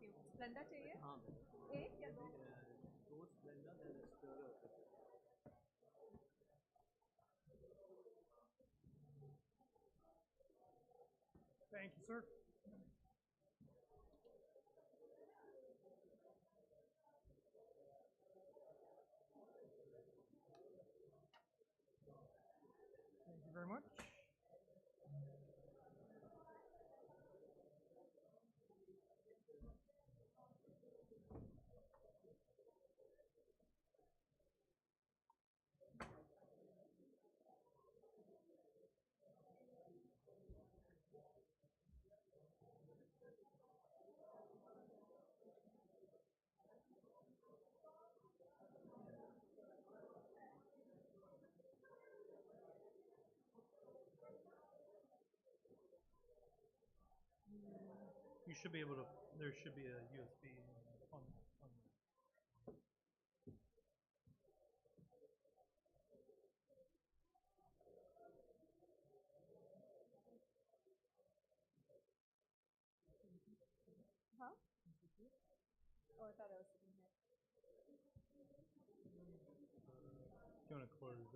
you. Splenda चाहिए? हाँ. एक या दो? दो Splenda then a stirrer. Thank you, sir. Thank you very much. You should be able to, there should be a USB on Huh? Oh, I thought I was sitting here. you want to close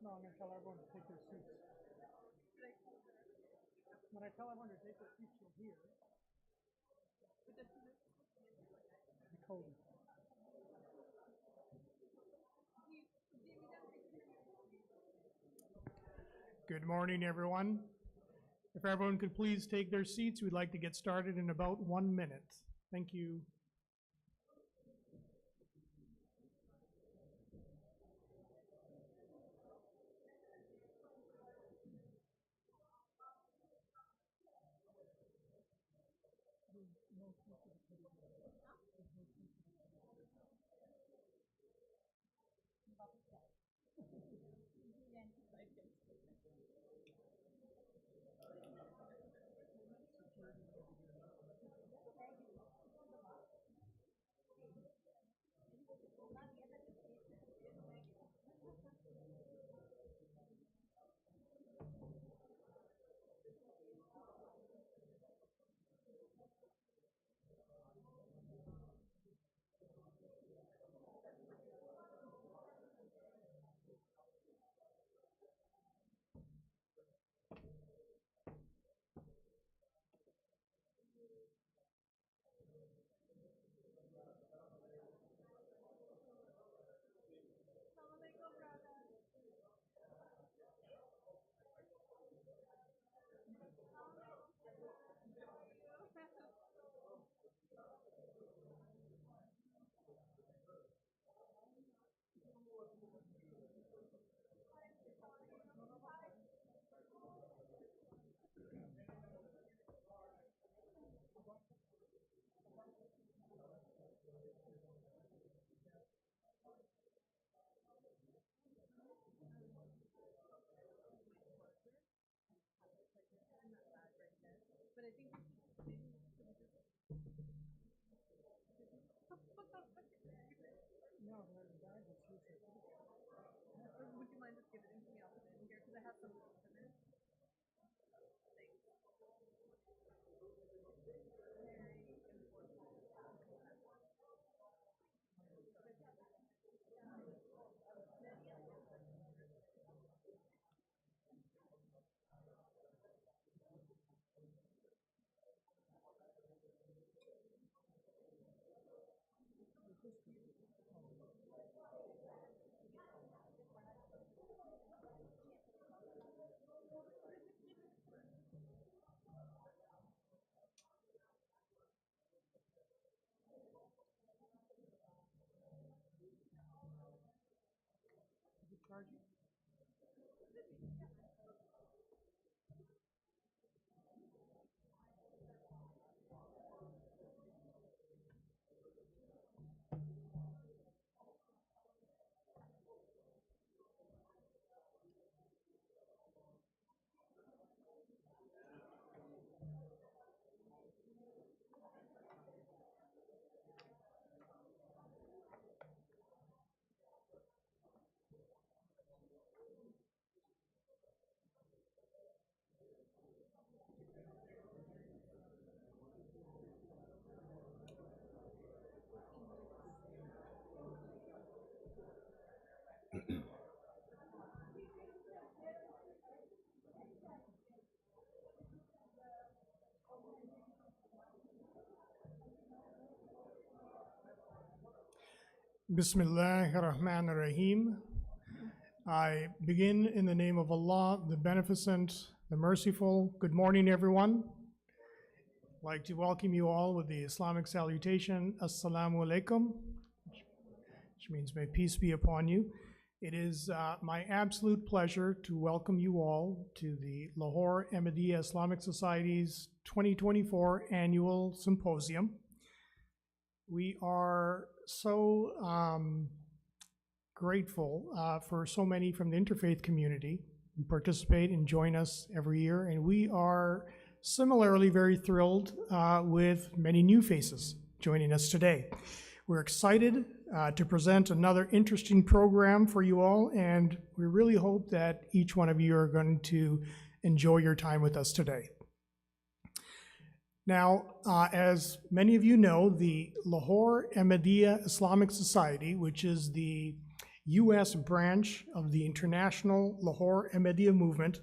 No, I'm going to tell everyone to take their seats. When I tell everyone to take their seats, you'll hear the code. Good morning, everyone. If everyone could please take their seats, we'd like to get started in about 1 minute. Thank you. But I think we should maybe should we just mind just giving it to me? I'll put it in here because I have some notes in it. Thanks. Bismillah ar-Rahman ar-Rahim. I begin in the name of Allah, the Beneficent, the Merciful. Good morning, everyone. I'd like to welcome you all with the Islamic salutation, Assalamu alaikum, which means may peace be upon you. It is my absolute pleasure to welcome you all to the Lahore Ahmadiyya Islamic Society's 2024 Annual Symposium. We are so grateful for so many from the Interfaith community who participate and join us every year, and we are similarly very thrilled with many new faces joining us today. We're excited to present another interesting program for you all, and we really hope that each one of you are going to enjoy your time with us today. Now, as many of you know, the Lahore Ahmadiyya Islamic Society, which is the U.S. branch of the International Lahore Ahmadiyya Movement,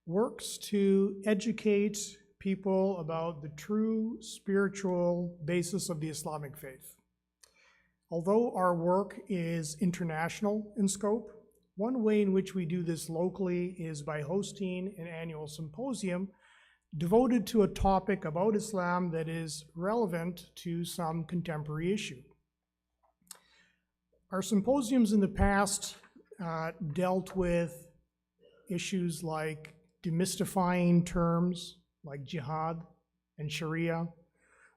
works to educate people about the true spiritual basis of the Islamic faith. Although our work is international in scope, one way in which we do this locally is by hosting an annual symposium devoted to a topic about Islam that is relevant to some contemporary issue. Our symposiums in the past dealt with issues like demystifying terms like jihad and Sharia.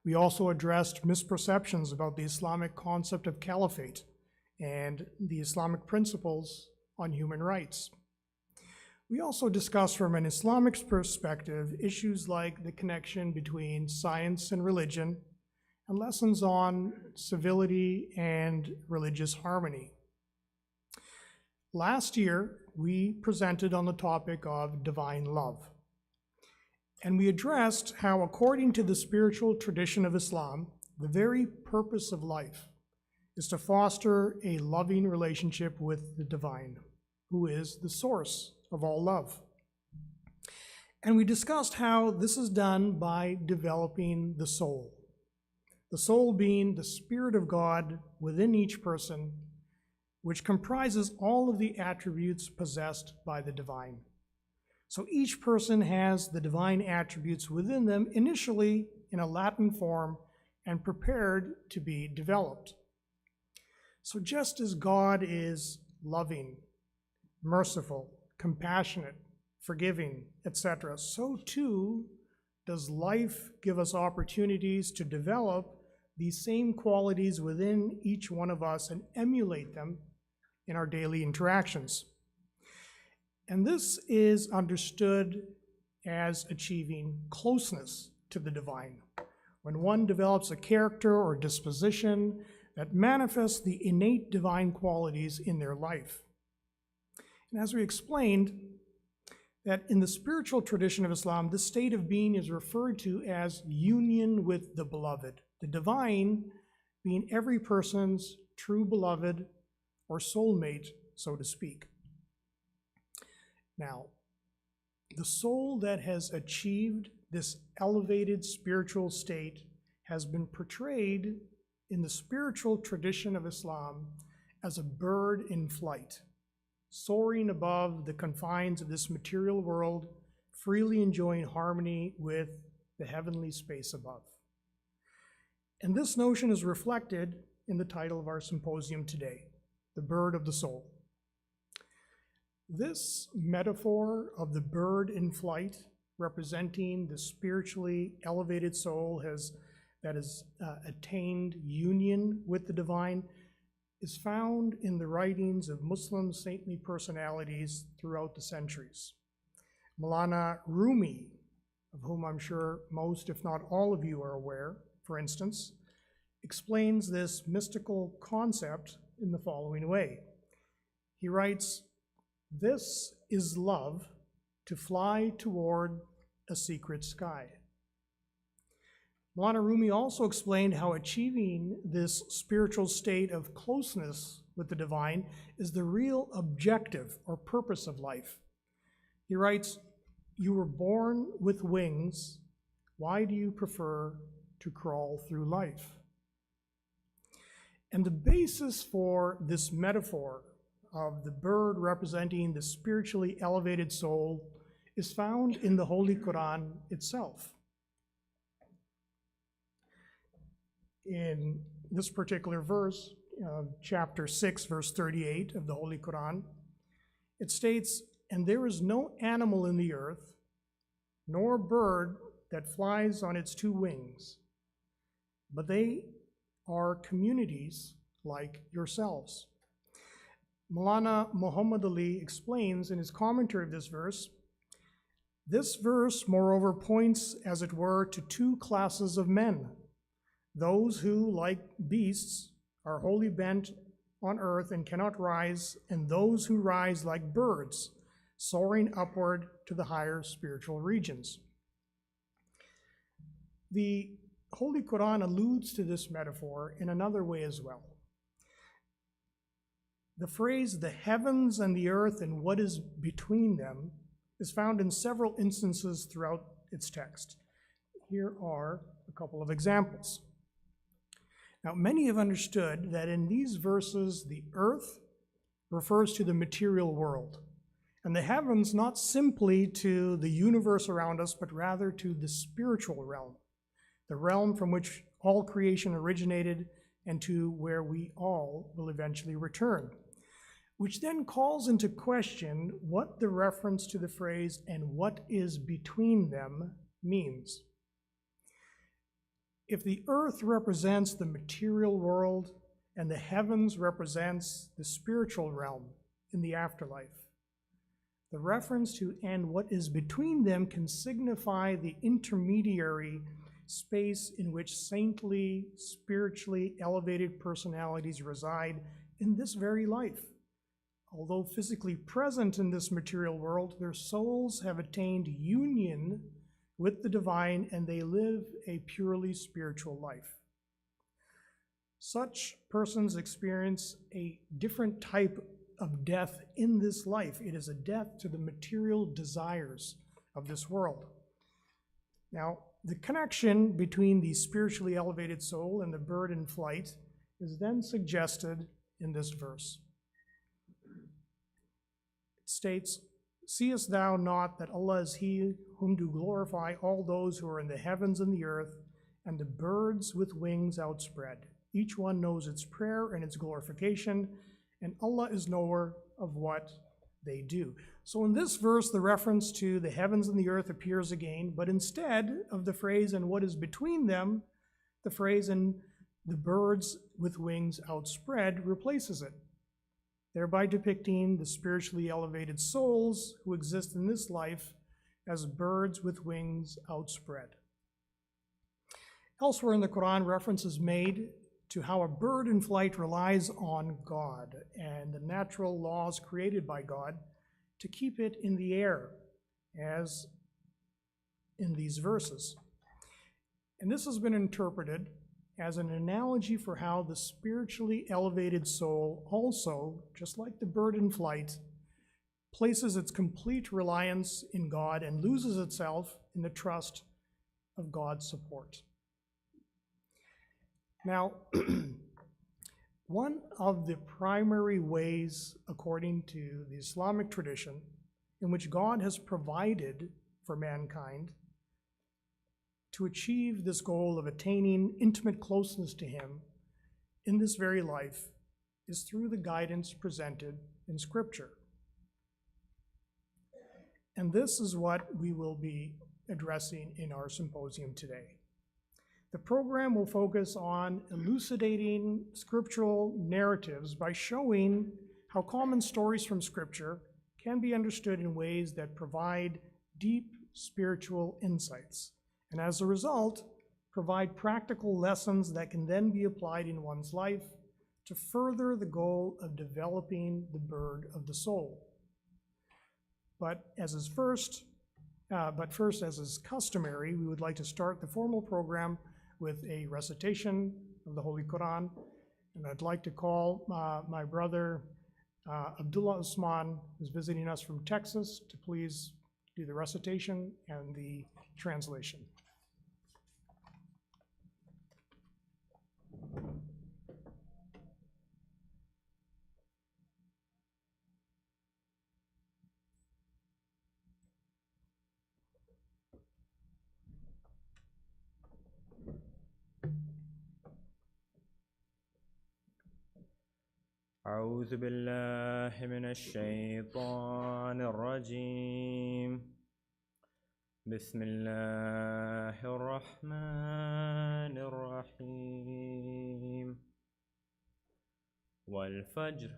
We also addressed misperceptions about the Islamic concept of caliphate and the Islamic principles on human rights. We also discussed from an Islamic perspective issues like the connection between science and religion and lessons on civility and religious harmony. Last year, we presented on the topic of divine love. And we addressed how, according to the spiritual tradition of Islam, the very purpose of life is to foster a loving relationship with the divine, who is the source of all love. And we discussed how this is done by developing the soul being the Spirit of God within each person, which comprises all of the attributes possessed by the divine. So each person has the divine attributes within them initially in a Latin form and prepared to be developed. So just as God is loving, merciful, compassionate, forgiving, etc., so too does life give us opportunities to develop these same qualities within each one of us and emulate them in our daily interactions. And this is understood as achieving closeness to the divine, when one develops a character or disposition that manifests the innate divine qualities in their life. And as we explained, that in the spiritual tradition of Islam, this state of being is referred to as union with the beloved, the divine being every person's true beloved or soulmate, so to speak. Now, the soul that has achieved this elevated spiritual state has been portrayed in the spiritual tradition of Islam as a bird in flight, soaring above the confines of this material world, freely enjoying harmony with the heavenly space above. And this notion is reflected in the title of our symposium today, The Bird of the Soul. This metaphor of the bird in flight, representing the spiritually elevated soul that has attained union with the divine, is found in the writings of Muslim saintly personalities throughout the centuries. Maulana Rumi, of whom I'm sure most, if not all of you are aware, for instance, explains this mystical concept in the following way. He writes, "This is love, to fly toward a secret sky." Maulana Rumi also explained how achieving this spiritual state of closeness with the divine is the real objective or purpose of life. He writes, "You were born with wings. Why do you prefer to crawl through life?" And the basis for this metaphor of the bird representing the spiritually elevated soul is found in the Holy Quran itself. In this particular verse, chapter 6, verse 38 of the Holy Quran, it states, "And there is no animal in the earth, nor bird that flies on its two wings, but they are communities like yourselves." Maulana Muhammad Ali explains in his commentary of this verse, "This verse, moreover, points, as it were, to two classes of men, those who, like beasts, are wholly bent on earth and cannot rise, and those who rise like birds, soaring upward to the higher spiritual regions." The Holy Quran alludes to this metaphor in another way as well. The phrase, "the heavens and the earth and what is between them," is found in several instances throughout its text. Here are a couple of examples. Now, many have understood that in these verses, the earth refers to the material world, and the heavens not simply to the universe around us, but rather to the spiritual realm, the realm from which all creation originated and to where we all will eventually return, which then calls into question what the reference to the phrase "and what is between them" means. If the earth represents the material world and the heavens represents the spiritual realm in the afterlife, the reference to "and what is between them" can signify the intermediary space in which saintly, spiritually elevated personalities reside in this very life. Although physically present in this material world, their souls have attained union with the divine, and they live a purely spiritual life. Such persons experience a different type of death in this life. It is a death to the material desires of this world. Now, the connection between the spiritually elevated soul and the bird in flight is then suggested in this verse. It states, "Seest thou not that Allah is He whom do glorify all those who are in the heavens and the earth, and the birds with wings outspread? Each one knows its prayer and its glorification, and Allah is knower of what they do." So in this verse, the reference to the heavens and the earth appears again, but instead of the phrase "and what is between them," the phrase "and the birds with wings outspread" replaces it, thereby depicting the spiritually elevated souls who exist in this life as birds with wings outspread. Elsewhere in the Quran, reference is made to how a bird in flight relies on God and the natural laws created by God to keep it in the air, as in these verses. And this has been interpreted as an analogy for how the spiritually elevated soul also, just like the bird in flight, places its complete reliance in God and loses itself in the trust of God's support. Now, one of the primary ways, according to the Islamic tradition, in which God has provided for mankind to achieve this goal of attaining intimate closeness to Him in this very life is through the guidance presented in Scripture. And this is what we will be addressing in our symposium today. The program will focus on elucidating scriptural narratives by showing how common stories from Scripture can be understood in ways that provide deep spiritual insights, and as a result, provide practical lessons that can then be applied in one's life to further the goal of developing the bird of the soul. But first, as is customary, we would like to start the formal program with a recitation of the Holy Quran. And I'd like to call my brother Abdullah Usman, who's visiting us from Texas, to please do the recitation and the translation. أعوذ بالله من الشيطان الرجيم. بسم الله الرحمن الرحيم. والفجر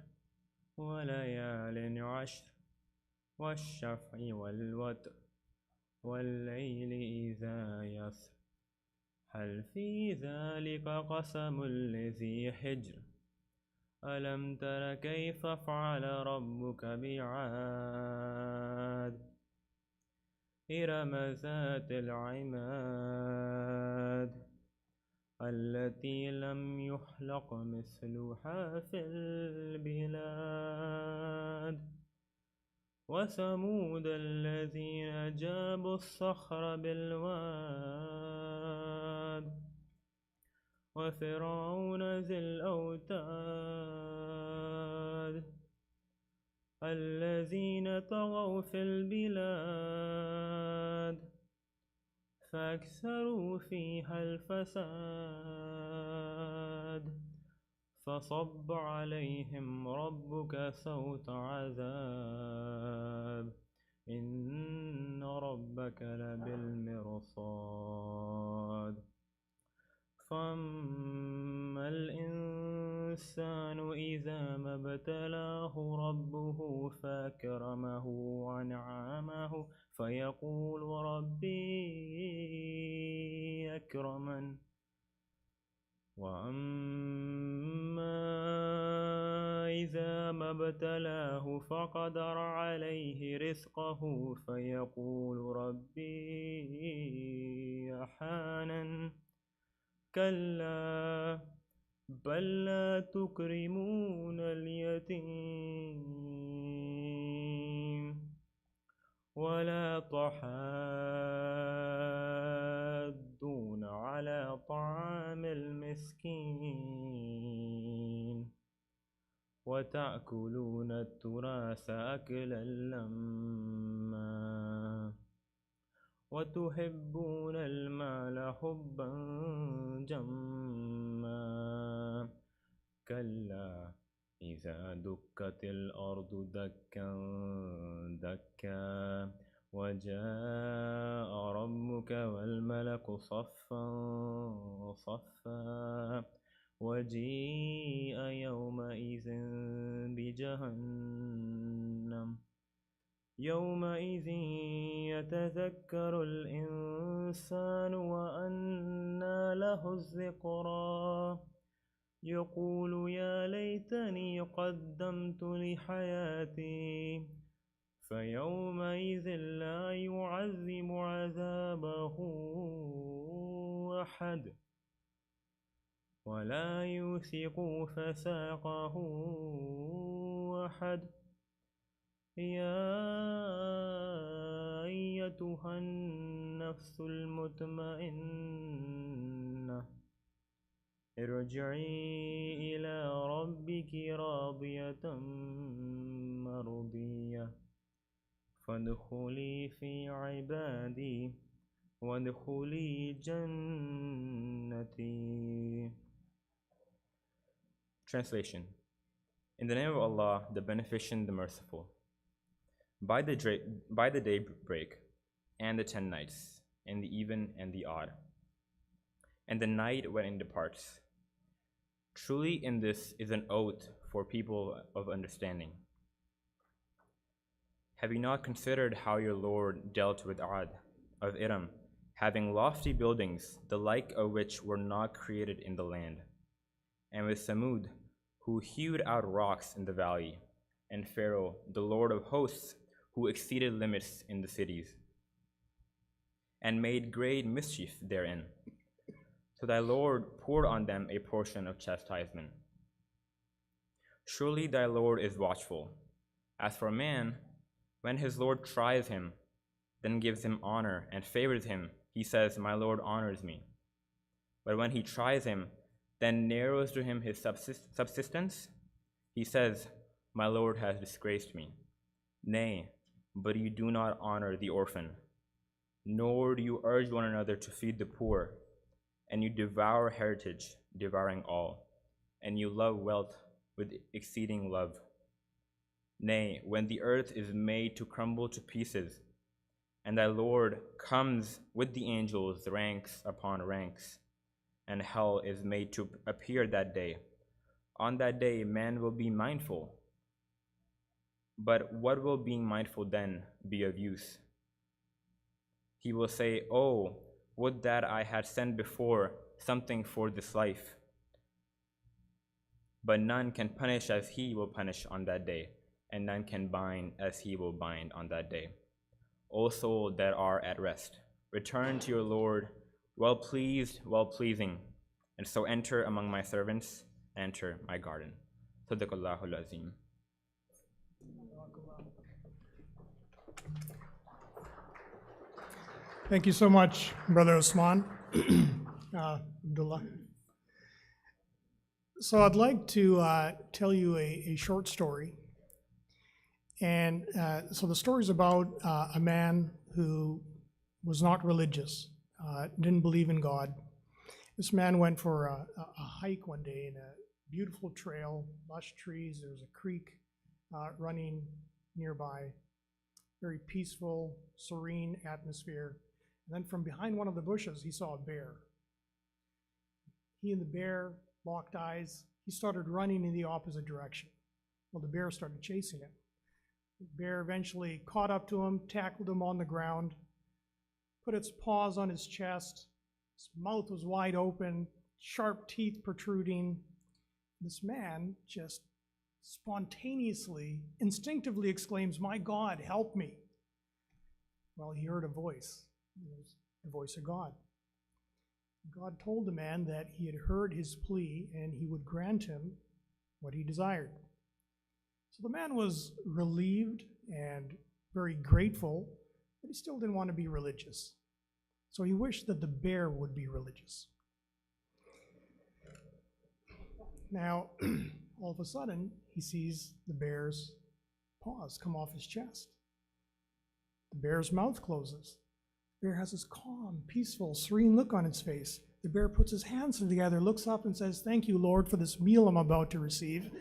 وليال عشر والشفع والوتر والليل إذا يسر هل في ذلك قسم لذي حجر ألم تر كيف فعل ربك بعاد إرم ذات العماد التي لم يخلق مثلها في البلاد وثمود الذين جابوا الصخر بالواد وفرعون ذي الأوتاد الذين طغوا في البلاد فأكثروا فيها الفساد فصب عليهم ربك سوط عذاب إن ربك لبالمرصاد فأما الإنسان إذا ما ابتلاه ربه فأكرمه ونعمه فيقول ربي أكرمن وأما إذا ما ابتلاه فقدر عليه رزقه فيقول ربي أهانن كلا بل لا تكرمون اليتيم ولا تحاضون على طعام المسكين وتأكلون التراث أكلا لما وتحبون المال حبا جما كلا إذا دكت الأرض دكا دكا وجاء ربك والملك صفا صفا وجيء يومئذ بجهنم يومئذ يتذكر الإنسان وأنى له الذكرى يقول يا ليتني قدمت لحياتي فيومئذ لا يعذب عذابه أحد ولا يوثق وثاقه أحد يا أيتها النفس المطمئنة ارجعي إلى ربك راضية مرضية فادخلي في عبادي وادخلي جنتي. Translation. In the name of Allah, the Beneficent, the Merciful. By the daybreak, and the 10 nights, and the even and the odd, and the night when it departs. Truly in this is an oath for people of understanding. Have you not considered how your Lord dealt with Ad of Iram, having lofty buildings, the like of which were not created in the land, and with Samud, who hewed out rocks in the valley, and Pharaoh, the Lord of hosts, who exceeded limits in the cities, and made great mischief therein. So thy Lord poured on them a portion of chastisement. Surely thy Lord is watchful. As for man, when his Lord tries him, then gives him honor and favors him, he says, my Lord honors me. But when he tries him, then narrows to him his subsistence, he says, my Lord has disgraced me. Nay, but you do not honor the orphan, nor do you urge one another to feed the poor, and you devour heritage, devouring all, and you love wealth with exceeding love. Nay, when the earth is made to crumble to pieces, and thy Lord comes with the angels ranks upon ranks, and hell is made to appear that day. On that day man will be mindful. But what will being mindful then be of use? He will say, oh, would that I had sent before something for this life. But none can punish as he will punish on that day, and none can bind as he will bind on that day. O soul that are at rest, return to your Lord, well pleased, well pleasing, and so enter among my servants, enter my garden. Sadaqallahul Azim. Thank you so much, Brother Osman. Abdullah. So I'd like to tell you a short story. And so the story is about a man who was not religious, didn't believe in God. This man went for a hike one day in a beautiful trail, lush trees. There was a creek running nearby, very peaceful, serene atmosphere. And then from behind one of the bushes, he saw a bear. He and the bear locked eyes. He started running in the opposite direction. Well, the bear started chasing him. The bear eventually caught up to him, tackled him on the ground, put its paws on his chest. His mouth was wide open, sharp teeth protruding. This man just spontaneously, instinctively exclaims, "My God, help me." Well, he heard a voice. It was the voice of God. God told the man that he had heard his plea and he would grant him what he desired. So the man was relieved and very grateful, but he still didn't want to be religious. So he wished that the bear would be religious. Now, all of a sudden, he sees the bear's paws come off his chest. The bear's mouth closes. The bear has this calm, peaceful, serene look on its face. The bear puts his hands together, looks up and says, "Thank you, Lord, for this meal I'm about to receive."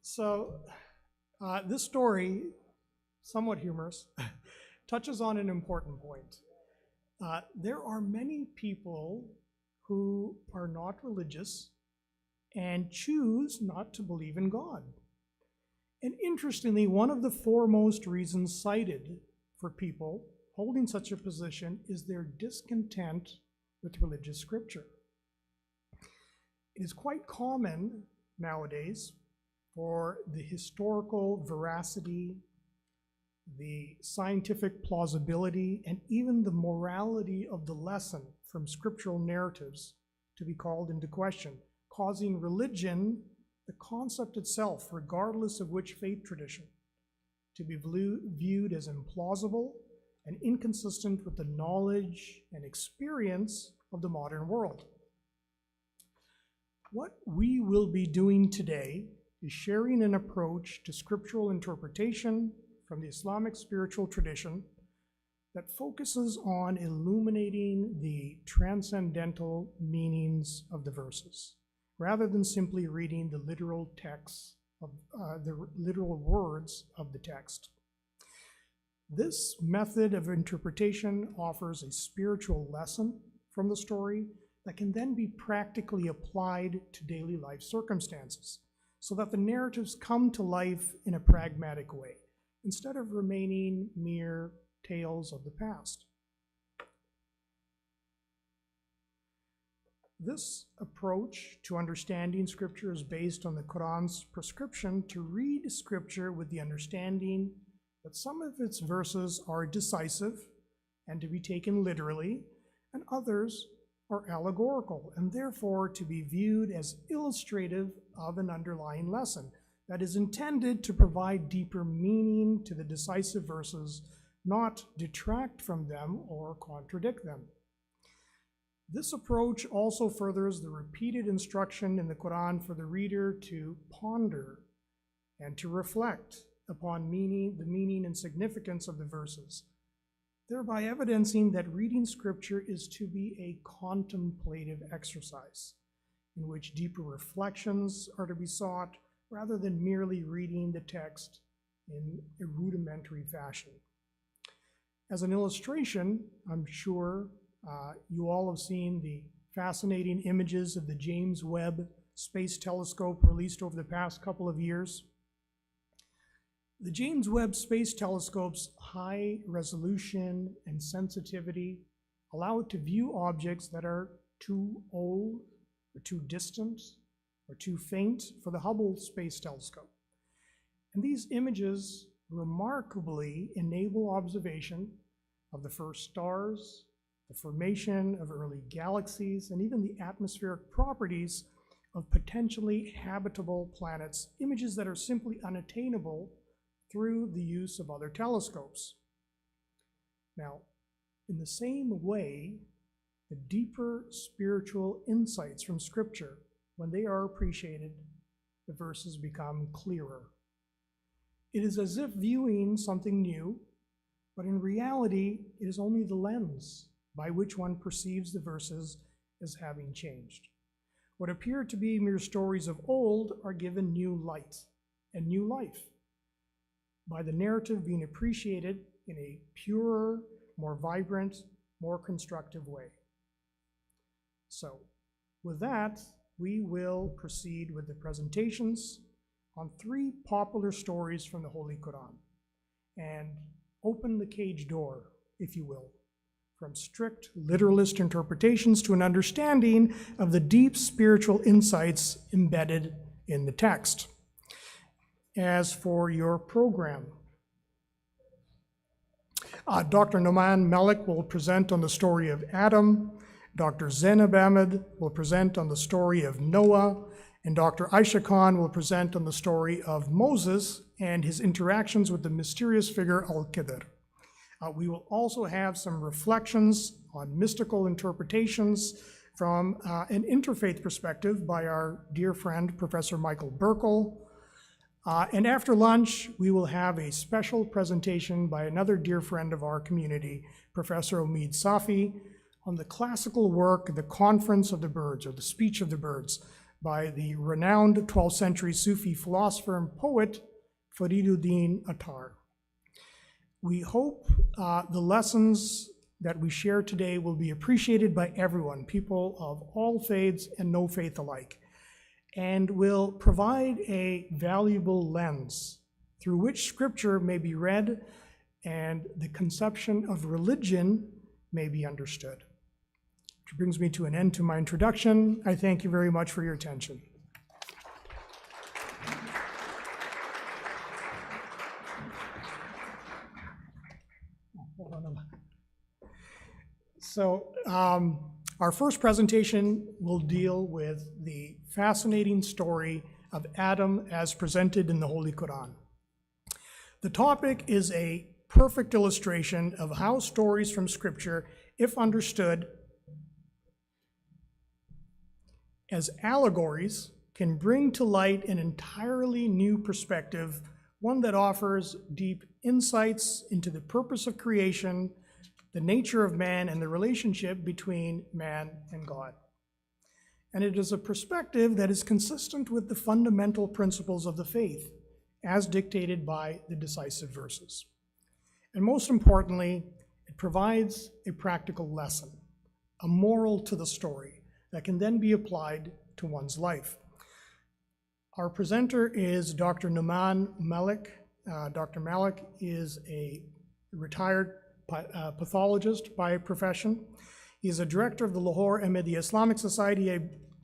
So this story, somewhat humorous, touches on an important point. There are many people who are not religious and choose not to believe in God. And interestingly, one of the foremost reasons cited for people holding such a position is their discontent with religious scripture. It is quite common nowadays for the historical veracity, the scientific plausibility, and even the morality of the lesson from scriptural narratives to be called into question, causing religion, the concept itself, regardless of which faith tradition, to be viewed as implausible and inconsistent with the knowledge and experience of the modern world. What we will be doing today is sharing an approach to scriptural interpretation from the Islamic spiritual tradition that focuses on illuminating the transcendental meanings of the verses, rather than simply reading the literal texts of the literal words of the text. This method of interpretation offers a spiritual lesson from the story that can then be practically applied to daily life circumstances, so that the narratives come to life in a pragmatic way, instead of remaining mere tales of the past. This approach to understanding Scripture is based on the Quran's prescription to read Scripture with the understanding that some of its verses are decisive and to be taken literally, and others are allegorical and therefore to be viewed as illustrative of an underlying lesson that is intended to provide deeper meaning to the decisive verses, not detract from them or contradict them. This approach also furthers the repeated instruction in the Quran for the reader to ponder and to reflect upon the meaning and significance of the verses, thereby evidencing that reading Scripture is to be a contemplative exercise in which deeper reflections are to be sought rather than merely reading the text in a rudimentary fashion. As an illustration, I'm sure you all have seen the fascinating images of the James Webb Space Telescope released over the past couple of years. The James Webb Space Telescope's high resolution and sensitivity allow it to view objects that are too old or too distant or too faint for the Hubble Space Telescope. And these images remarkably enable observation of the first stars, the formation of early galaxies, and even the atmospheric properties of potentially habitable planets, images that are simply unattainable through the use of other telescopes. Now, in the same way, the deeper spiritual insights from Scripture, when they are appreciated, the verses become clearer. It is as if viewing something new, but in reality, it is only the lens by which one perceives the verses as having changed. What appear to be mere stories of old are given new light and new life by the narrative being appreciated in a purer, more vibrant, more constructive way. So, with that, we will proceed with the presentations on 3 popular stories from the Holy Quran and open the cage door, if you will, from strict literalist interpretations to an understanding of the deep spiritual insights embedded in the text. As for your program, Dr. Noman Malik will present on the story of Adam, Dr. Zainab Ahmed will present on the story of Noah, and Dr. Aisha Khan will present on the story of Moses and his interactions with the mysterious figure Al-Qadr. We will also have some reflections on mystical interpretations from an interfaith perspective by our dear friend, Professor Michael Burkle. And after lunch, we will have a special presentation by another dear friend of our community, Professor Omid Safi, on the classical work, The Conference of the Birds, or The Speech of the Birds, by the renowned 12th century Sufi philosopher and poet, Fariduddin Attar. We hope the lessons that we share today will be appreciated by everyone, people of all faiths and no faith alike, and will provide a valuable lens through which Scripture may be read and the conception of religion may be understood. Which brings me to an end to my introduction. I thank you very much for your attention. So our first presentation will deal with the fascinating story of Adam as presented in the Holy Quran. The topic is a perfect illustration of how stories from Scripture, if understood as allegories, can bring to light an entirely new perspective, one that offers deep insights into the purpose of creation, the nature of man, and the relationship between man and God. And it is a perspective that is consistent with the fundamental principles of the faith, as dictated by the decisive verses. And most importantly, it provides a practical lesson, a moral to the story that can then be applied to one's life. Our presenter is Dr. Numan Malik. Dr. Malik is a retired pathologist by profession. He is a director of the Lahore Ahmadiyya Islamic Society, I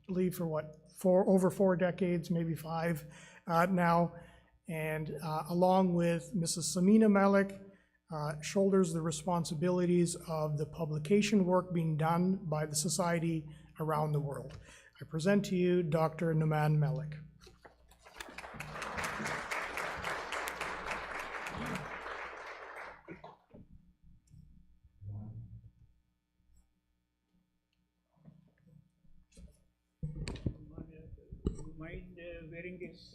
believe for over 4 decades, maybe 5 now. And along with Mrs. Samina Malik, shoulders the responsibilities of the publication work being done by the Society around the world. I present to you Dr. Numan Malik. Mind wearing this?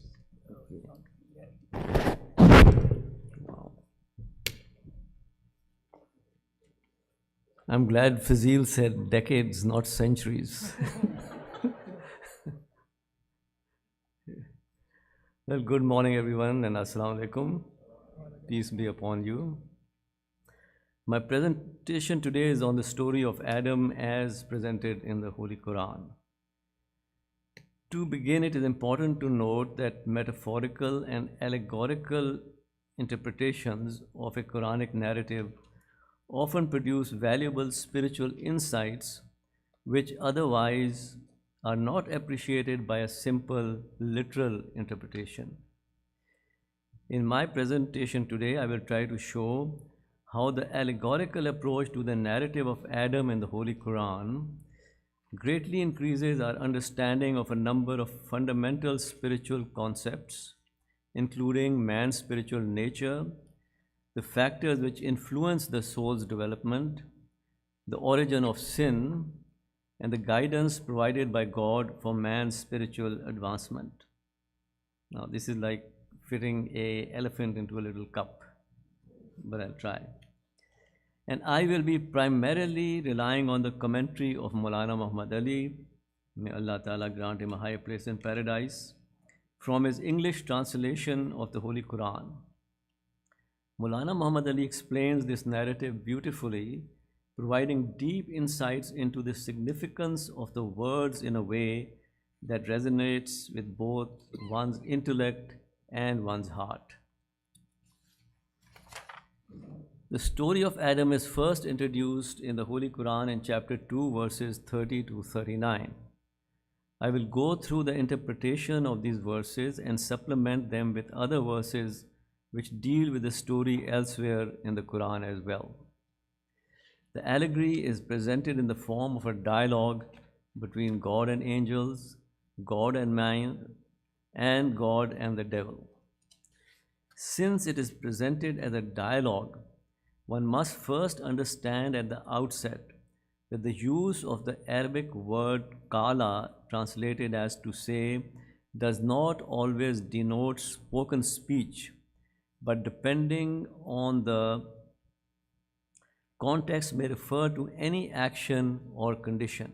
I'm glad Fazil said decades, not centuries. Well, good morning, everyone, and Assalamu alaikum. Peace be upon you. My presentation today is on the story of Adam as presented in the Holy Quran. To begin, it is important to note that metaphorical and allegorical interpretations of a Quranic narrative often produce valuable spiritual insights which otherwise are not appreciated by a simple literal interpretation. In my presentation today, I will try to show how the allegorical approach to the narrative of Adam in the Holy Quran greatly increases our understanding of a number of fundamental spiritual concepts, including man's spiritual nature, the factors which influence the soul's development, the origin of sin, and the guidance provided by God for man's spiritual advancement. Now, this is like fitting an elephant into a little cup, but I'll try. And I will be primarily relying on the commentary of Maulana Muhammad Ali, may Allah Ta'ala grant him a higher place in paradise, from his English translation of the Holy Quran. Maulana Muhammad Ali explains this narrative beautifully, providing deep insights into the significance of the words in a way that resonates with both one's intellect and one's heart. The story of Adam is first introduced in the Holy Quran in chapter 2, verses 30 to 39. I will go through the interpretation of these verses and supplement them with other verses which deal with the story elsewhere in the Quran as well. The allegory is presented in the form of a dialogue between God and angels, God and man, and God and the devil. Since it is presented as a dialogue, one must first understand at the outset that the use of the Arabic word kala, translated as to say, does not always denote spoken speech, but depending on the context may refer to any action or condition.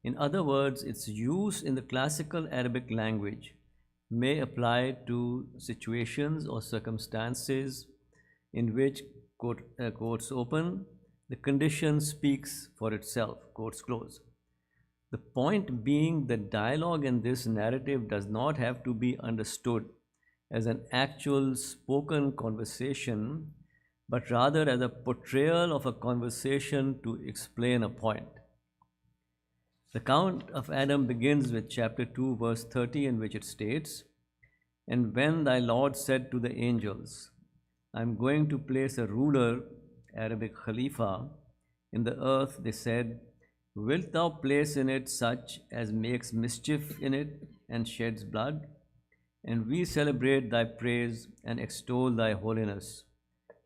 In other words, its use in the classical Arabic language may apply to situations or circumstances in which, quotes open, the condition speaks for itself, quotes close. The point being that dialogue in this narrative does not have to be understood as an actual spoken conversation, but rather as a portrayal of a conversation to explain a point. The account of Adam begins with chapter 2, verse 30, in which it states, "And when thy Lord said to the angels, I am going to place a ruler, Arabic Khalifa, in the earth, they said, Wilt thou place in it such as makes mischief in it and sheds blood? And we celebrate thy praise and extol thy holiness.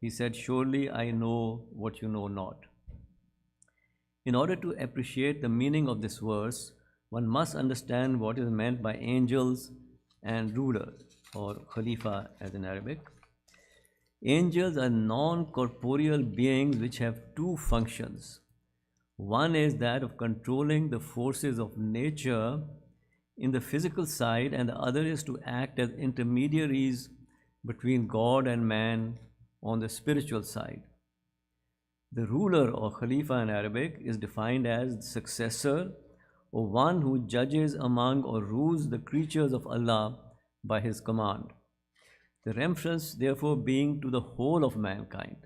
He said, Surely I know what you know not. In order to appreciate the meaning of this verse, one must understand what is meant by angels and ruler, or Khalifa as in Arabic. Angels are non-corporeal beings which have two functions. One is that of controlling the forces of nature in the physical side, and the other is to act as intermediaries between God and man on the spiritual side. The ruler or Khalifa in Arabic is defined as the successor or one who judges among or rules the creatures of Allah by his command. The reference therefore being to the whole of mankind.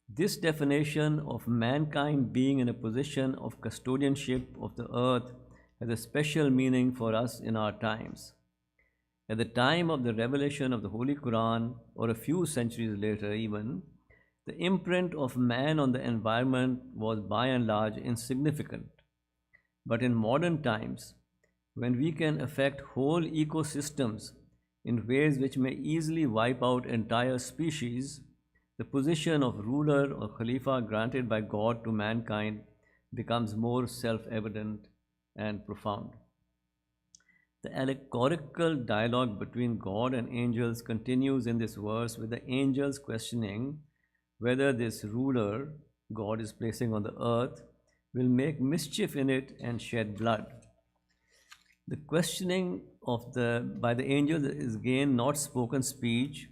This definition of mankind being in a position of custodianship of the earth has a special meaning for us in our times. At the time of the revelation of the Holy Quran, or a few centuries later even, the imprint of man on the environment was by and large insignificant. But in modern times, when we can affect whole ecosystems in ways which may easily wipe out entire species, the position of ruler or Khalifa granted by God to mankind becomes more self-evident and profound. The allegorical dialogue between God and angels continues in this verse, with the angels questioning whether this ruler God is placing on the earth will make mischief in it and shed blood. The questioning by the angels is again not spoken speech,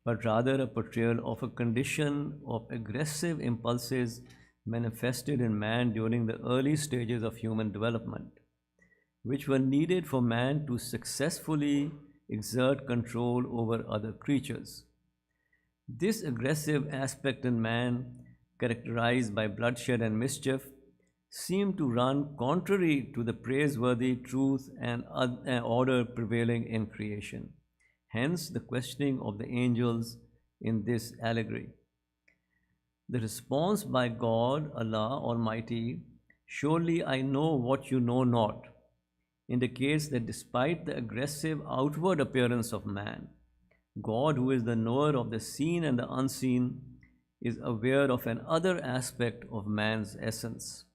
but rather a portrayal of a condition of aggressive impulses manifested in man during the early stages of human development, which were needed for man to successfully exert control over other creatures. This aggressive aspect in man, characterized by bloodshed and mischief, seemed to run contrary to the praiseworthy truth and order prevailing in creation. Hence, the questioning of the angels in this allegory. The response by God, Allah Almighty, "Surely I know what you know not," indicates that despite the aggressive outward appearance of man, God, who is the knower of the seen and the unseen, is aware of another aspect of man's essence.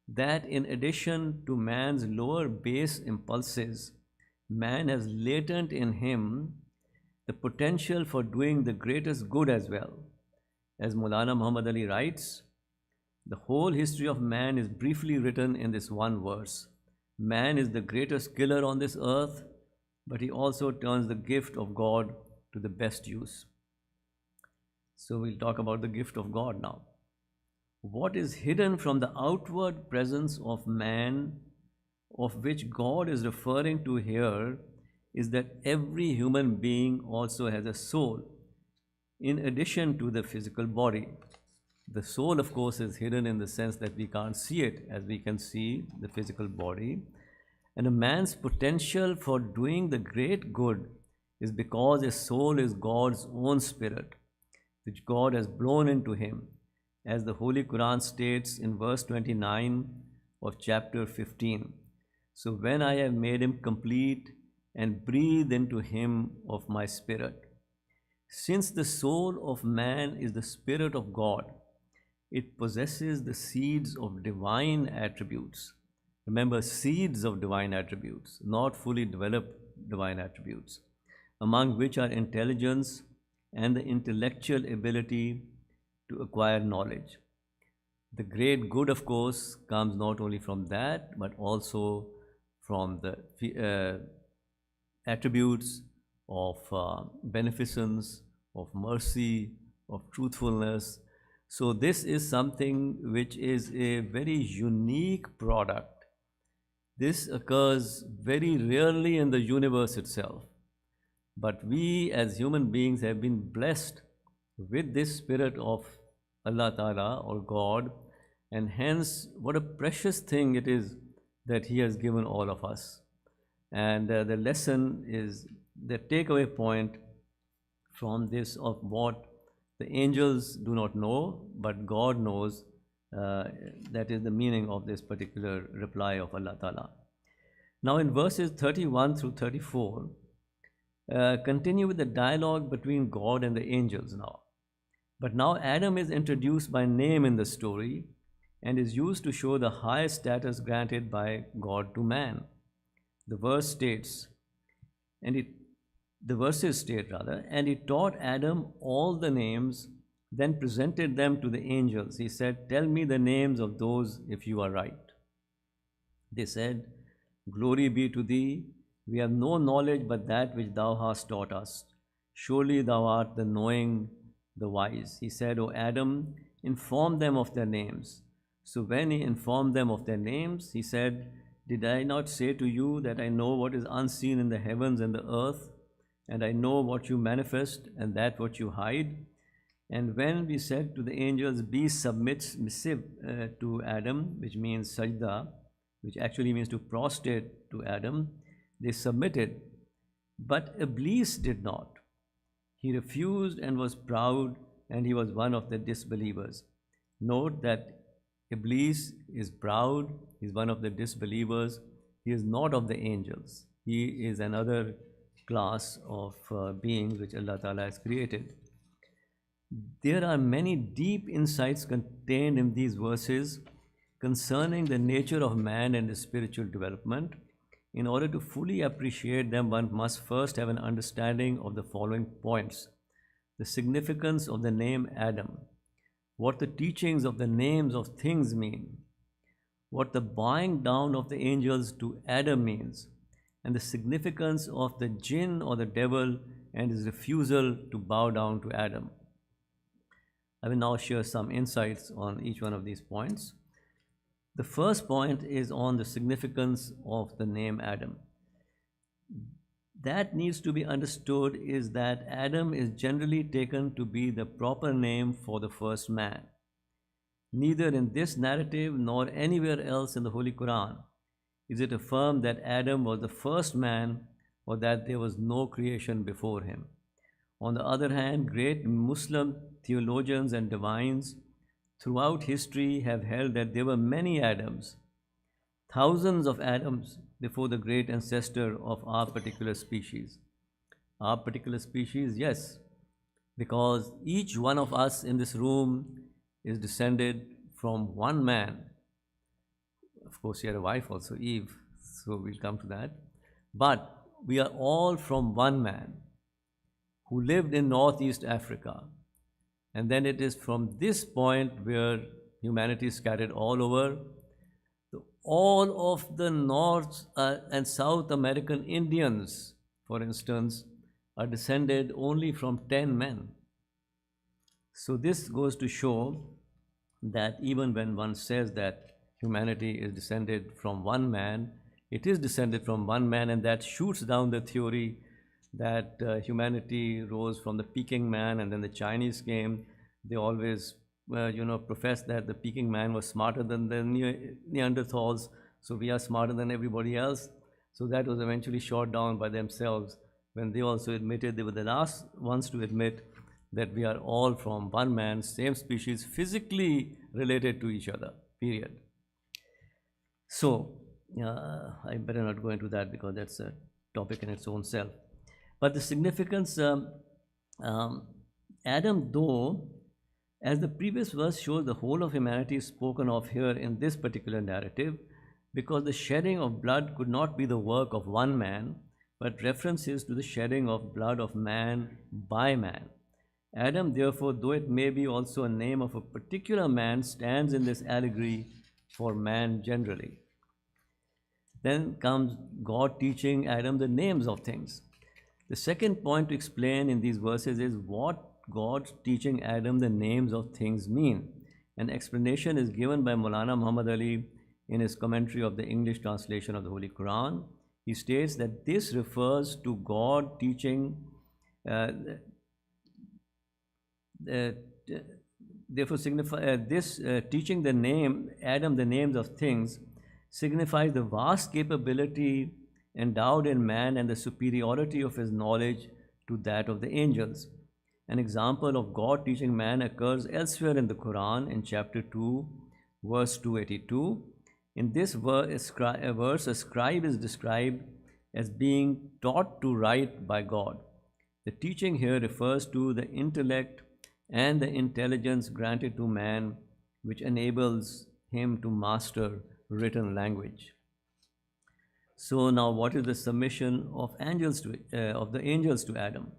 That in addition to man's lower base impulses, man has latent in him the potential for doing the greatest good as well. As Maulana Muhammad Ali writes, the whole history of man is briefly written in this one verse. Man is the greatest killer on this earth, but he also turns the gift of God to the best use. So we'll talk about the gift of God now. What is hidden from the outward presence of man, of which God is referring to here, is that every human being also has a soul, in addition to the physical body. The soul, of course, is hidden in the sense that we can't see it as we can see the physical body. And a man's potential for doing the great good is because his soul is God's own spirit, which God has blown into him, as the Holy Quran states in verse 29 of chapter 15. So when I have made him complete and breathed into him of my spirit. Since the soul of man is the spirit of God, it possesses the seeds of divine attributes. Remember, seeds of divine attributes, not fully developed divine attributes, among which are intelligence and the intellectual ability to acquire knowledge. The great good, of course, comes not only from that, but also from the attributes of beneficence, of mercy, of truthfulness. So this is something which is a very unique product. This occurs very rarely in the universe itself. But we as human beings have been blessed with this spirit of Allah Ta'ala or God, and hence what a precious thing it is that He has given all of us. And the lesson is, the takeaway point from this of what the angels do not know, but God knows, That is the meaning of this particular reply of Allah Ta'ala. Now in verses 31 through 34, continue with the dialogue between God and the angels now. But now Adam is introduced by name in the story and is used to show the high status granted by God to man. The verses state, and he taught Adam all the names, then presented them to the angels. He said, "Tell me the names of those if you are right." They said, "Glory be to thee. We have no knowledge but that which thou hast taught us. Surely thou art the knowing, the wise." He said, "O Adam, inform them of their names." So when he informed them of their names, he said, "Did I not say to you that I know what is unseen in the heavens and the earth, and I know what you manifest and that what you hide?" And when we said to the angels, "Be submissive to Adam," which means sajda, which actually means to prostrate to Adam, they submitted. But Iblis did not. He refused and was proud, and he was one of the disbelievers. Note that Iblis is proud, he is one of the disbelievers, he is not of the angels. He is another class of beings which Allah Ta'ala has created. There are many deep insights contained in these verses concerning the nature of man and his spiritual development. In order to fully appreciate them, one must first have an understanding of the following points: the significance of the name Adam, what the teachings of the names of things mean, what the bowing down of the angels to Adam means, and the significance of the jinn or the devil and his refusal to bow down to Adam. I will now share some insights on each one of these points. The first point is on the significance of the name Adam. That needs to be understood is that Adam is generally taken to be the proper name for the first man. Neither in this narrative nor anywhere else in the Holy Quran is it affirmed that Adam was the first man or that there was no creation before him. On the other hand, great Muslim theologians and divines throughout history have held that there were many Adams, thousands of Adams before the great ancestor of our particular species. Our particular species, yes, because each one of us in this room is descended from one man. Of course, he had a wife also, Eve, so we'll come to that. But we are all from one man who lived in Northeast Africa. And then it is from this point where humanity is scattered all over. All of the North and South American Indians, for instance, are descended only from 10 men. So this goes to show that even when one says that humanity is descended from one man, it is descended from one man, and that shoots down the theory that humanity rose from the Peking man and then the Chinese came. They always profess that the Peking man was smarter than the Neanderthals, so we are smarter than everybody else. So that was eventually shot down by themselves when they also admitted, they were the last ones to admit that we are all from one man, same species, physically related to each other, period. So I better not go into that because that's a topic in its own self. But the significance, Adam, though, as the previous verse shows, the whole of humanity is spoken of here in this particular narrative, because the shedding of blood could not be the work of one man, but references to the shedding of blood of man by man. Adam, therefore, though it may be also a name of a particular man, stands in this allegory for man generally. Then comes God teaching Adam the names of things. The second point to explain in these verses is what God teaching Adam the names of things mean. An explanation is given by Maulana Muhammad Ali in his commentary of the English translation of the Holy Quran. He states that this refers to God teaching, therefore teaching the name, Adam the names of things, signifies the vast capability endowed in man and the superiority of his knowledge to that of the angels. An example of God teaching man occurs elsewhere in the Quran in chapter 2, verse 282. In this verse, a scribe is described as being taught to write by God. The teaching here refers to the intellect and the intelligence granted to man, which enables him to master written language. So now, what is the submission of the angels to Adam?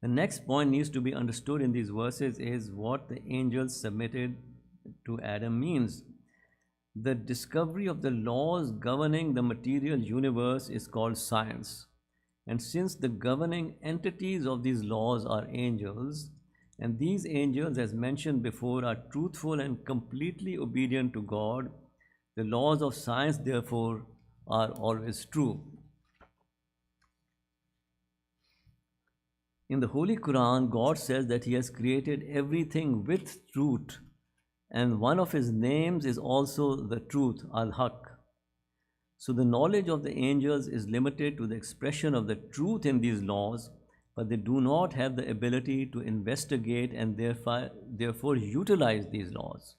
The next point needs to be understood in these verses is what the angels submitted to Adam means. The discovery of the laws governing the material universe is called science. And since the governing entities of these laws are angels, and these angels, as mentioned before, are truthful and completely obedient to God, the laws of science, therefore, are always true. In the Holy Quran, God says that He has created everything with truth, and one of His names is also the truth, Al-Haq. So the knowledge of the angels is limited to the expression of the truth in these laws, but they do not have the ability to investigate and therefore utilize these laws.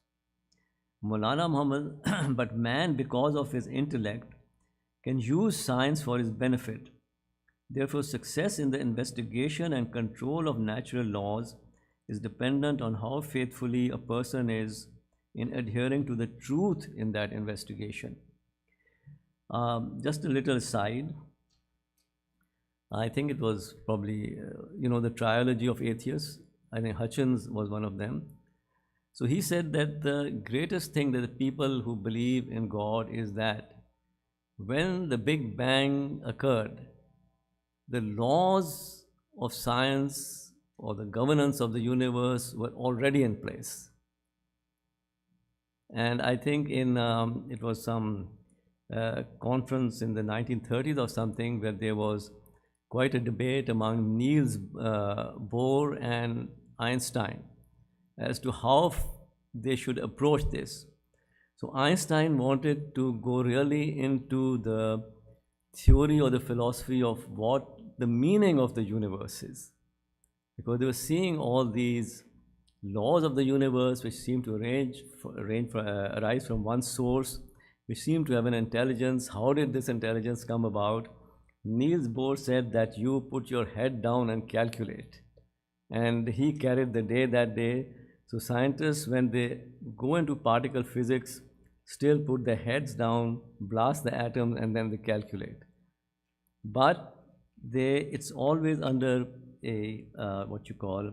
Maulana Muhammad, but man, because of his intellect, can use science for his benefit. Therefore, success in the investigation and control of natural laws is dependent on how faithfully a person is in adhering to the truth in that investigation. Just a little aside, I think it was probably, the trilogy of atheists. I think Hutchins was one of them. So he said that the greatest thing that the people who believe in God is that when the Big Bang occurred, the laws of science or the governance of the universe were already in place. And I think it was some conference in the 1930s or something where there was quite a debate among Niels Bohr and Einstein as to how they should approach this. So Einstein wanted to go really into the theory or the philosophy of what the meaning of the universe is, because they were seeing all these laws of the universe which seem to arise from one source, which seem to have an intelligence. How did this intelligence come about? Niels Bohr said that you put your head down and calculate, and he carried the day that day. So scientists, when they go into particle physics, still put their heads down, blast the atoms, and then they calculate. But it's always under a what you call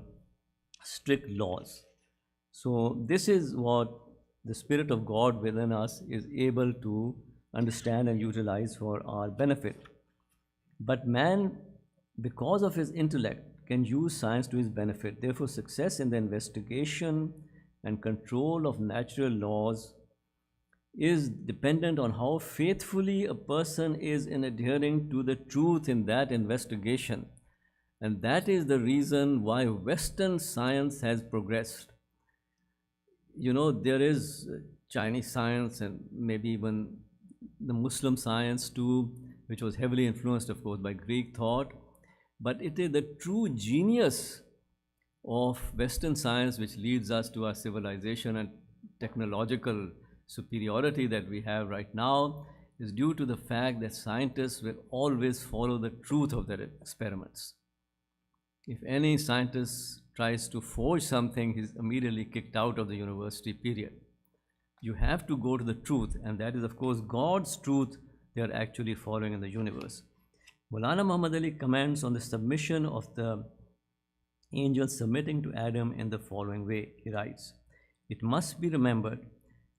strict laws. So this is what the Spirit of God within us is able to understand and utilize for our benefit. But man, because of his intellect, can use science to his benefit. Therefore, success in the investigation and control of natural laws is dependent on how faithfully a person is in adhering to the truth in that investigation. And that is the reason why Western science has progressed. There is Chinese science and maybe even the Muslim science too, which was heavily influenced, of course, by Greek thought. But it is the true genius of Western science which leads us to our civilization and technological superiority that we have right now is due to the fact that scientists will always follow the truth of their experiments. If any scientist tries to forge something, he's immediately kicked out of the university, period. You have to go to the truth, and that is, of course, God's truth they are actually following in the universe. Maulana Muhammad Ali comments on the submission of the angels submitting to Adam in the following way. He writes, "It must be remembered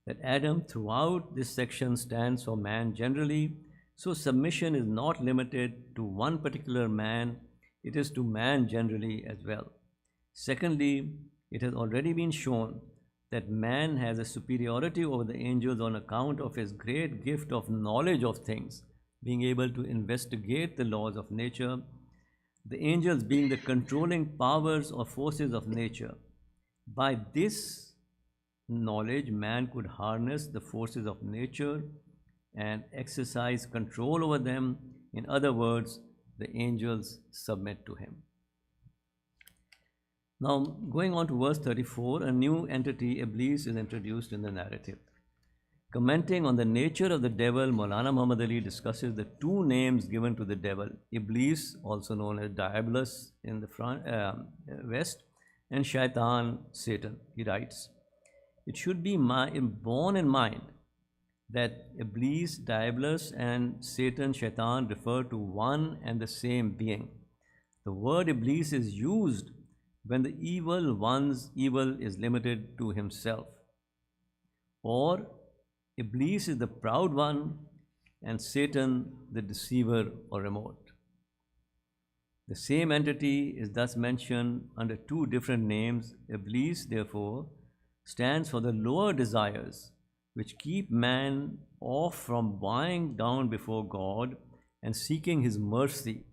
that Adam throughout this section stands for man generally, so submission is not limited to one particular man, it is to man generally as well. Secondly, it has already been shown that man has a superiority over the angels on account of his great gift of knowledge of things, being able to investigate the laws of nature, the angels being the controlling powers or forces of nature. By this knowledge, man could harness the forces of nature and exercise control over them. In other words, the angels submit to him." Now, going on to verse 34, a new entity, Iblis, is introduced in the narrative. Commenting on the nature of the devil, Maulana Muhammad Ali discusses the two names given to the devil, Iblis, also known as Diabolus in the West, and Shaitan, Satan. He writes, it should be borne in mind that Iblis, Diabolus, and Satan, Shaitan refer to one and the same being. The word Iblis is used when the evil one's evil is limited to himself, or Iblis is the proud one and Satan the deceiver or remote. The same entity is thus mentioned under two different names. Iblis, therefore, stands for the lower desires which keep man off from bowing down before God and seeking His mercy,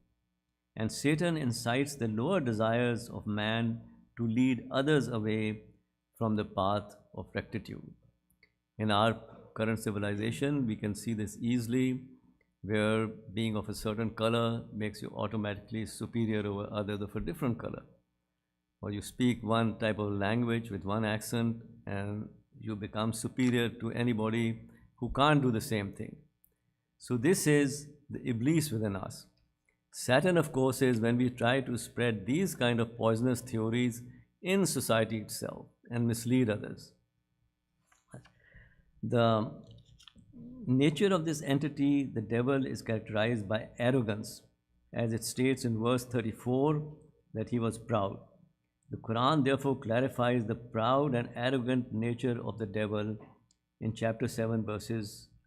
and Satan incites the lower desires of man to lead others away from the path of rectitude. In our current civilization, we can see this easily, where being of a certain color makes you automatically superior over others of a different color. Or you speak one type of language with one accent and you become superior to anybody who can't do the same thing. So this is the Iblis within us. Saturn, of course, is when we try to spread these kind of poisonous theories in society itself and mislead others. The nature of this entity, the devil, is characterized by arrogance, as it states in verse 34 that he was proud. The Quran therefore clarifies the proud and arrogant nature of the devil in chapter 7, verse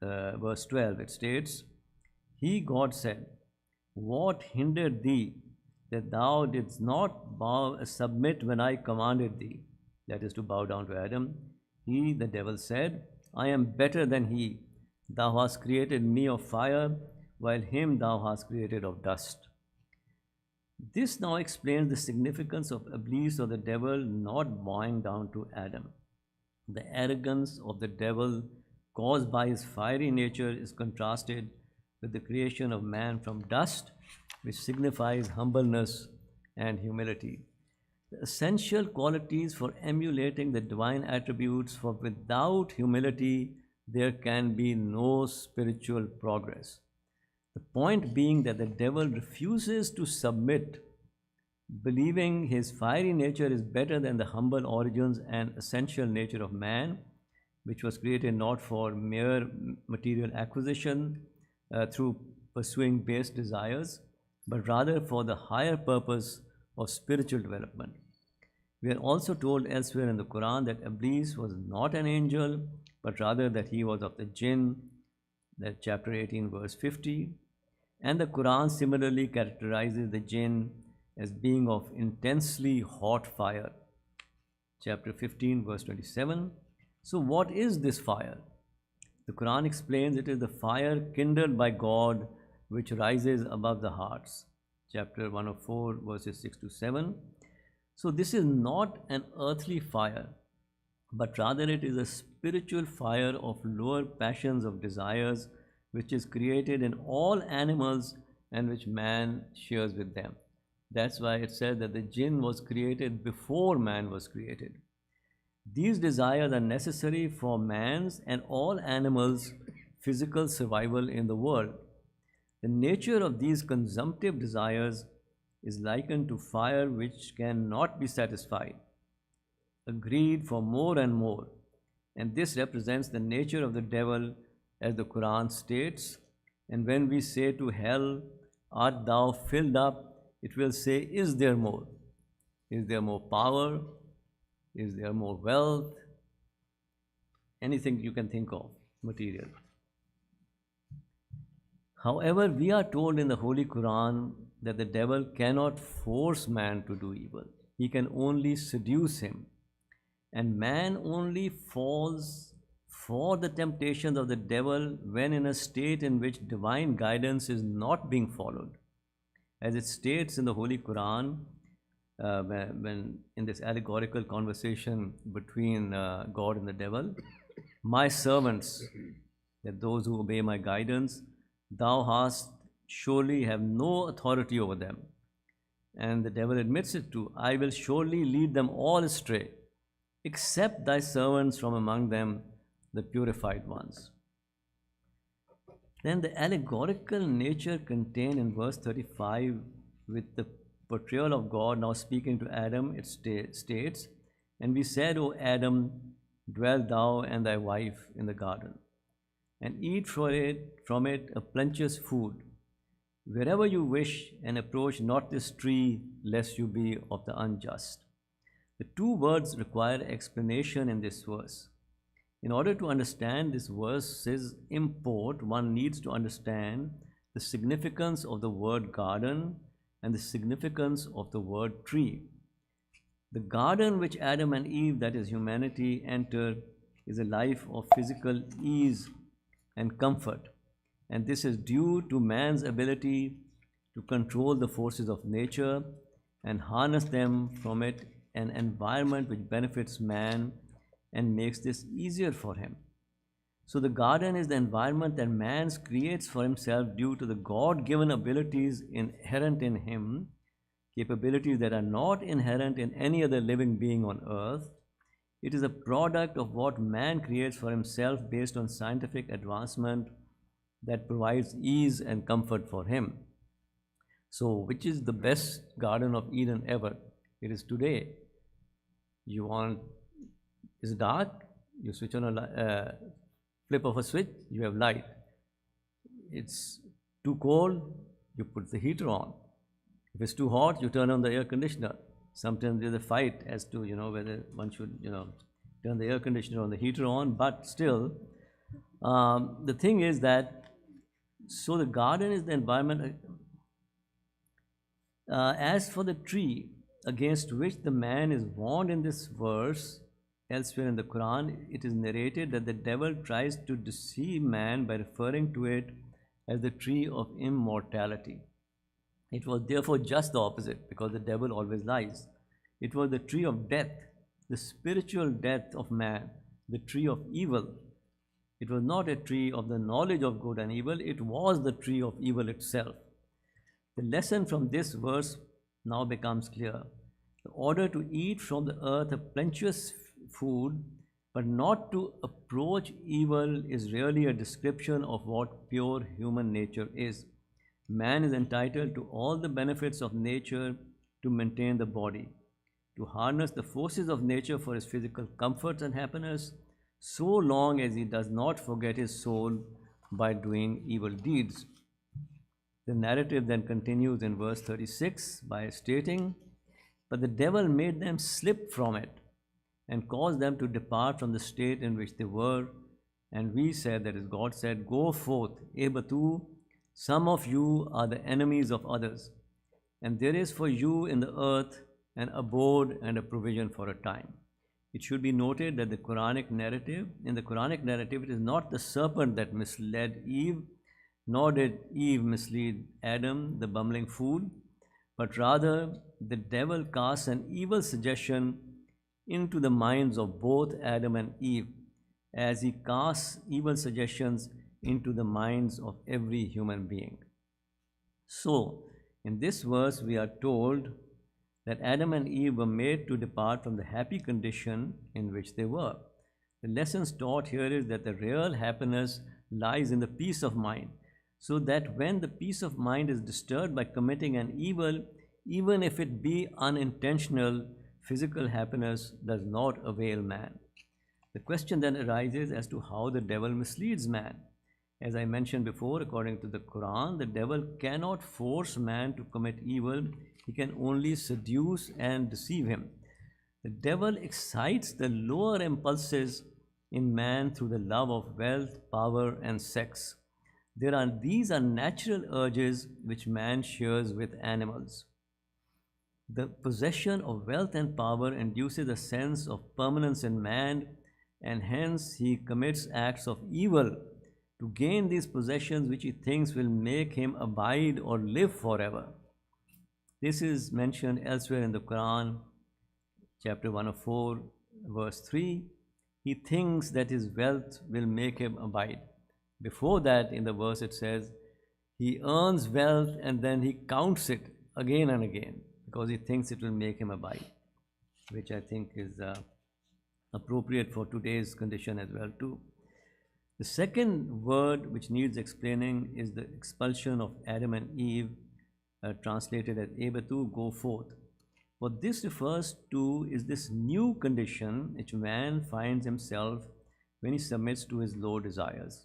12. It states, He, God, said, what hindered thee that thou didst not submit when I commanded thee? That is to bow down to Adam. He, the devil, said, I am better than he. Thou hast created me of fire, while him thou hast created of dust. This now explains the significance of Iblis, or the devil, not bowing down to Adam. The arrogance of the devil caused by his fiery nature is contrasted with the creation of man from dust, which signifies humbleness and humility. The essential qualities for emulating the divine attributes, for without humility there can be no spiritual progress. The point being that the devil refuses to submit, believing his fiery nature is better than the humble origins and essential nature of man, which was created not for mere material acquisition through pursuing base desires, but rather for the higher purpose of spiritual development. We are also told elsewhere in the Quran that Iblis was not an angel, but rather that he was of the jinn, that chapter 18, verse 50. And the Quran similarly characterizes the jinn as being of intensely hot fire, chapter 15, verse 27. So what is this fire? The Quran explains it is the fire kindled by God which rises above the hearts, chapter 104, verses 6 to 7. So this is not an earthly fire, but rather it is a spiritual fire of lower passions of desires, which is created in all animals and which man shares with them. That's why it said that the jinn was created before man was created. These desires are necessary for man's and all animals' physical survival in the world. The nature of these consumptive desires is likened to fire which cannot be satisfied, a greed for more and more. And this represents the nature of the devil, as the Quran states. And when we say to hell, art thou filled up? It will say, is there more? Is there more power? Is there more wealth? Anything you can think of, material. However, we are told in the Holy Quran that the devil cannot force man to do evil. He can only seduce him. And man only falls for the temptations of the devil when in a state in which divine guidance is not being followed. As it states in the Holy Quran, when in this allegorical conversation between God and the devil, my servants, that those who obey my guidance, thou hast surely have no authority over them. And the devil admits it too. I will surely lead them all astray, except thy servants from among them, the purified ones. Then the allegorical nature contained in verse 35 with the portrayal of God now speaking to Adam, it states, "And we said, O Adam, dwell thou and thy wife in the garden, and eat from it a plenteous food, wherever you wish, and approach not this tree, lest you be of the unjust." The two words require explanation in this verse. In order to understand this verse's import, one needs to understand the significance of the word garden and the significance of the word tree. The garden which Adam and Eve, that is humanity, enter is a life of physical ease and comfort, and this is due to man's ability to control the forces of nature and harness them from it, an environment which benefits man and makes this easier for him. So the garden is the environment that man creates for himself due to the God-given abilities inherent in him, capabilities that are not inherent in any other living being on earth. It is a product of what man creates for himself based on scientific advancement that provides ease and comfort for him. So, which is the best Garden of Eden ever? It is today. It's dark, you switch on a flip of a switch, you have light. It's too cold, you put the heater on. If it's too hot, you turn on the air conditioner. Sometimes there's a fight as to, whether one should, turn the air conditioner on, the heater on, but still, the thing is that, so the garden is the environment. As for the tree against which the man is warned in this verse, elsewhere in the Quran, it is narrated that the devil tries to deceive man by referring to it as the tree of immortality. It was therefore just the opposite, because the devil always lies. It was the tree of death, the spiritual death of man, the tree of evil. It was not a tree of the knowledge of good and evil, it was the tree of evil itself. The lesson from this verse now becomes clear. The order to eat from the earth a plenteous food, but not to approach evil, is really a description of what pure human nature is. Man is entitled to all the benefits of nature to maintain the body, to harness the forces of nature for his physical comforts and happiness, so long as he does not forget his soul by doing evil deeds. The narrative then continues in verse 36 by stating, "But the devil made them slip from it and caused them to depart from the state in which they were. And we said," that is, God said, "Go forth, Ebatu, some of you are the enemies of others, and there is for you in the earth an abode and a provision for a time." It should be noted that in the Quranic narrative, it is not the serpent that misled Eve, nor did Eve mislead Adam, the bumbling fool, but rather the devil casts an evil suggestion into the minds of both Adam and Eve, as he casts evil suggestions into the minds of every human being. So, in this verse, we are told that Adam and Eve were made to depart from the happy condition in which they were. The lessons taught here is that the real happiness lies in the peace of mind, so that when the peace of mind is disturbed by committing an evil, even if it be unintentional, physical happiness does not avail man. The question then arises as to how the devil misleads man. As I mentioned before, according to the Quran, the devil cannot force man to commit evil. He can only seduce and deceive him. The devil excites the lower impulses in man through the love of wealth, power, and sex. These are natural urges which man shares with animals. The possession of wealth and power induces a sense of permanence in man, and hence he commits acts of evil to gain these possessions which he thinks will make him abide or live forever. This is mentioned elsewhere in the Quran, chapter 104, verse 3. He thinks that his wealth will make him abide. Before that, in the verse it says, he earns wealth and then he counts it again and again because he thinks it will make him abide, which I think is appropriate for today's condition as well too. The second word which needs explaining is the expulsion of Adam and Eve, translated as Ebatu, go forth. What this refers to is this new condition which man finds himself when he submits to his low desires.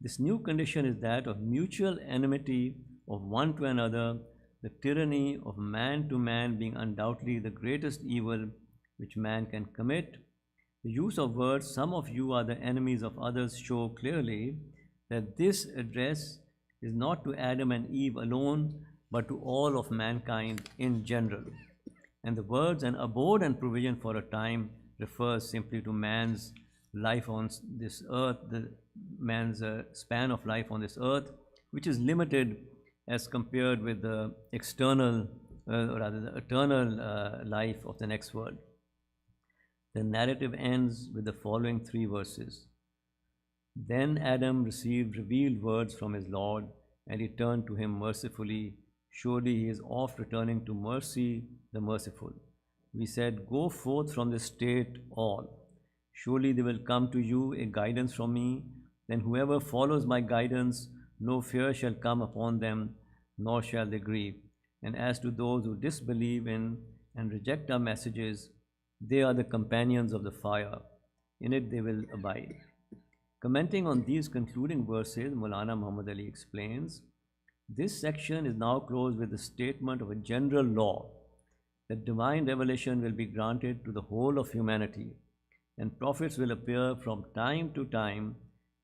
This new condition is that of mutual enmity of one to another, the tyranny of man to man being undoubtedly the greatest evil which man can commit. The use of words, some of you are the enemies of others, show clearly that this address is not to Adam and Eve alone, but to all of mankind in general. And the words "an abode and provision for a time" refers simply to man's life on this earth, man's span of life on this earth, which is limited as compared with the external, or rather the eternal life of the next world. The narrative ends with the following 3 verses. Then Adam received revealed words from his Lord, and he turned to him mercifully. Surely he is oft returning to mercy, the merciful. We said, go forth from this state all. Surely there will come to you a guidance from me. Then whoever follows my guidance, no fear shall come upon them, nor shall they grieve. And as to those who disbelieve in and reject our messages, they are the companions of the fire. In it they will abide. Commenting on these concluding verses, Maulana Muhammad Ali explains, this section is now closed with the statement of a general law that divine revelation will be granted to the whole of humanity, and prophets will appear from time to time,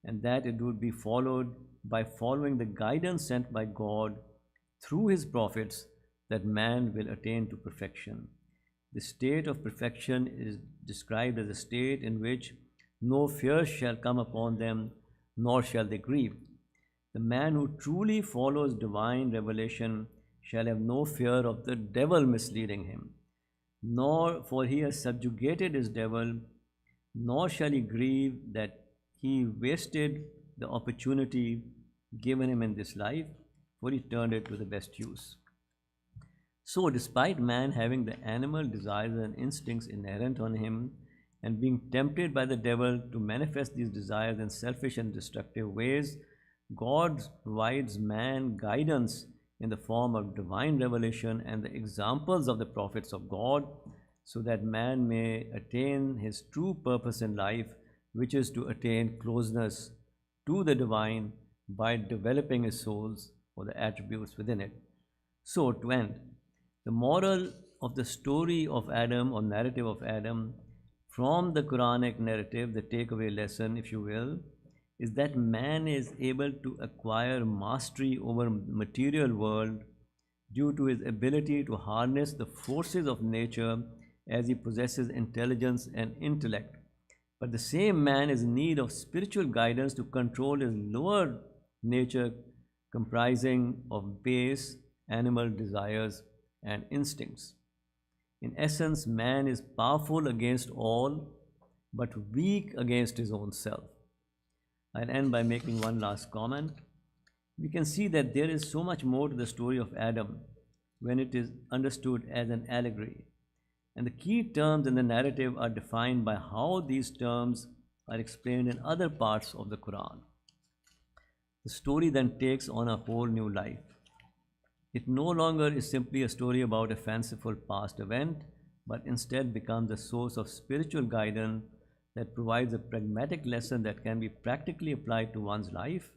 and that it would be followed by following the guidance sent by God through his prophets that man will attain to perfection. The state of perfection is described as a state in which no fear shall come upon them, nor shall they grieve. The man who truly follows divine revelation shall have no fear of the devil misleading him, nor for he has subjugated his devil, nor shall he grieve that he wasted the opportunity given him in this life, for he turned it to the best use. So, despite man having the animal desires and instincts inherent on him, and being tempted by the devil to manifest these desires in selfish and destructive ways, God provides man guidance in the form of divine revelation and the examples of the prophets of God, so that man may attain his true purpose in life, which is to attain closeness to the divine by developing his souls or the attributes within it. So, to end, the moral of the story of Adam, or narrative of Adam, from the Quranic narrative, the takeaway lesson, if you will, is that man is able to acquire mastery over material world due to his ability to harness the forces of nature as he possesses intelligence and intellect. But the same man is in need of spiritual guidance to control his lower nature, comprising of base animal desires and instincts. In essence, man is powerful against all, but weak against his own self. I'll end by making one last comment. We can see that there is so much more to the story of Adam when it is understood as an allegory. And the key terms in the narrative are defined by how these terms are explained in other parts of the Quran. The story then takes on a whole new life. It no longer is simply a story about a fanciful past event, but instead becomes a source of spiritual guidance that provides a pragmatic lesson that can be practically applied to one's life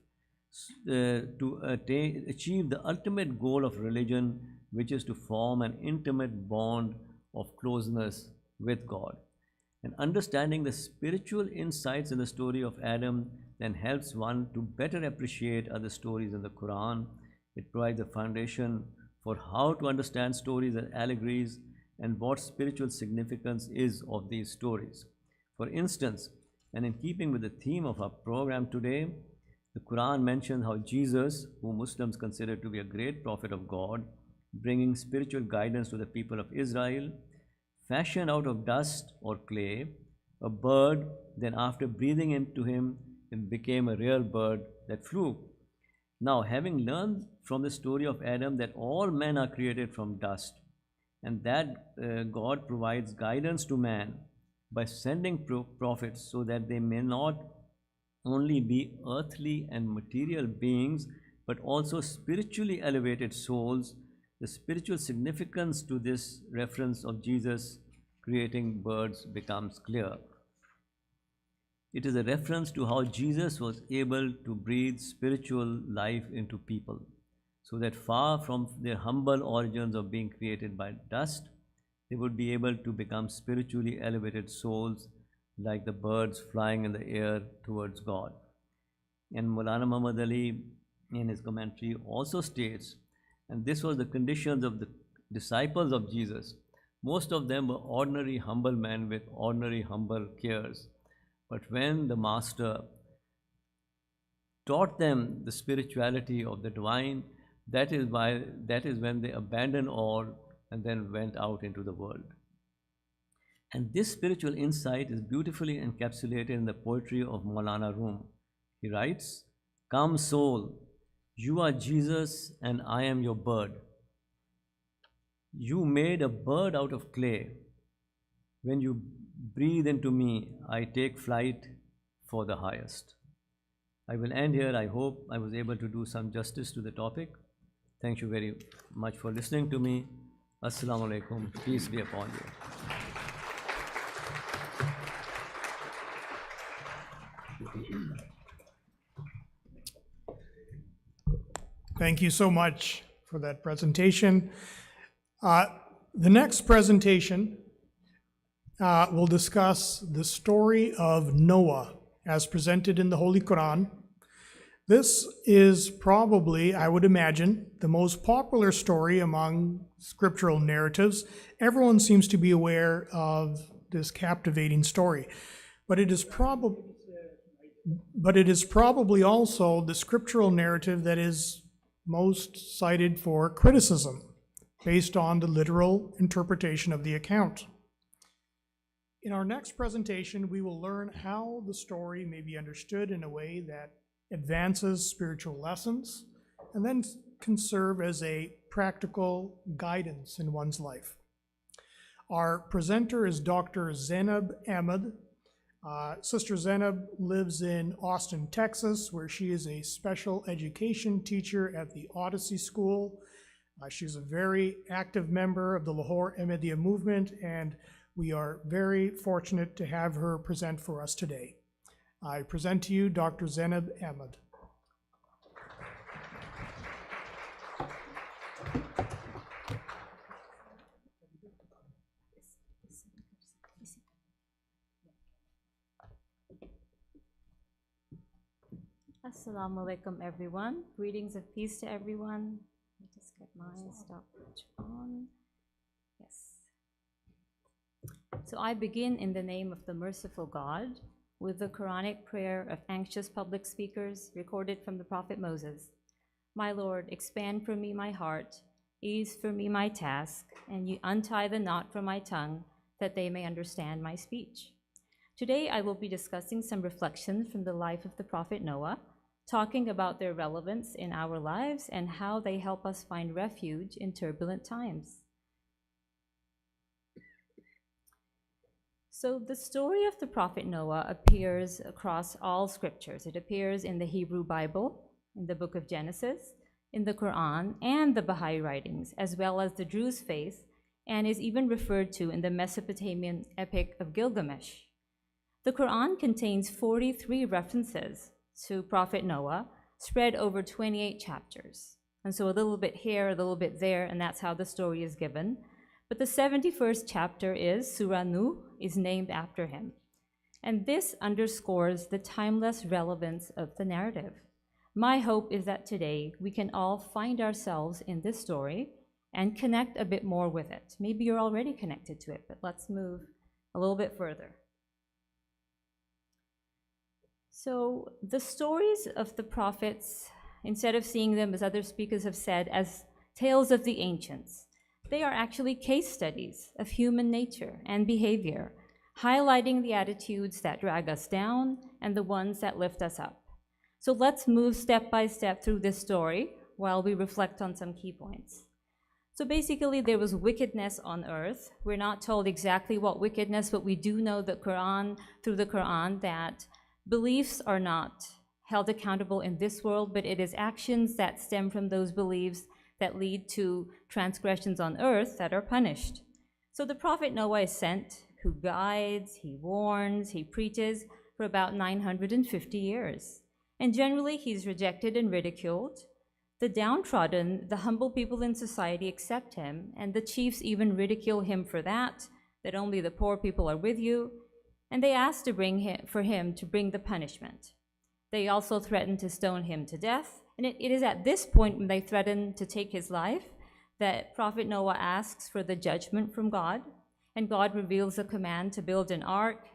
to achieve the ultimate goal of religion, which is to form an intimate bond of closeness with God. And understanding the spiritual insights in the story of Adam then helps one to better appreciate other stories in the Quran. It provides a foundation for how to understand stories and allegories and what spiritual significance is of these stories. For instance, and in keeping with the theme of our program today, the Quran mentions how Jesus, who Muslims consider to be a great prophet of God, bringing spiritual guidance to the people of Israel, fashioned out of dust or clay a bird, then after breathing into him, it became a real bird that flew. Now, having learned from the story of Adam that all men are created from dust, and that God provides guidance to man by sending prophets so that they may not only be earthly and material beings, but also spiritually elevated souls, the spiritual significance to this reference of Jesus creating birds becomes clear. It is a reference to how Jesus was able to breathe spiritual life into people, so that far from their humble origins of being created by dust, they would be able to become spiritually elevated souls like the birds flying in the air towards God. And Maulana Muhammad Ali, in his commentary, also states, and this was the conditions of the disciples of Jesus. Most of them were ordinary, humble men with ordinary, humble cares. But when the Master taught them the spirituality of the divine, that is when they abandoned all and then went out into the world. And this spiritual insight is beautifully encapsulated in the poetry of Maulana Rum. He writes, "Come soul, you are Jesus and I am your bird. You made a bird out of clay. When you breathe into me, I take flight for the highest." I will end here. I hope I was able to do some justice to the topic. Thank you very much for listening to me. Assalamu alaikum. Peace be upon you. Thank you so much for that presentation. The next presentation will discuss the story of Noah as presented in the Holy Quran. This is probably, I would imagine, the most popular story among scriptural narratives. Everyone seems to be aware of this captivating story, but it is probably also the scriptural narrative that is most cited for criticism based on the literal interpretation of the account. In our next presentation, we will learn how the story may be understood in a way that advances spiritual lessons and then can serve as a practical guidance in one's life. Our presenter is Dr. Zainab Ahmed. Sister Zainab lives in Austin, Texas, where she is a special education teacher at the Odyssey School. She's a very active member of the Lahore Ahmadiyya movement, and we are very fortunate to have her present for us today. I present to you Dr. Zainab Ahmed. Assalamu alaikum, everyone. Greetings of peace to everyone. Let me just get my stopwatch on. Yes. So I begin in the name of the merciful God with the Quranic prayer of anxious public speakers recorded from the Prophet Moses. My Lord, expand for me my heart, ease for me my task, and you untie the knot from my tongue that they may understand my speech. Today I will be discussing some reflections from the life of the Prophet Noah, talking about their relevance in our lives and how they help us find refuge in turbulent times. So the story of the Prophet Noah appears across all scriptures. It appears in the Hebrew Bible, in the book of Genesis, in the Quran, and the Baha'i writings, as well as the Druze faith, and is even referred to in the Mesopotamian epic of Gilgamesh. The Quran contains 43 references to Prophet Noah, spread over 28 chapters. And so a little bit here, a little bit there, and that's how the story is given. But the 71st chapter is Surah Nuh, is named after him. And this underscores the timeless relevance of the narrative. My hope is that today we can all find ourselves in this story and connect a bit more with it. Maybe you're already connected to it, but let's move a little bit further. So the stories of the prophets, instead of seeing them, as other speakers have said, as tales of the ancients, they are actually case studies of human nature and behavior, highlighting the attitudes that drag us down and the ones that lift us up. So let's move step by step through this story while we reflect on some key points. So basically, there was wickedness on earth. We're not told exactly what wickedness, but we do know that through the Quran, that Beliefs are not held accountable in this world, but it is actions that stem from those beliefs that lead to transgressions on earth that are punished. So the prophet Noah is sent, who guides, he warns, he preaches for about 950 years. And generally, he's rejected and ridiculed. The downtrodden, the humble people in society accept him, and the chiefs even ridicule him for that only the poor people are with you, and they ask for him to bring the punishment. They also threaten to stone him to death, and it is at this point when they threaten to take his life that Prophet Noah asks for the judgment from God, and God reveals a command to build an ark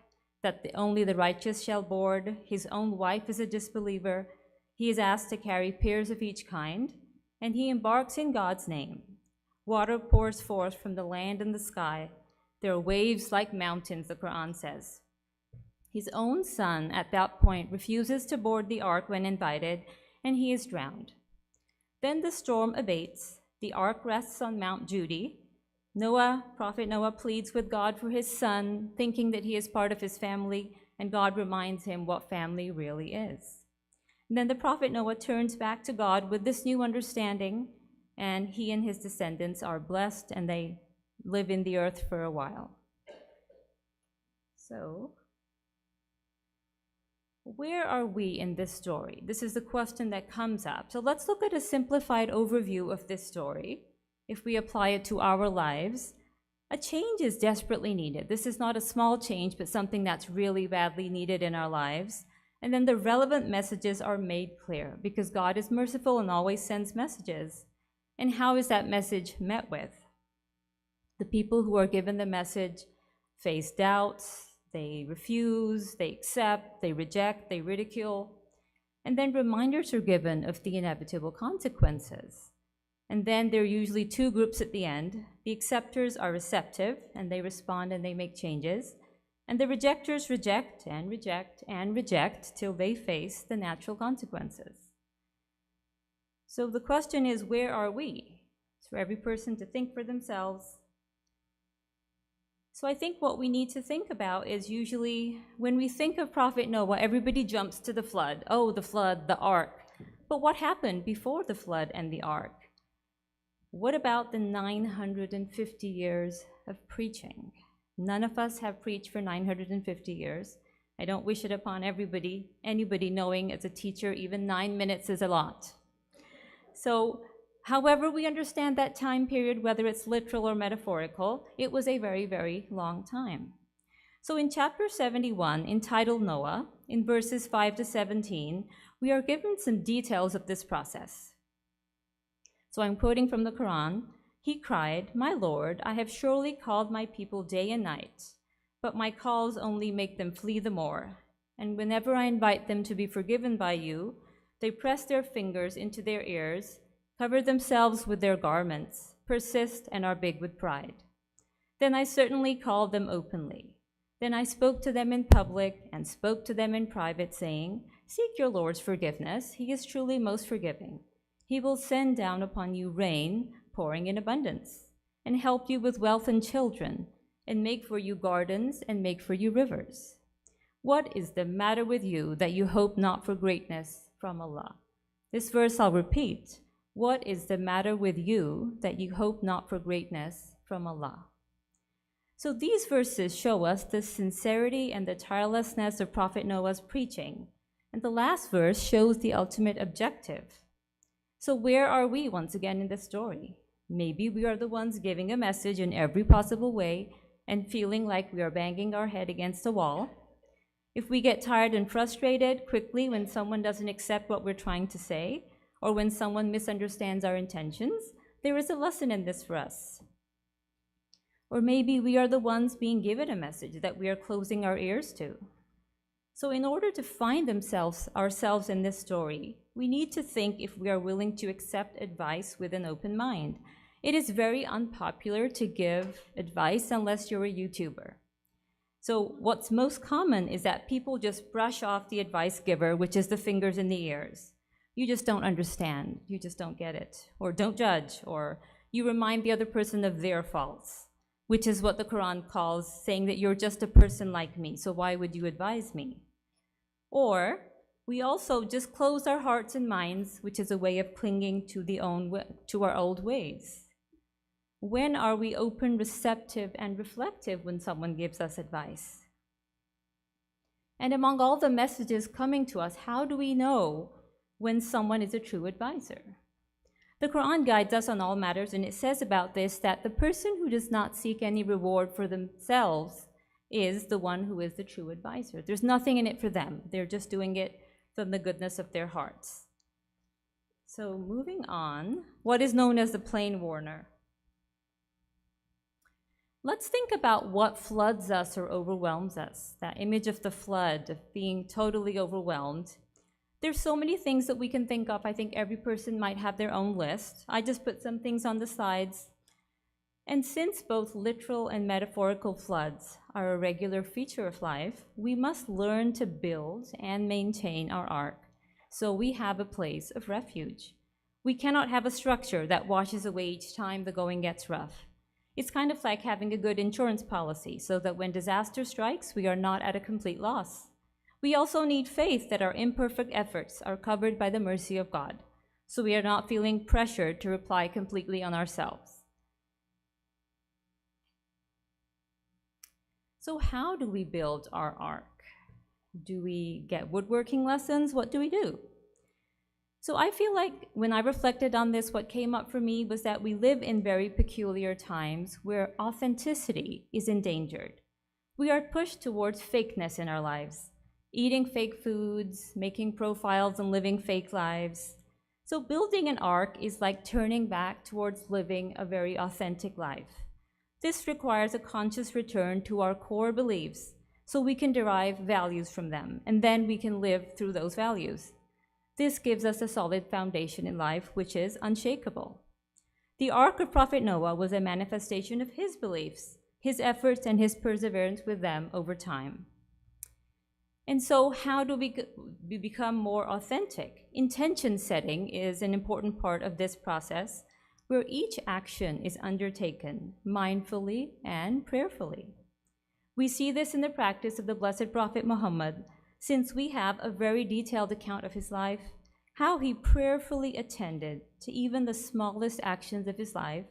that only the righteous shall board. His own wife is a disbeliever. He is asked to carry pairs of each kind, and he embarks in God's name. Water pours forth from the land and the sky. There are waves like mountains, the Quran says. His own son at that point refuses to board the ark when invited, and he is drowned. Then the storm abates. The ark rests on Mount Judy. Prophet Noah pleads with God for his son, thinking that he is part of his family, and God reminds him what family really is. And then the prophet Noah turns back to God with this new understanding, and he and his descendants are blessed, and they live in the earth for a while. So, where are we in this story? This is the question that comes up. So let's look at a simplified overview of this story. If we apply it to our lives, a change is desperately needed. This is not a small change, but something that's really badly needed in our lives. And then the relevant messages are made clear, because God is merciful and always sends messages. And how is that message met with? The people who are given the message face doubts, they refuse, they accept, they reject, they ridicule. And then reminders are given of the inevitable consequences. And then there are usually two groups at the end. The acceptors are receptive, and they respond and they make changes. And the rejectors reject and reject and reject till they face the natural consequences. So the question is, where are we? It's for every person to think for themselves. So I think what we need to think about is, usually when we think of Prophet Noah, everybody jumps to the flood. Oh, the flood, the ark. But what happened before the flood and the ark? What about the 950 years of preaching? None of us have preached for 950 years. I don't wish it upon anybody knowing as a teacher, even 9 minutes is a lot. So, however we understand that time period, whether it's literal or metaphorical, it was a very, very long time. So in chapter 71, entitled Noah, in verses 5 to 17, we are given some details of this process. So I'm quoting from the Quran. He cried, "My Lord, I have surely called my people day and night, but my calls only make them flee the more. And whenever I invite them to be forgiven by you, they press their fingers into their ears, cover themselves with their garments, persist, and are big with pride. Then I certainly called them openly. Then I spoke to them in public and spoke to them in private, saying, 'Seek your Lord's forgiveness. He is truly most forgiving. He will send down upon you rain, pouring in abundance, and help you with wealth and children, and make for you gardens and make for you rivers. What is the matter with you that you hope not for greatness from Allah?'" This verse I'll repeat. What is the matter with you that you hope not for greatness from Allah? So these verses show us the sincerity and the tirelessness of Prophet Noah's preaching. And the last verse shows the ultimate objective. So where are we once again in this story? Maybe we are the ones giving a message in every possible way and feeling like we are banging our head against a wall. If we get tired and frustrated quickly when someone doesn't accept what we're trying to say, or when someone misunderstands our intentions, there is a lesson in this for us. Or maybe we are the ones being given a message that we are closing our ears to. So in order to find ourselves in this story, we need to think if we are willing to accept advice with an open mind. It is very unpopular to give advice unless you're a YouTuber. So what's most common is that people just brush off the advice giver, which is the fingers in the ears. You just don't understand, you just don't get it, or don't judge, or you remind the other person of their faults, which is what the Quran calls saying that you're just a person like me, so why would you advise me? Or we also just close our hearts and minds, which is a way of clinging to our old ways. When are we open, receptive, and reflective when someone gives us advice? And among all the messages coming to us, how do we know when someone is a true advisor? The Quran guides us on all matters, and it says about this that the person who does not seek any reward for themselves is the one who is the true advisor. There's nothing in it for them. They're just doing it from the goodness of their hearts. So moving on, what is known as the plain warner? Let's think about what floods us or overwhelms us. That image of the flood, of being totally overwhelmed. There's so many things that we can think of. I think every person might have their own list. I just put some things on the slides. And since both literal and metaphorical floods are a regular feature of life, we must learn to build and maintain our ark so we have a place of refuge. We cannot have a structure that washes away each time the going gets rough. It's kind of like having a good insurance policy so that when disaster strikes, we are not at a complete loss. We also need faith that our imperfect efforts are covered by the mercy of God, so we are not feeling pressured to rely completely on ourselves. So how do we build our ark? Do we get woodworking lessons? What do we do? So I feel like when I reflected on this, what came up for me was that we live in very peculiar times where authenticity is endangered. We are pushed towards fakeness in our lives, eating fake foods, making profiles and living fake lives. So building an ark is like turning back towards living a very authentic life. This requires a conscious return to our core beliefs so we can derive values from them, and then we can live through those values. This gives us a solid foundation in life, which is unshakable. The Ark of Prophet Noah was a manifestation of his beliefs, his efforts, and his perseverance with them over time. And so how do we become more authentic? Intention setting is an important part of this process, where each action is undertaken mindfully and prayerfully. We see this in the practice of the Blessed Prophet Muhammad, since we have a very detailed account of his life, how he prayerfully attended to even the smallest actions of his life,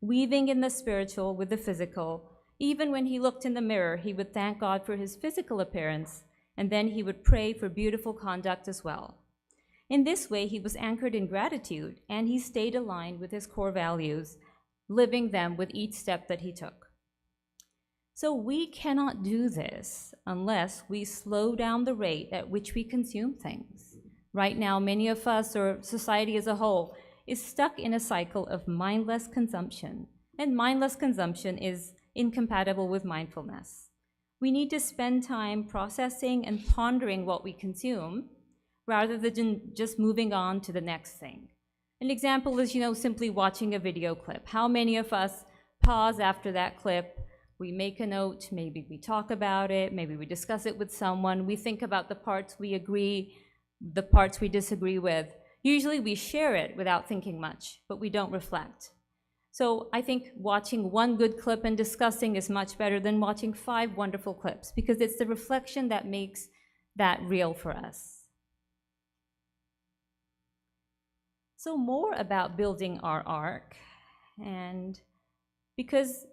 weaving in the spiritual with the physical. Even when he looked in the mirror, he would thank God for his physical appearance, and then he would pray for beautiful conduct as well. In this way, he was anchored in gratitude, and he stayed aligned with his core values, living them with each step that he took. So we cannot do this unless we slow down the rate at which we consume things. Right now, many of us, or society as a whole, is stuck in a cycle of mindless consumption, and mindless consumption is incompatible with mindfulness. We need to spend time processing and pondering what we consume, rather than just moving on to the next thing. An example is, simply watching a video clip. How many of us pause after that clip? We make a note, maybe we talk about it, maybe we discuss it with someone, we think about the parts we agree, the parts we disagree with. Usually we share it without thinking much, but we don't reflect. So I think watching one good clip and discussing is much better than watching 5 wonderful clips, because it's the reflection that makes that real for us. So more about building our ark, and because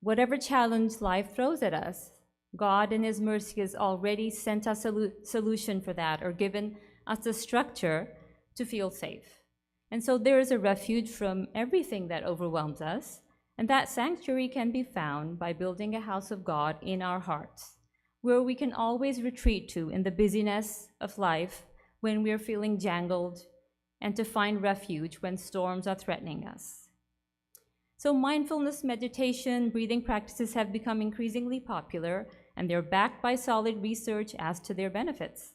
whatever challenge life throws at us, God in his mercy has already sent us a solution for that, or given us a structure to feel safe. And so there is a refuge from everything that overwhelms us, and that sanctuary can be found by building a house of God in our hearts, where we can always retreat to in the busyness of life when we are feeling jangled, and to find refuge when storms are threatening us. So mindfulness, meditation, breathing practices have become increasingly popular, and they're backed by solid research as to their benefits.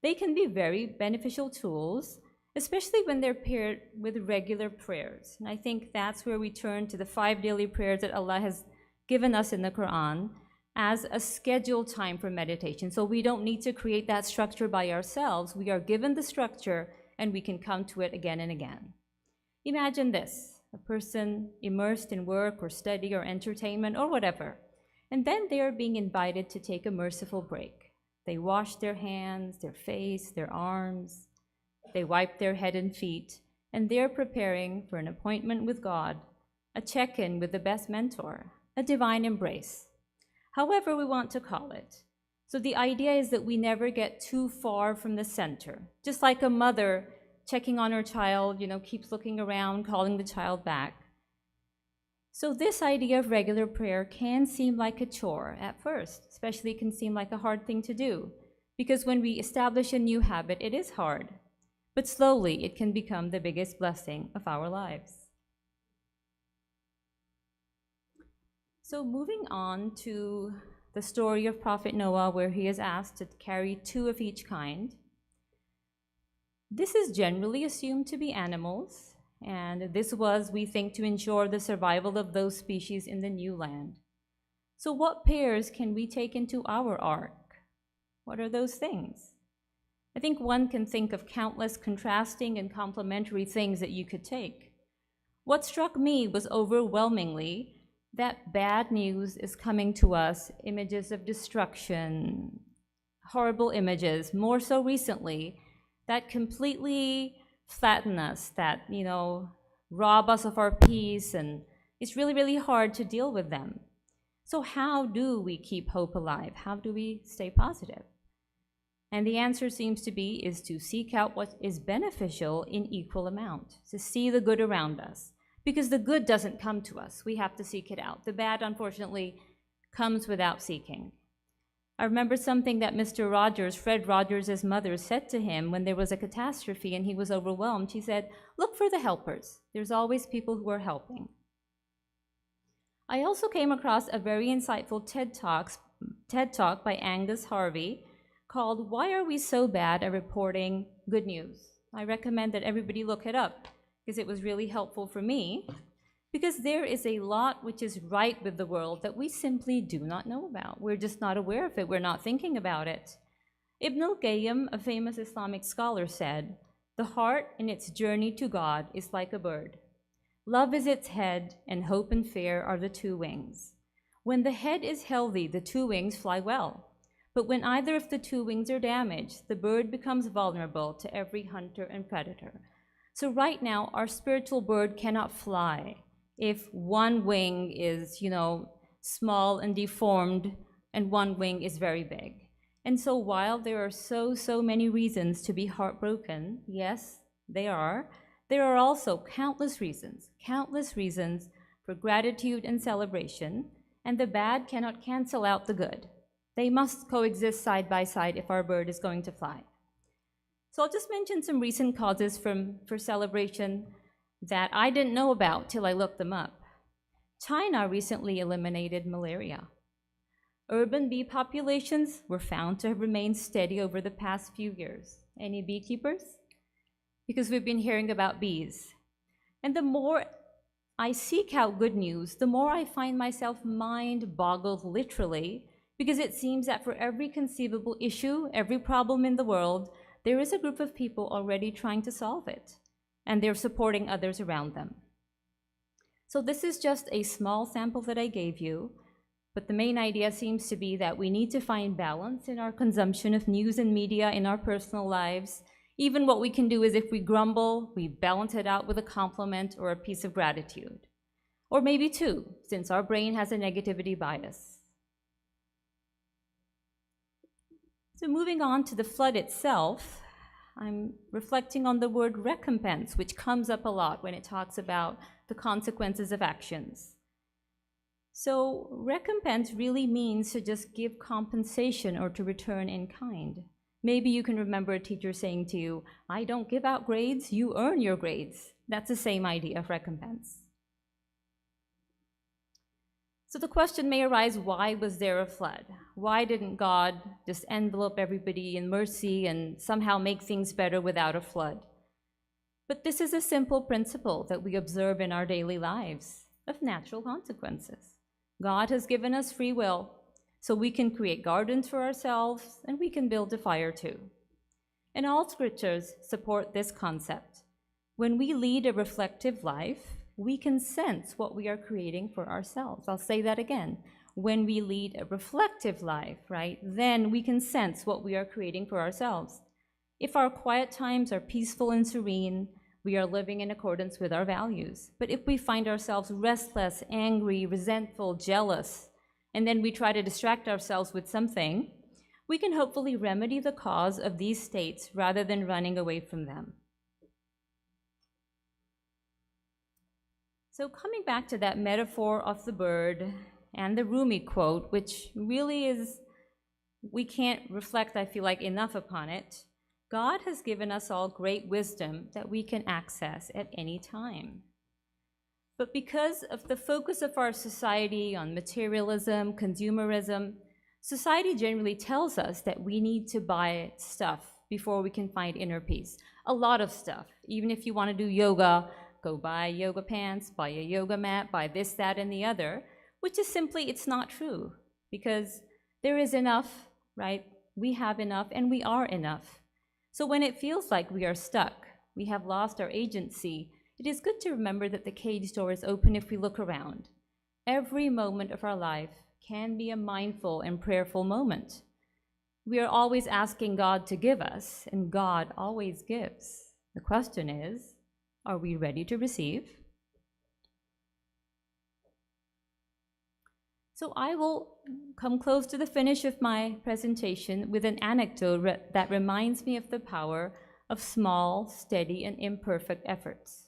They can be very beneficial tools, especially when they're paired with regular prayers. And I think that's where we turn to the 5 daily prayers that Allah has given us in the Quran as a scheduled time for meditation. So we don't need to create that structure by ourselves. We are given the structure, and we can come to it again and again. Imagine this, a person immersed in work or study or entertainment or whatever, and then they are being invited to take a merciful break. They wash their hands, their face, their arms. They wipe their head and feet, and they're preparing for an appointment with God, a check-in with the best mentor, a divine embrace, however we want to call it. So the idea is that we never get too far from the center. Just like a mother checking on her child, keeps looking around, calling the child back. So this idea of regular prayer can seem like a chore at first, especially it can seem like a hard thing to do, because when we establish a new habit, it is hard, but slowly it can become the biggest blessing of our lives. So moving on to the story of Prophet Noah, where he is asked to carry 2 of each kind. This is generally assumed to be animals, and this was, we think, to ensure the survival of those species in the new land. So what pairs can we take into our ark? What are those things? I think one can think of countless contrasting and complementary things that you could take. What struck me was overwhelmingly that bad news is coming to us, images of destruction, horrible images, more so recently, that completely flatten us, that, rob us of our peace, and it's really, really hard to deal with them. So how do we keep hope alive? How do we stay positive? And the answer seems to be is to seek out what is beneficial in equal amount, to see the good around us, because the good doesn't come to us. We have to seek it out. The bad, unfortunately, comes without seeking. I remember something that Mr. Rogers, Fred Rogers' mother, said to him when there was a catastrophe and he was overwhelmed. She said, "Look for the helpers. There's always people who are helping." I also came across a very insightful TED Talk by Angus Harvey called "Why Are We So Bad at Reporting Good News?" I recommend that everybody look it up because it was really helpful for me, because there is a lot which is right with the world that we simply do not know about. We're just not aware of it. We're not thinking about it. Ibn al-Qayyim, a famous Islamic scholar, said, "The heart in its journey to God is like a bird. Love is its head, and hope and fear are the 2 wings. When the head is healthy, the 2 wings fly well. But when either of the 2 wings are damaged, the bird becomes vulnerable to every hunter and predator." So right now, our spiritual bird cannot fly if one wing is, small and deformed, and one wing is very big. And so while there are so many reasons to be heartbroken, yes, there are also countless reasons for gratitude and celebration, and the bad cannot cancel out the good. They must coexist side by side if our bird is going to fly. So I'll just mention some recent causes for celebration that I didn't know about till I looked them up. China recently eliminated malaria. Urban bee populations were found to have remained steady over the past few years. Any beekeepers? Because we've been hearing about bees. And the more I seek out good news, the more I find myself mind-boggled literally, because it seems that for every conceivable issue, every problem in the world, there is a group of people already trying to solve it, and they're supporting others around them. So this is just a small sample that I gave you, but the main idea seems to be that we need to find balance in our consumption of news and media in our personal lives. Even what we can do is, if we grumble, we balance it out with a compliment or a piece of gratitude. Or maybe 2, since our brain has a negativity bias. So moving on to the flood itself, I'm reflecting on the word recompense, which comes up a lot when it talks about the consequences of actions. So recompense really means to just give compensation or to return in kind. Maybe you can remember a teacher saying to you, "I don't give out grades, you earn your grades." That's the same idea of recompense. So the question may arise, why was there a flood? Why didn't God just envelop everybody in mercy and somehow make things better without a flood? But this is a simple principle that we observe in our daily lives of natural consequences. God has given us free will, so we can create gardens for ourselves and we can build a fire too. And all scriptures support this concept. When we lead a reflective life, we can sense what we are creating for ourselves. I'll say that again. when we lead a reflective life, right, then we can sense what we are creating for ourselves. If our quiet times are peaceful and serene, we are living in accordance with our values. But if we find ourselves restless, angry, resentful, jealous, and then we try to distract ourselves with something, we can hopefully remedy the cause of these states rather than running away from them. So coming back to that metaphor of the bird and the Rumi quote, which really is, we can't reflect, I feel like, enough upon it. God has given us all great wisdom that we can access at any time. But because of the focus of our society on materialism, consumerism, society generally tells us that we need to buy stuff before we can find inner peace. A lot of stuff. Even if you want to do yoga, go buy yoga pants, buy a yoga mat, buy this, that, and the other, which is simply, it's not true, because there is enough, right? We have enough, and we are enough. So when it feels like we are stuck, we have lost our agency, it is good to remember that the cage door is open if we look around. Every moment of our life can be a mindful and prayerful moment. We are always asking God to give us, and God always gives. The question is, are we ready to receive? So I will come close to the finish of my presentation with an anecdote that reminds me of the power of small, steady, and imperfect efforts.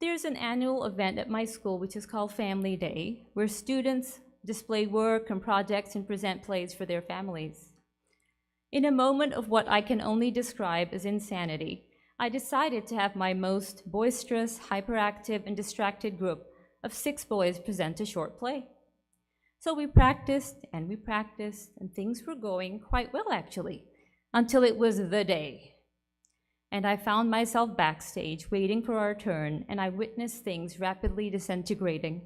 There's an annual event at my school which is called Family Day, where students display work and projects and present plays for their families. In a moment of what I can only describe as insanity, I decided to have my most boisterous, hyperactive, and distracted group of 6 boys present a short play. So we practiced, and things were going quite well, actually, until it was the day. And I found myself backstage waiting for our turn, and I witnessed things rapidly disintegrating.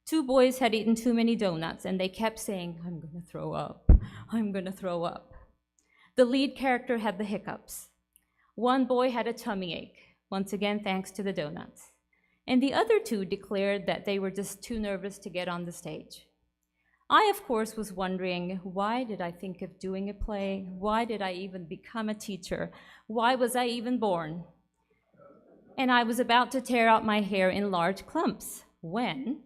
2 boys had eaten too many donuts, and they kept saying, "I'm gonna throw up, I'm gonna throw up." The lead character had the hiccups. 1 boy had a tummy ache, once again thanks to the donuts. And the other 2 declared that they were just too nervous to get on the stage. I, of course, was wondering, why did I think of doing a play? Why did I even become a teacher? Why was I even born? And I was about to tear out my hair in large clumps when,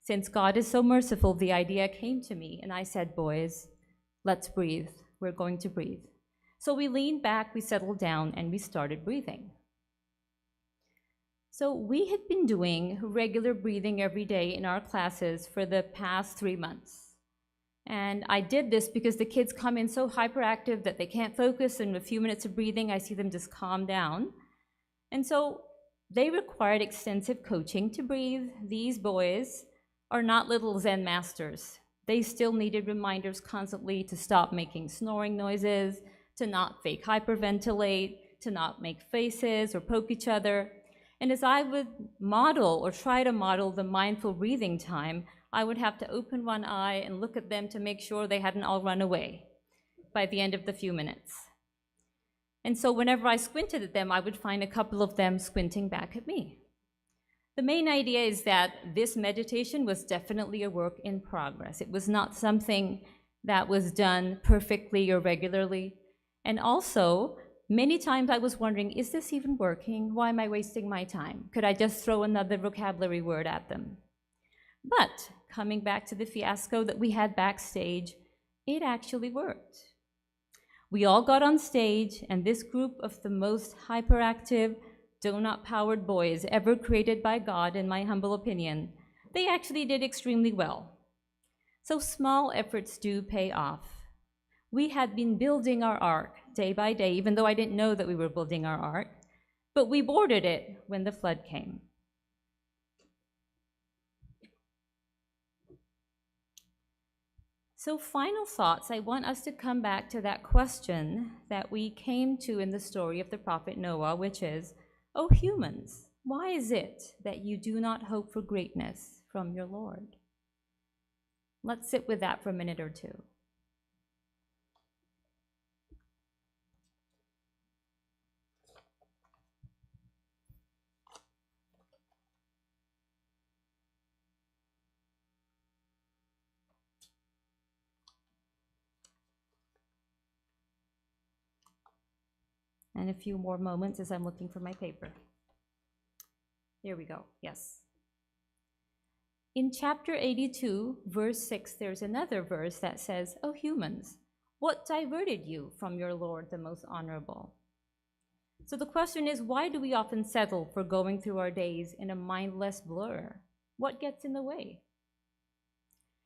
since God is so merciful, the idea came to me, and I said, "Boys, let's breathe. We're going to breathe." So we leaned back, we settled down, and we started breathing. So we had been doing regular breathing every day in our classes for the past 3 months. And I did this because the kids come in so hyperactive that they can't focus, and in a few minutes of breathing, I see them just calm down. And so they required extensive coaching to breathe. These boys are not little Zen masters. They still needed reminders constantly to stop making snoring noises, to not fake hyperventilate, to not make faces or poke each other. And as I would model or try to model the mindful breathing time, I would have to open one eye and look at them to make sure they hadn't all run away by the end of the few minutes. And so whenever I squinted at them, I would find a couple of them squinting back at me. The main idea is that this meditation was definitely a work in progress. It was not something that was done perfectly or regularly. And also, many times I was wondering, is this even working? Why am I wasting my time? Could I just throw another vocabulary word at them? But coming back to the fiasco that we had backstage, it actually worked. We all got on stage, and this group of the most hyperactive, donut-powered boys ever created by God, in my humble opinion, they actually did extremely well. So small efforts do pay off. We had been building our ark day by day, even though I didn't know that we were building our ark, but we boarded it when the flood came. So final thoughts, I want us to come back to that question that we came to in the story of the prophet Noah, which is, "O humans, why is it that you do not hope for greatness from your Lord?" Let's sit with that for a minute or two. And a few more moments as I'm looking for my paper. Here we go, yes. In chapter 82, verse 6, there's another verse that says, "O humans, what diverted you from your Lord, the most honorable?" So the question is, why do we often settle for going through our days in a mindless blur? What gets in the way?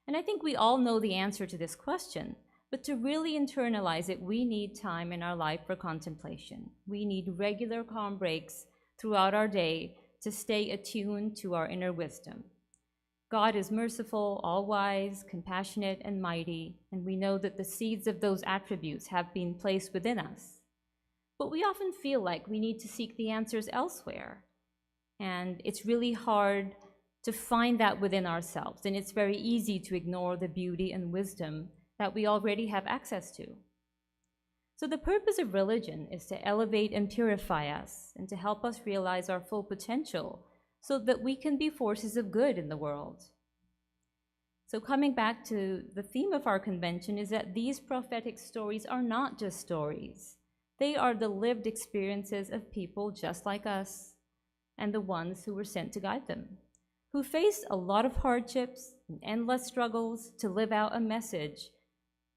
And I think we all know the answer to this question, but to really internalize it, we need time in our life for contemplation. We need regular calm breaks throughout our day to stay attuned to our inner wisdom. God is merciful, all-wise, compassionate, and mighty, and we know that the seeds of those attributes have been placed within us. But we often feel like we need to seek the answers elsewhere, and it's really hard to find that within ourselves, and it's very easy to ignore the beauty and wisdom that we already have access to. So the purpose of religion is to elevate and purify us, and to help us realize our full potential, so that we can be forces of good in the world. So coming back to the theme of our convention is that these prophetic stories are not just stories. They are the lived experiences of people just like us, and the ones who were sent to guide them, who faced a lot of hardships and endless struggles to live out a message,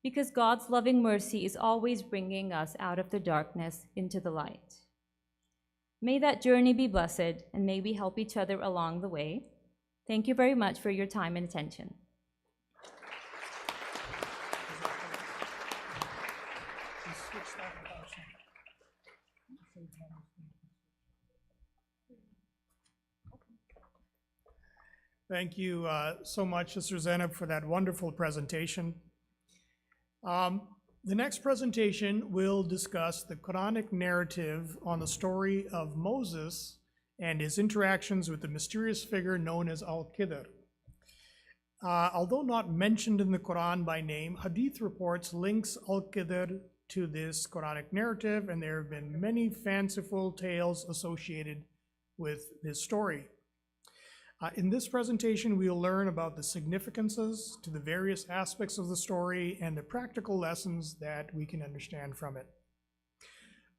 because God's loving mercy is always bringing us out of the darkness into the light. May that journey be blessed, and may we help each other along the way. Thank you very much for your time and attention. Thank you so much, Sister Zainab, for that wonderful presentation. The next presentation will discuss the Quranic narrative on the story of Moses and his interactions with the mysterious figure known as Al-Qidr. Although not mentioned in the Quran by name, Hadith reports links Al-Qidr to this Quranic narrative, and there have been many fanciful tales associated with this story. In this presentation, we'll learn about the significances to the various aspects of the story and the practical lessons that we can understand from it.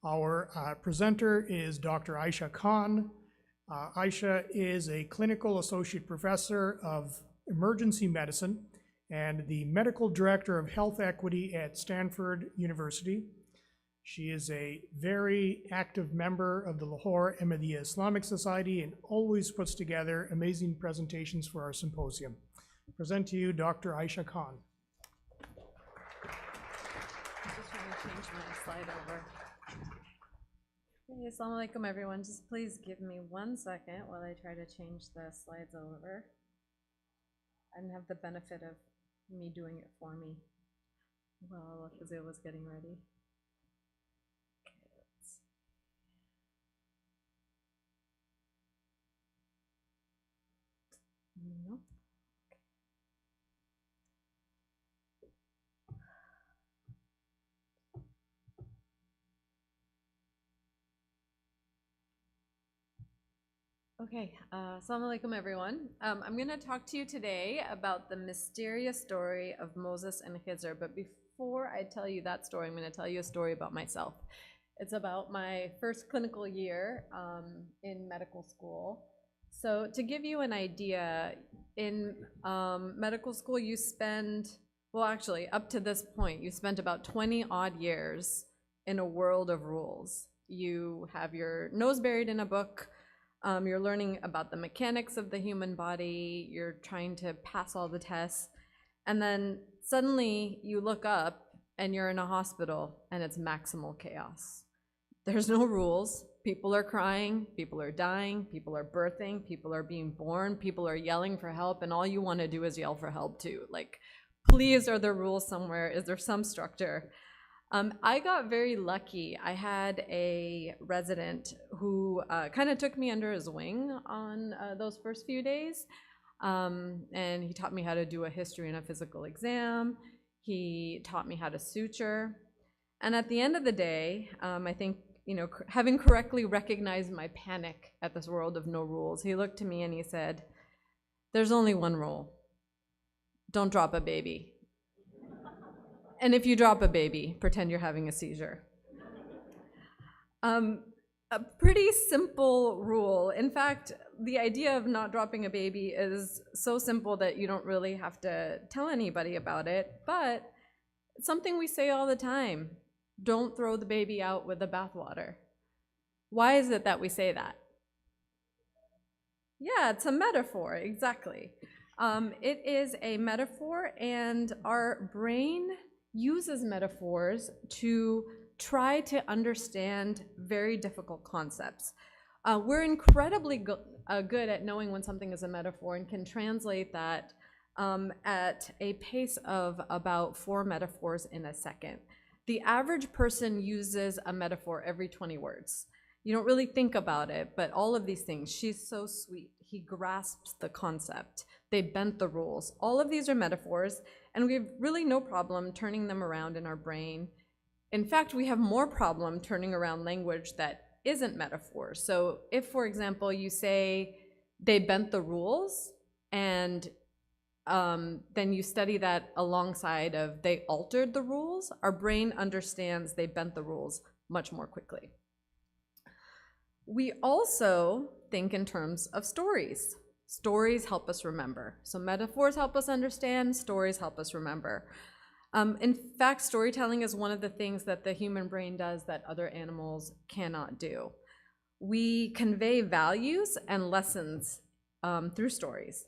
Our presenter is Dr. Aisha Khan. Aisha is a clinical associate professor of emergency medicine and the medical director of health equity at Stanford University. She is a very active member of the Lahore Ahmadiyya Islamic Society and always puts together amazing presentations for our symposium. I present to you Dr. Aisha Khan. I'm just trying to change my slide over. Hey, assalamu alaikum everyone. Just please give me 1 second while I try to change the slides over. I didn't have the benefit of me doing it for me while Fazil was getting ready. Nope. Okay, assalamu alaikum everyone. I'm going to talk to you today about the mysterious story of Moses and Kizer, but before I tell you that story, I'm going to tell you a story about myself. It's about my first clinical year in medical school. So to give you an idea, in medical school you spend, well actually up to this point, you spent about 20 odd years in a world of rules. You have your nose buried in a book, you're learning about the mechanics of the human body, you're trying to pass all the tests, and then suddenly you look up and you're in a hospital and it's maximal chaos. There's no rules. People are crying, people are dying, people are birthing, people are being born, people are yelling for help, and all you want to do is yell for help too. Like, please, are there rules somewhere? Is there some structure? I got very lucky. I had a resident who kind of took me under his wing on those first few days, and he taught me how to do a history and a physical exam. He taught me how to suture. And at the end of the day, I think, you know, having correctly recognized my panic at this world of no rules, he looked to me and he said, "There's only one rule. Don't drop a baby. And if you drop a baby, pretend you're having a seizure." A pretty simple rule. In fact, the idea of not dropping a baby is so simple that you don't really have to tell anybody about it, but it's something we say all the time. Don't throw the baby out with the bathwater. Why is it that we say that? Yeah, it's a metaphor, exactly. It is a metaphor, and our brain uses metaphors to try to understand very difficult concepts. We're incredibly good at knowing when something is a metaphor and can translate that at a pace of about 4 metaphors in a second. The average person uses a metaphor every 20 words. You don't really think about it, but all of these things, she's so sweet, he grasps the concept, they bent the rules. All of these are metaphors, and we have really no problem turning them around in our brain. In fact, we have more problem turning around language that isn't metaphors. So if, for example, you say they bent the rules, and then you study that alongside of they altered the rules, our brain understands they bent the rules much more quickly. We also think in terms of stories. Stories help us remember. So metaphors help us understand, stories help us remember. In fact, storytelling is one of the things that the human brain does that other animals cannot do. We convey values and lessons through stories.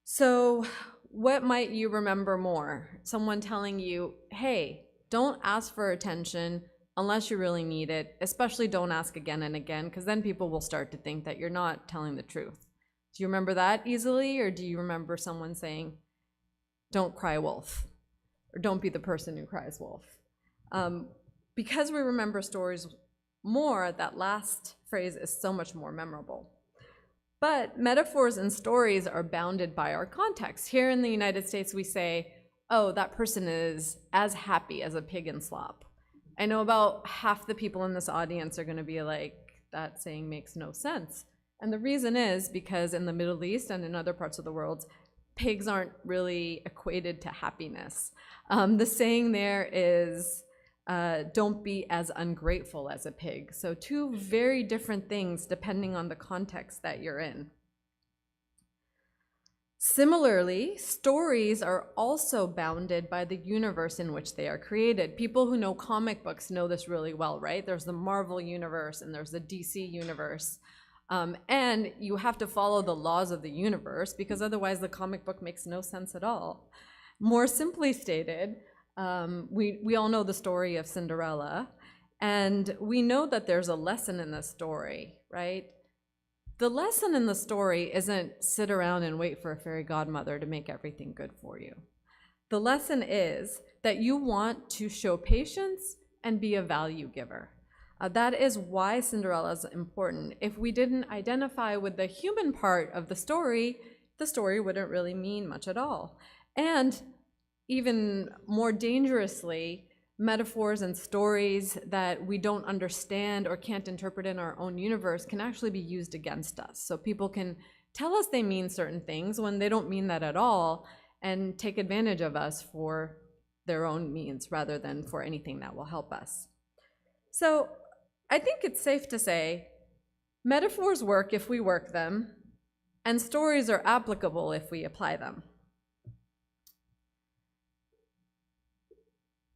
So what might you remember more? Someone telling you, hey, don't ask for attention unless you really need it, especially don't ask again and again, because then people will start to think that you're not telling the truth. Do you remember that easily, or do you remember someone saying, don't cry wolf, or don't be the person who cries wolf? Because we remember stories more, that last phrase is so much more memorable. But metaphors and stories are bounded by our context. Here in the United States, we say, oh, that person is as happy as a pig in slop. I know about half the people in this audience are going to be like, that saying makes no sense. And the reason is because in the Middle East and in other parts of the world, pigs aren't really equated to happiness. The saying there is, don't be as ungrateful as a pig. So 2 very different things depending on the context that you're in. Similarly, stories are also bounded by the universe in which they are created. People who know comic books know this really well, right? There's the Marvel universe and there's the DC universe. And you have to follow the laws of the universe because otherwise the comic book makes no sense at all. More simply stated, we all know the story of Cinderella, and we know that there's a lesson in the story, right? The lesson in the story isn't sit around and wait for a fairy godmother to make everything good for you. The lesson is that you want to show patience and be a value giver. That is why Cinderella is important. If we didn't identify with the human part of the story wouldn't really mean much at all. And even more dangerously, metaphors and stories that we don't understand or can't interpret in our own universe can actually be used against us. So people can tell us they mean certain things when they don't mean that at all and take advantage of us for their own means rather than for anything that will help us. So I think it's safe to say metaphors work if we work them, and stories are applicable if we apply them.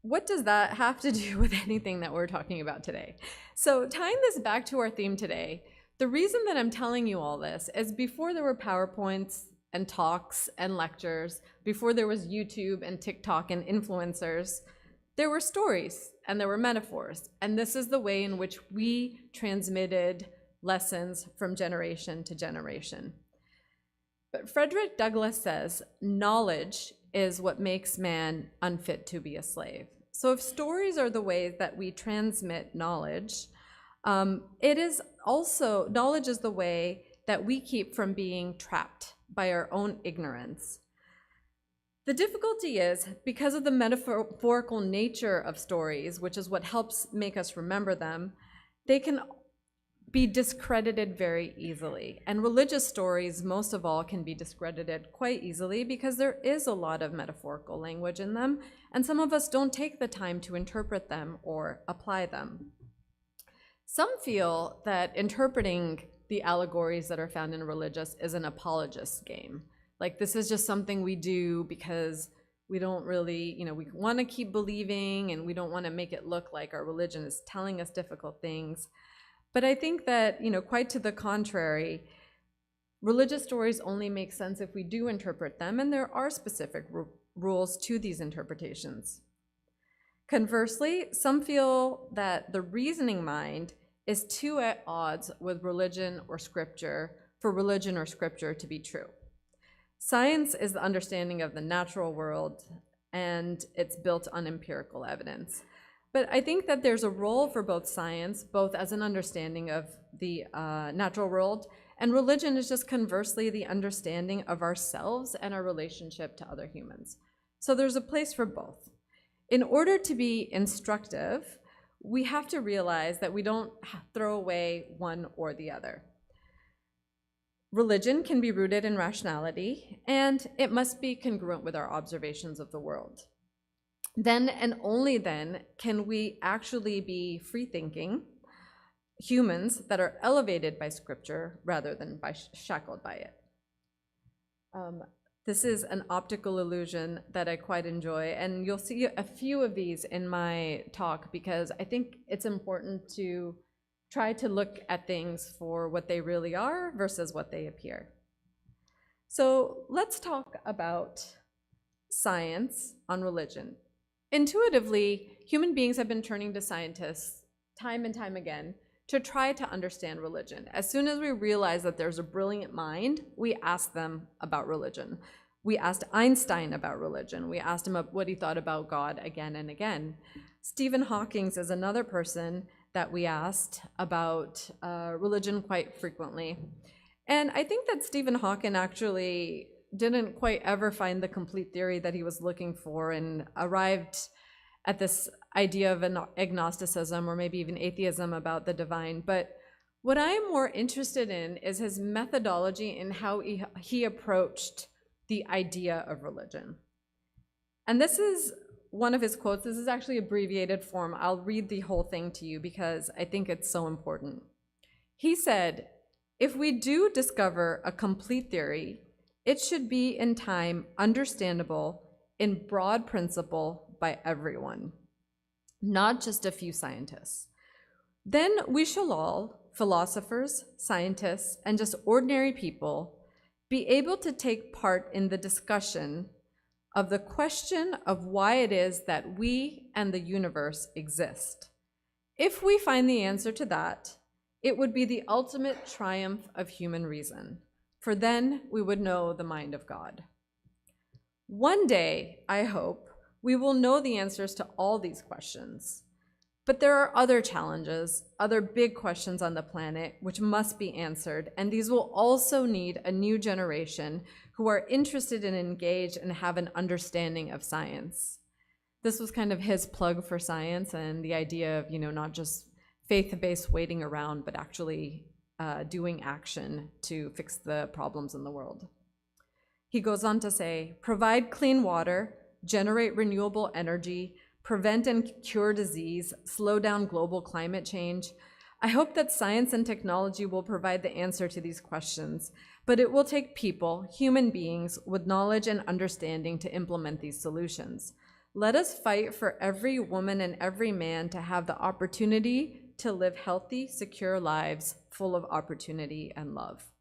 What does that have to do with anything that we're talking about today? So tying this back to our theme today, the reason that I'm telling you all this is before there were PowerPoints and talks and lectures, before there was YouTube and TikTok and influencers, there were stories and there were metaphors. And this is the way in which we transmitted lessons from generation to generation. But Frederick Douglass says, knowledge is what makes man unfit to be a slave. So if stories are the ways that we transmit knowledge, it is also, knowledge is the way that we keep from being trapped by our own ignorance. The difficulty is, because of the metaphorical nature of stories, which is what helps make us remember them, they can be discredited very easily. And religious stories, most of all, can be discredited quite easily because there is a lot of metaphorical language in them, and some of us don't take the time to interpret them or apply them. Some feel that interpreting the allegories that are found in religious is an apologist's game. Like, this is just something we do because we don't really, we want to keep believing and we don't want to make it look like our religion is telling us difficult things. But I think that, quite to the contrary, religious stories only make sense if we do interpret them, and there are specific rules to these interpretations. Conversely, some feel that the reasoning mind is too at odds with religion or scripture for religion or scripture to be true. Science is the understanding of the natural world, and it's built on empirical evidence. But I think that there's a role for both science, both as an understanding of the natural world, and religion is just conversely the understanding of ourselves and our relationship to other humans. So there's a place for both. In order to be instructive, we have to realize that we don't throw away one or the other. Religion can be rooted in rationality, and it must be congruent with our observations of the world. Then and only then can we actually be free-thinking humans that are elevated by scripture rather than shackled by it. This is an optical illusion that I quite enjoy, and you'll see a few of these in my talk because I think it's important to try to look at things for what they really are versus what they appear. So let's talk about science on religion. Intuitively, human beings have been turning to scientists time and time again to try to understand religion. As soon as we realize that there's a brilliant mind, we ask them about religion. We asked Einstein about religion. We asked him what he thought about God again and again. Stephen Hawking is another person that we asked about religion quite frequently. And I think that Stephen Hawking actually didn't quite ever find the complete theory that he was looking for and arrived at this idea of an agnosticism or maybe even atheism about the divine. But what I'm more interested in is his methodology and how he approached the idea of religion. And this is one of his quotes. This is actually abbreviated form. I'll read the whole thing to you because I think it's so important. He said, "If we do discover a complete theory, it should be in time understandable in broad principle by everyone, not just a few scientists. Then we shall all, philosophers, scientists, and just ordinary people, be able to take part in the discussion of the question of why it is that we and the universe exist. If we find the answer to that, it would be the ultimate triumph of human reason, for then we would know the mind of God. One day, I hope, we will know the answers to all these questions. But there are other challenges, other big questions on the planet which must be answered, and these will also need a new generation who are interested and engaged and have an understanding of science." This was kind of his plug for science and the idea of, not just faith-based waiting around, but actually doing action to fix the problems in the world. He goes on to say, "Provide clean water, generate renewable energy, prevent and cure disease, slow down global climate change. I hope that science and technology will provide the answer to these questions, but it will take people, human beings, with knowledge and understanding to implement these solutions. Let us fight for every woman and every man to have the opportunity to live healthy, secure lives full of opportunity and love."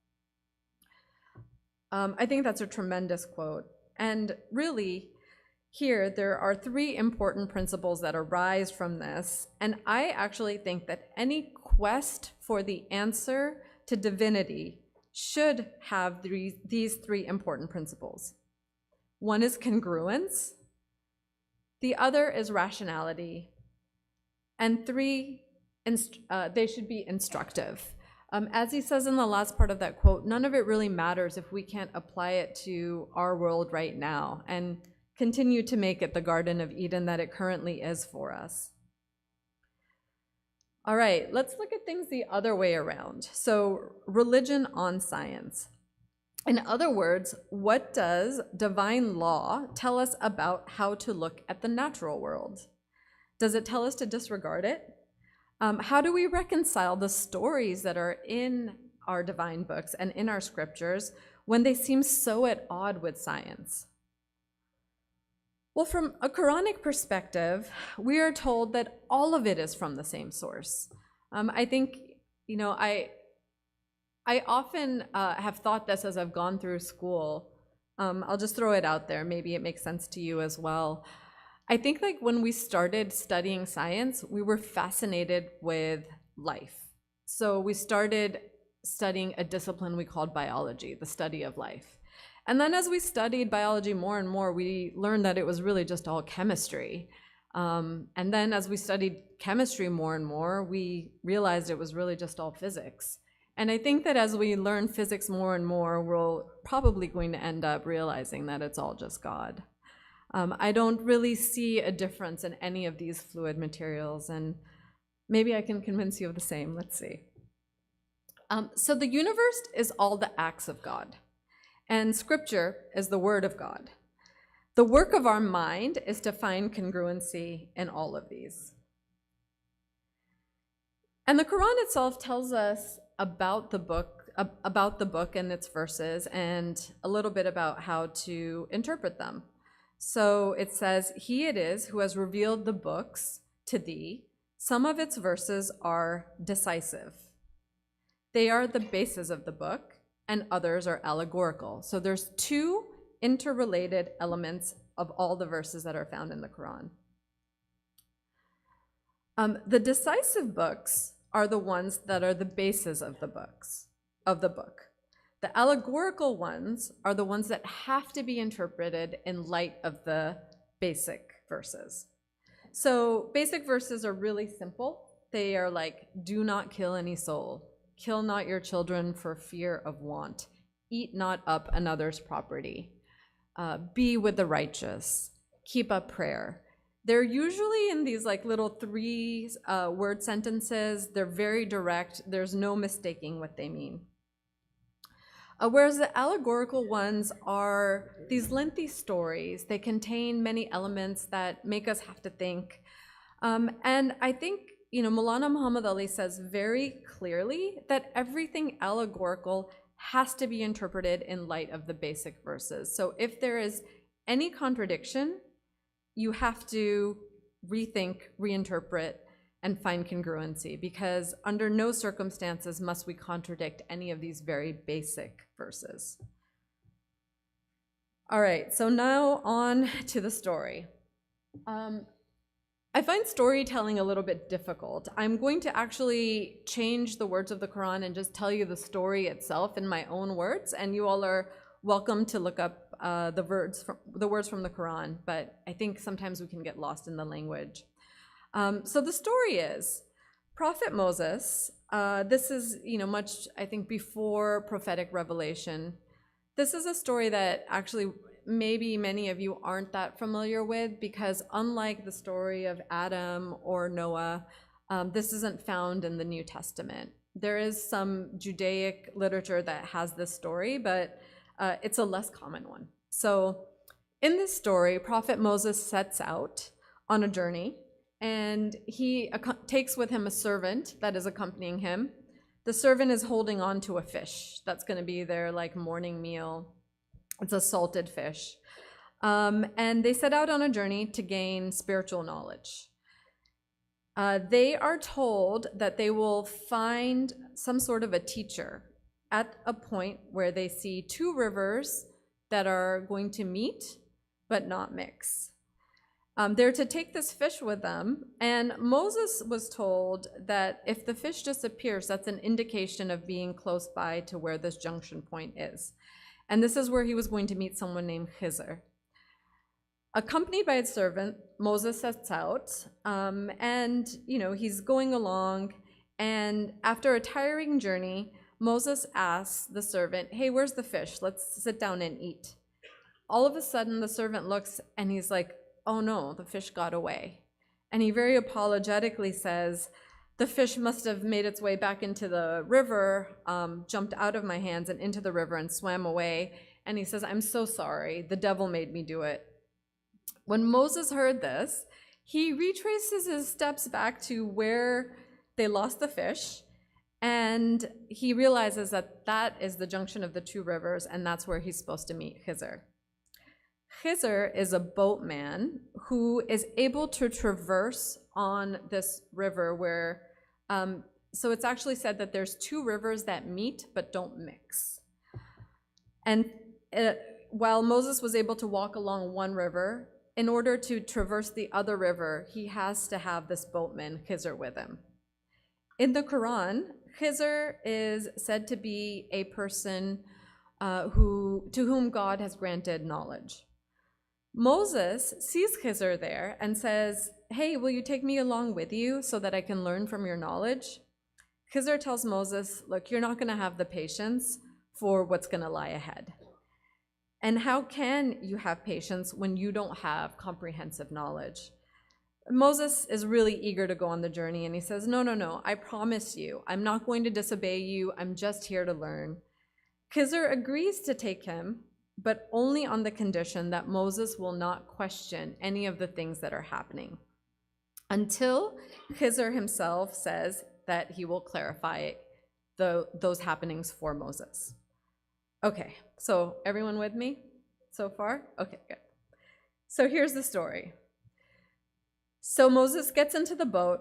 I think that's a tremendous quote. And really, here, there are three important principles that arise from this, and I actually think that any quest for the answer to divinity should have these three important principles. One is congruence, the other is rationality, and three, they should be instructive. As he says in the last part of that quote, none of it really matters if we can't apply it to our world right now and continue to make it the Garden of Eden that it currently is for us. All right, let's look at things the other way around. So, religion on science. In other words, what does divine law tell us about how to look at the natural world? Does it tell us to disregard it? How do we reconcile the stories that are in our divine books and in our scriptures when they seem so at odds with science? Well, from a Quranic perspective, we are told that all of it is from the same source. I think, I often have thought this as I've gone through school. I'll just throw it out there. Maybe it makes sense to you as well. I think like when we started studying science, we were fascinated with life. So we started studying a discipline we called biology, the study of life. And then as we studied biology more and more, we learned that it was really just all chemistry. And then as we studied chemistry more and more, we realized it was really just all physics. And I think that as we learn physics more and more, we're probably going to end up realizing that it's all just God. I don't really see a difference in any of these fluid materials, and maybe I can convince you of the same. Let's see. So the universe is all the acts of God, and Scripture is the Word of God. The work of our mind is to find congruency in all of these. And the Quran itself tells us about the book and its verses, and a little bit about how to interpret them. So it says, "He it is who has revealed the books to thee. Some of its verses are decisive. They are the basis of the book, and others are allegorical." So there's two interrelated elements of all the verses that are found in the Quran. The decisive books are the ones that are the basis of the book. The allegorical ones are the ones that have to be interpreted in light of the basic verses. So basic verses are really simple. They are like, do not kill any soul, kill not your children for fear of want, eat not up another's property, be with the righteous, keep up prayer. They're usually in these like little 3 word sentences. They're very direct. There's no mistaking what they mean. Whereas the allegorical ones are these lengthy stories. They contain many elements that make us have to think. And I think, Maulana Muhammad Ali says very clearly that everything allegorical has to be interpreted in light of the basic verses. So if there is any contradiction, you have to rethink, reinterpret, and find congruency, because under no circumstances must we contradict any of these very basic verses. All right, so now on to the story. I find storytelling a little bit difficult. I'm going to actually change the words of the Quran and just tell you the story itself in my own words, and you all are welcome to look up the words from the Quran, but I think sometimes we can get lost in the language. So the story is Prophet Moses. This is, much, I think, before prophetic revelation. This is a story that actually maybe many of you aren't that familiar with, because unlike the story of Adam or Noah, this isn't found in the New Testament. There is some Judaic literature that has this story, but it's a less common one. So in this story, Prophet Moses sets out on a journey, and he takes with him a servant that is accompanying him. The servant is holding on to a fish. That's going to be their morning meal. It's a salted fish. And they set out on a journey to gain spiritual knowledge. They are told that they will find some sort of a teacher at a point where they see 2 rivers that are going to meet but not mix. They're to take this fish with them, and Moses was told that if the fish disappears, that's an indication of being close by to where this junction point is. And this is where he was going to meet someone named Kizer. Accompanied by his servant, Moses sets out, and he's going along, and after a tiring journey, Moses asks the servant, "Hey, where's the fish? Let's sit down and eat." All of a sudden, the servant looks and he's like, "Oh no, the fish got away." And he very apologetically says, "The fish must have made its way back into the river, jumped out of my hands and into the river and swam away." And he says, "I'm so sorry, the devil made me do it." When Moses heard this, he retraces his steps back to where they lost the fish, and he realizes that that is the junction of the two rivers, and that's where he's supposed to meet Kizer. Kizer is a boatman who is able to traverse on this river where, so it's actually said that there's two rivers that meet but don't mix. And while Moses was able to walk along one river, in order to traverse the other river, he has to have this boatman, Kizer, with him. In the Quran, Kizer is said to be a person to whom God has granted knowledge. Moses sees Kizer there and says, "Hey, will you take me along with you so that I can learn from your knowledge?" Kizer tells Moses, "Look, you're not going to have the patience for what's going to lie ahead. And how can you have patience when you don't have comprehensive knowledge?" Moses is really eager to go on the journey, and he says, No, I promise you, I'm not going to disobey you. I'm just here to learn. Kizer agrees to take him, but only on the condition that Moses will not question any of the things that are happening, until Kizer himself says that he will clarify those happenings for Moses. Okay, so everyone with me so far? Okay, good. So here's the story. So Moses gets into the boat,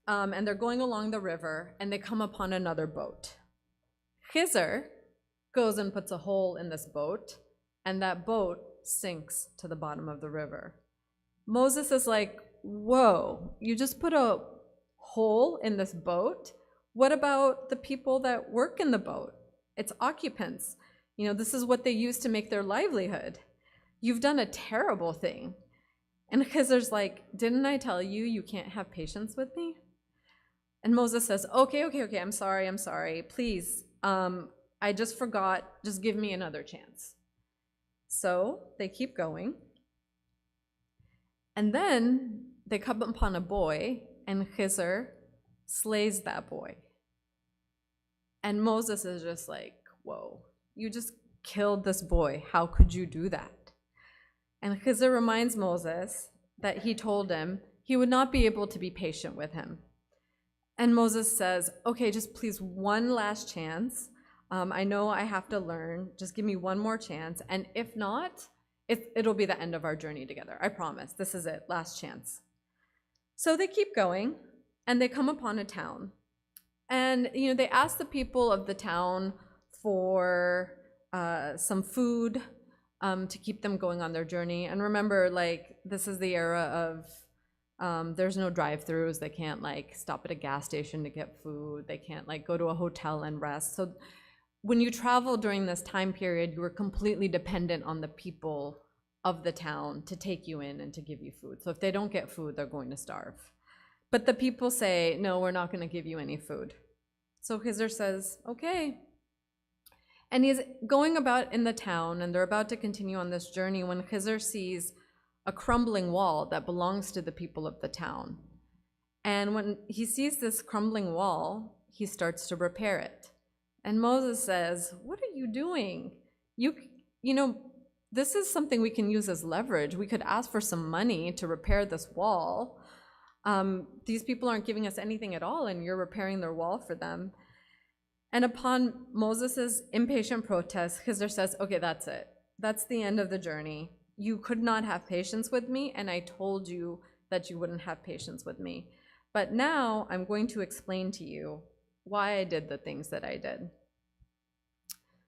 and they're going along the river, and they come upon another boat. Kizer goes and puts a hole in this boat, and that boat sinks to the bottom of the river. Moses is like, "Whoa, you just put a hole in this boat? What about the people that work in the boat? Its occupants. You know, this is what they use to make their livelihood. You've done a terrible thing." And Kizer's like, "Didn't I tell you you can't have patience with me?" And Moses says, Okay, I'm sorry. Please, I just forgot. Just give me another chance. So they keep going. And then they come upon a boy, and Kizer slays that boy. And Moses is just like, "Whoa, you just killed this boy. How could you do that?" And Kizer reminds Moses that he told him he would not be able to be patient with him. And Moses says, "Okay, just please one last chance. I know I have to learn. Just give me one more chance. And if not, it'll be the end of our journey together. I promise. This is it. Last chance." So they keep going, and they come upon a town. And, they ask the people of the town for some food, to keep them going on their journey. And remember, this is the era of there's no drive-throughs. They can't stop at a gas station to get food. They can't go to a hotel and rest. So when you travel during this time period, you were completely dependent on the people of the town to take you in and to give you food. So if they don't get food, they're going to starve. But the people say, "No, we're not going to give you any food." So Kizer says, "Okay." And he's going about in the town, and they're about to continue on this journey when Kizer sees a crumbling wall that belongs to the people of the town. And when he sees this crumbling wall, he starts to repair it. And Moses says, "What are you doing? This is something we can use as leverage. We could ask for some money to repair this wall. These people aren't giving us anything at all, and you're repairing their wall for them." And upon Moses' impatient protest, Kizer says, "Okay, that's it. That's the end of the journey. You could not have patience with me, and I told you that you wouldn't have patience with me. But now I'm going to explain to you why I did the things that I did."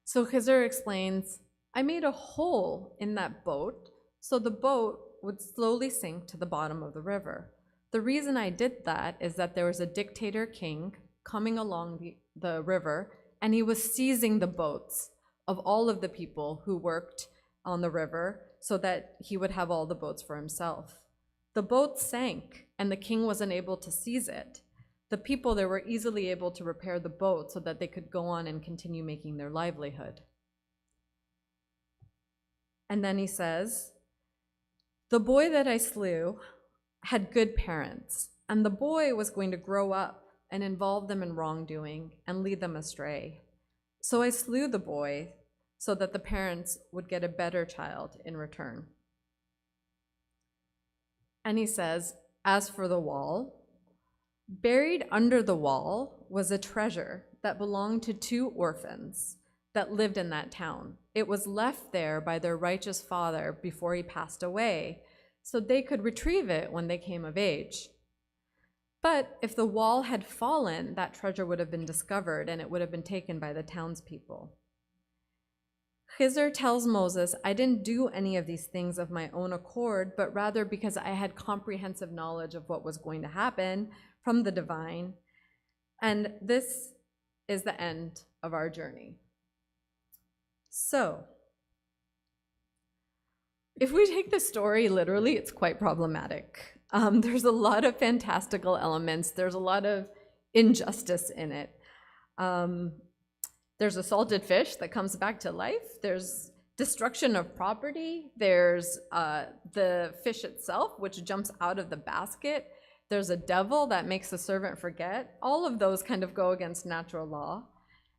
So Kizer explains, "I made a hole in that boat so the boat would slowly sink to the bottom of the river. The reason I did that is that there was a dictator king coming along the river, and he was seizing the boats of all of the people who worked on the river so that he would have all the boats for himself. The boat sank, and the king wasn't able to seize it. The people there were easily able to repair the boat so that they could go on and continue making their livelihood." And then he says, "The boy that I slew had good parents, and the boy was going to grow up and involve them in wrongdoing and lead them astray. So I slew the boy so that the parents would get a better child in return." And he says, "As for the wall, Buried under the wall was a treasure that belonged to 2 orphans that lived in that town. It was left there by their righteous father before he passed away, so they could retrieve it when they came of age. But if the wall had fallen, that treasure would have been discovered and it would have been taken by the townspeople. Kizer tells Moses, I didn't do any of these things of my own accord, but rather because I had comprehensive knowledge of what was going to happen from the divine. And this is the end of our journey. So, if we take the story literally, it's quite problematic. There's a lot of fantastical elements. There's a lot of injustice in it. There's a salted fish that comes back to life. There's destruction of property. There's the fish itself, which jumps out of the basket. There's a devil that makes the servant forget. All of those kind of go against natural law.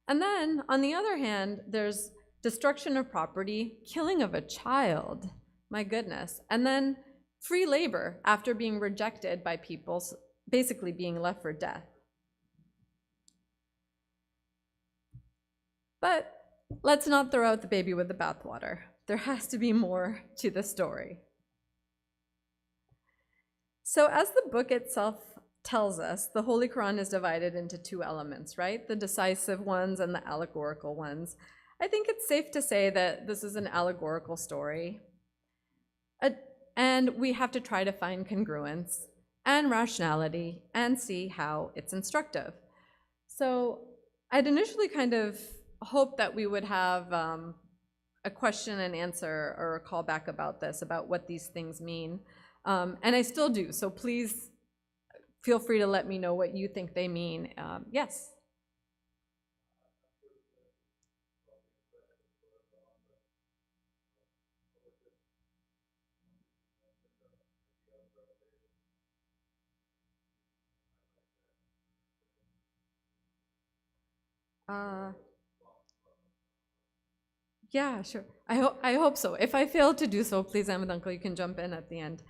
And then, on the other hand, there's destruction of property, killing of a child, my goodness, and then free labor after being rejected by people, basically being left for death. But let's not throw out the baby with the bathwater. There has to be more to the story. So as the book itself tells us, the Holy Quran is divided into 2 elements, right? The decisive ones and the allegorical ones. I think it's safe to say that this is an allegorical story. And we have to try to find congruence and rationality and see how it's instructive. So I'd initially kind of hoped that we would have a question and answer or a callback about this, about what these things mean. And I still do, so please feel free to let me know what you think they mean. Yes? Yeah, sure. I hope so. If I fail to do so, please, Ahmed Uncle, you can jump in at the end.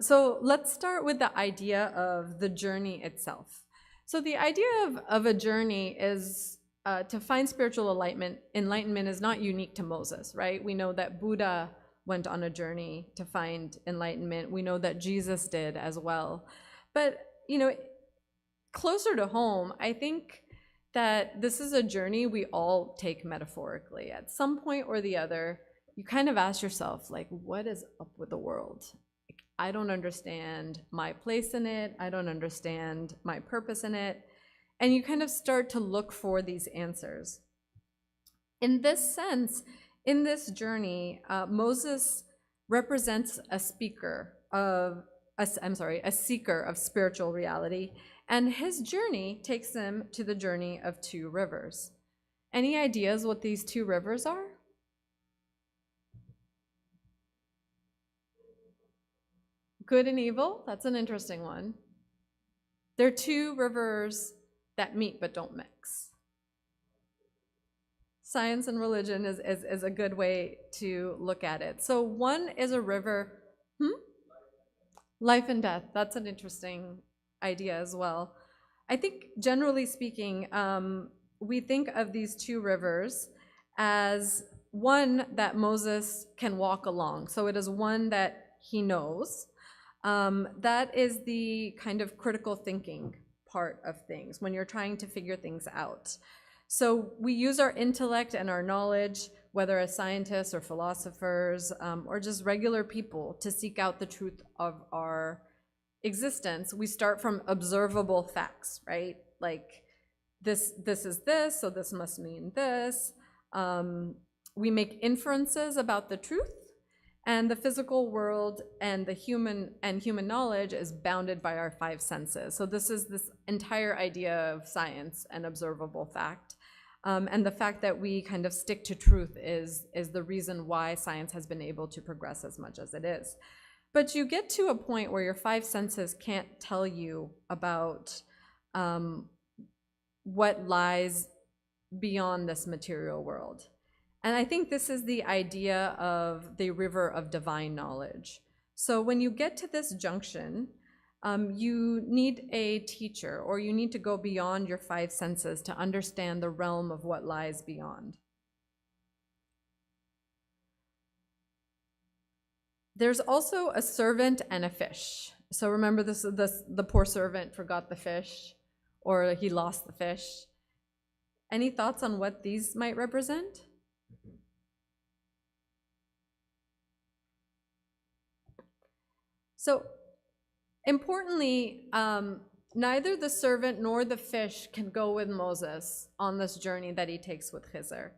So let's start with the idea of the journey itself. So the idea of a journey is to find spiritual enlightenment is not unique to Moses, right? We know that Buddha went on a journey to find enlightenment. We know that Jesus did as well. But, you know, closer to home, I think that this is a journey we all take metaphorically. At some point or the other, you kind of ask yourself, like, what is up with the world? Like, I don't understand my place in it. I don't understand my purpose in it. And you kind of start to look for these answers. In this sense, in this journey, Moses represents a seeker of spiritual reality, and his journey takes him to the journey of 2 rivers. Any ideas what these 2 rivers are? Good and evil, that's an interesting one. They're 2 rivers that meet but don't mix. Science and religion is a good way to look at it. So one is a river, life and death, that's an interesting idea as well. I think generally speaking, we think of these 2 rivers as one that Moses can walk along. So it is one that he knows. That is the kind of critical thinking part of things when you're trying to figure things out. So we use our intellect and our knowledge, whether as scientists or philosophers or just regular people, to seek out the truth of our existence. We start from observable facts, right? Like this is this, so this must mean this. We make inferences about the truth, and the physical world and the human knowledge is bounded by our 5 senses. So this is this entire idea of science and observable fact. And the fact that we kind of stick to truth is the reason why science has been able to progress as much as it is. But you get to a point where your 5 senses can't tell you about what lies beyond this material world. And I think this is the idea of the river of divine knowledge. So when you get to this junction, you need a teacher, or you need to go beyond your five senses to understand the realm of what lies beyond. There's also a servant and a fish. So remember, the poor servant forgot the fish, or he lost the fish. Any thoughts on what these might represent? So importantly, neither the servant nor the fish can go with Moses on this journey that he takes with Kizer.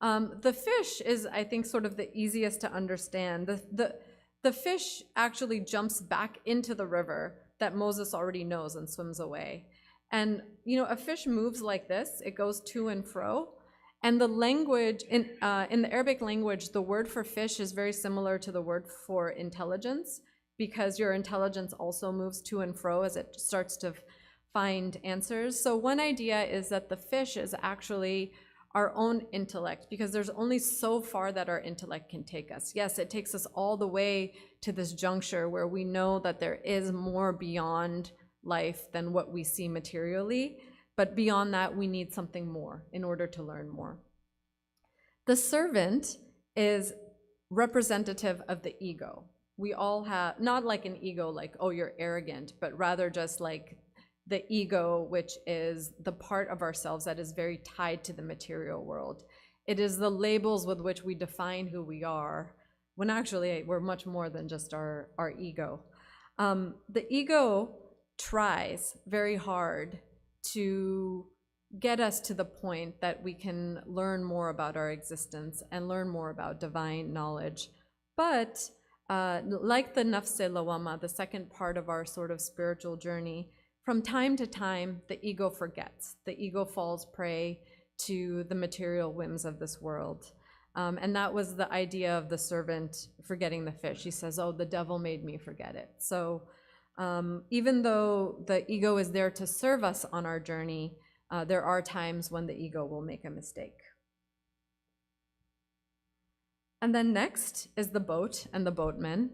The fish is, I think, sort of the easiest to understand. The fish actually jumps back into the river that Moses already knows and swims away. And, you know, a fish moves like this. It goes to and fro. And the language, in the Arabic language, the word for fish is very similar to the word for intelligence, because your intelligence also moves to and fro as it starts to find answers. So one idea is that the fish is actually our own intellect, because there's only so far that our intellect can take us. Yes, it takes us all the way to this juncture where we know that there is more beyond life than what we see materially, but beyond that, we need something more in order to learn more. The servant is representative of the ego. We all have, not like an ego like, oh, you're arrogant, but rather just like the ego, which is the part of ourselves that is very tied to the material world. It is the labels with which we define who we are, when actually we're much more than just our ego. The ego tries very hard to get us to the point that we can learn more about our existence and learn more about divine knowledge. But like the nafs-e lawama, the second part of our sort of spiritual journey, from time to time, the ego forgets. The ego falls prey to the material whims of this world. And that was the idea of the servant forgetting the fish. He says, oh, the devil made me forget it. So even though the ego is there to serve us on our journey, there are times when the ego will make a mistake. And then next is the boat and the boatmen.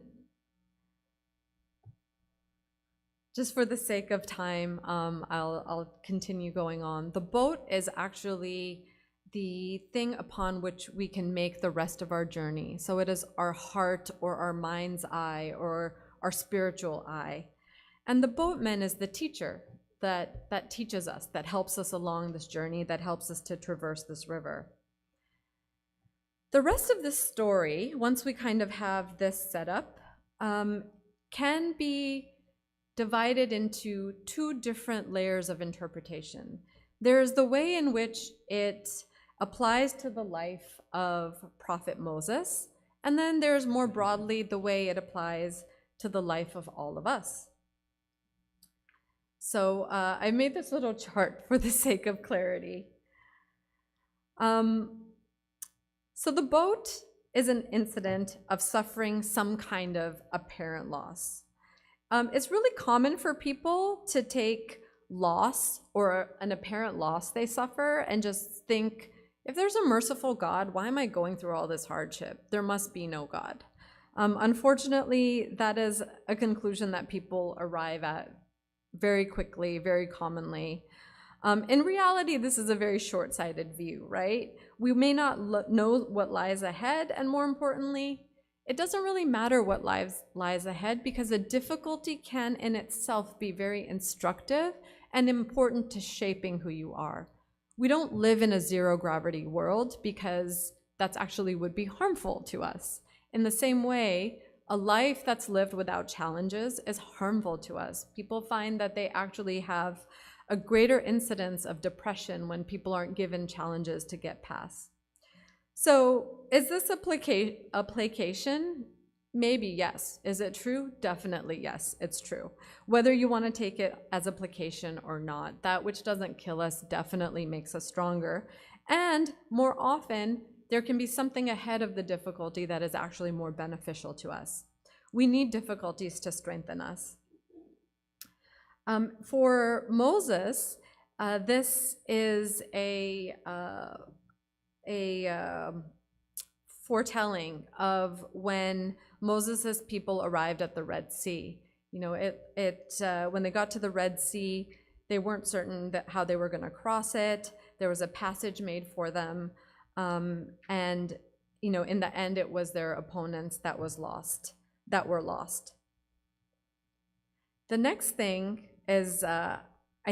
Just for the sake of time, I'll continue going on. The boat is actually the thing upon which we can make the rest of our journey. So it is our heart or our mind's eye or our spiritual eye. And the boatman is the teacher that teaches us, that helps us along this journey, that helps us to traverse this river. The rest of this story, once we kind of have this set up, can be divided into two different layers of interpretation. There's the way in which it applies to the life of Prophet Moses, and then there's more broadly the way it applies to the life of all of us. So I made this little chart for the sake of clarity. So the boat is an incident of suffering some kind of apparent loss. It's really common for people to take loss or an apparent loss they suffer and just think, if there's a merciful God, why am I going through all this hardship? There must be no God. Unfortunately, that is a conclusion that people arrive at very quickly, very commonly. In reality, this is a very short-sighted view, right? We may not know what lies ahead, and more importantly, it doesn't really matter what lies ahead, because a difficulty can in itself be very instructive and important to shaping who you are. We don't live in a zero-gravity world, because that's actually would be harmful to us. In the same way, a life that's lived without challenges is harmful to us. People find that they actually have a greater incidence of depression when people aren't given challenges to get past. So is this a placation? Maybe yes. Is it true? Definitely yes, it's true. Whether you want to take it as a placation or not, that which doesn't kill us definitely makes us stronger. And more often, there can be something ahead of the difficulty that is actually more beneficial to us. We need difficulties to strengthen us. For Moses, this is a foretelling of when Moses' people arrived at the Red Sea. When they got to the Red Sea, they weren't certain that how they were going to cross it. There was a passage made for them, and in the end, it was their opponents that were lost. The next thing is, I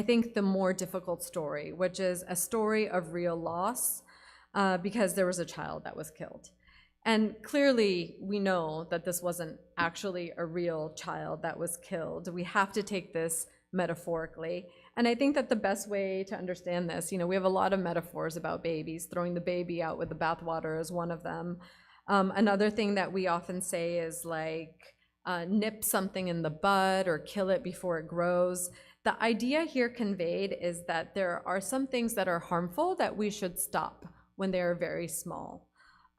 think, the more difficult story, which is a story of real loss, because there was a child that was killed. And clearly, we know that this wasn't actually a real child that was killed. We have to take this metaphorically. And I think that the best way to understand this, we have a lot of metaphors about babies. Throwing the baby out with the bathwater is one of them. Another thing that we often say is like, nip something in the bud or kill it before it grows. The idea here conveyed is that there are some things that are harmful that we should stop when they are very small.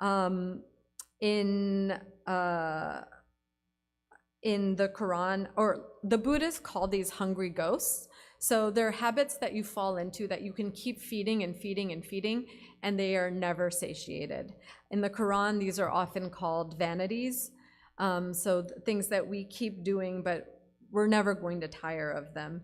In the Quran, or the Buddhists call these hungry ghosts. So they're habits that you fall into that you can keep feeding and feeding and feeding, and they are never satiated. In the Quran, these are often called vanities. So things that we keep doing, but we're never going to tire of them.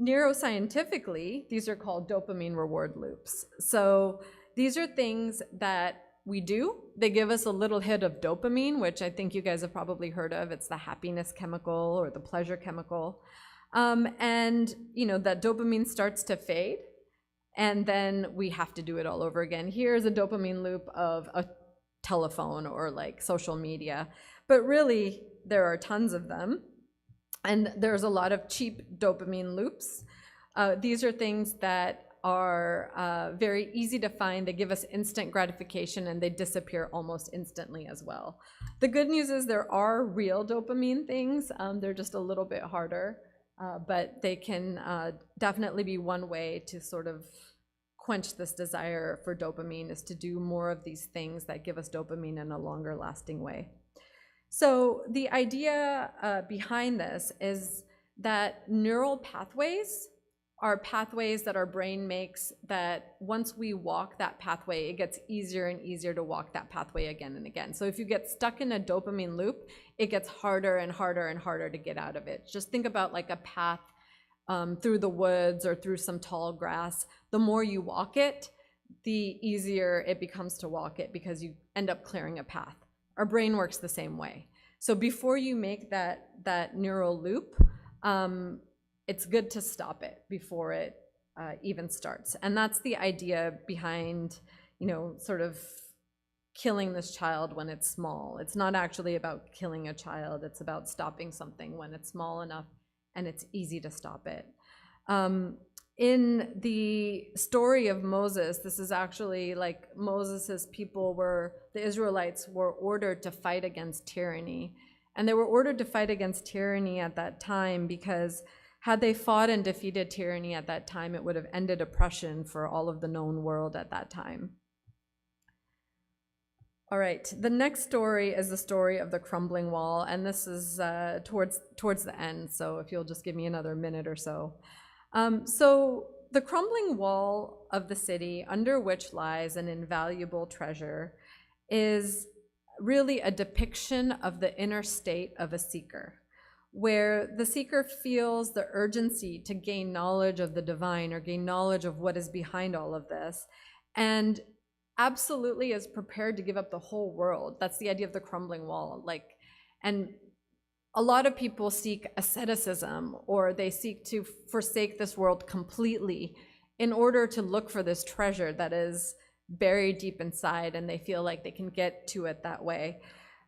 Neuroscientifically, these are called dopamine reward loops. So these are things that we do. They give us a little hit of dopamine, which I think you guys have probably heard of. It's the happiness chemical or the pleasure chemical. And that dopamine starts to fade, and then we have to do it all over again. Here's a dopamine loop of a telephone or like social media. But really, there are tons of them. And there's a lot of cheap dopamine loops. These are things that are very easy to find. They give us instant gratification, and they disappear almost instantly as well. The good news is there are real dopamine things. They're just a little bit harder, but they can definitely be one way to sort of quench this desire for dopamine, is to do more of these things that give us dopamine in a longer lasting way. So the idea behind this is that neural pathways are pathways that our brain makes, that once we walk that pathway, it gets easier and easier to walk that pathway again and again. So if you get stuck in a dopamine loop, it gets harder and harder and harder to get out of it. Just think about like a path through the woods or through some tall grass. The more you walk it, the easier it becomes to walk it, because you end up clearing a path. Our brain works the same way. So before you make that neural loop, it's good to stop it before it even starts. And that's the idea behind, sort of killing this child when it's small. It's not actually about killing a child. It's about stopping something when it's small enough and it's easy to stop it. In the story of Moses, this is actually like Moses's people the Israelites were ordered to fight against tyranny. And they were ordered to fight against tyranny at that time because had they fought and defeated tyranny at that time, it would have ended oppression for all of the known world at that time. All right, the next story is the story of the crumbling wall, and this is towards the end, so if you'll just give me another minute or so. So the crumbling wall of the city, under which lies an invaluable treasure, is really a depiction of the inner state of a seeker, where the seeker feels the urgency to gain knowledge of the divine or gain knowledge of what is behind all of this, and absolutely is prepared to give up the whole world. That's the idea of the crumbling wall. And a lot of people seek asceticism, or they seek to forsake this world completely in order to look for this treasure that is buried deep inside, and they feel like they can get to it that way.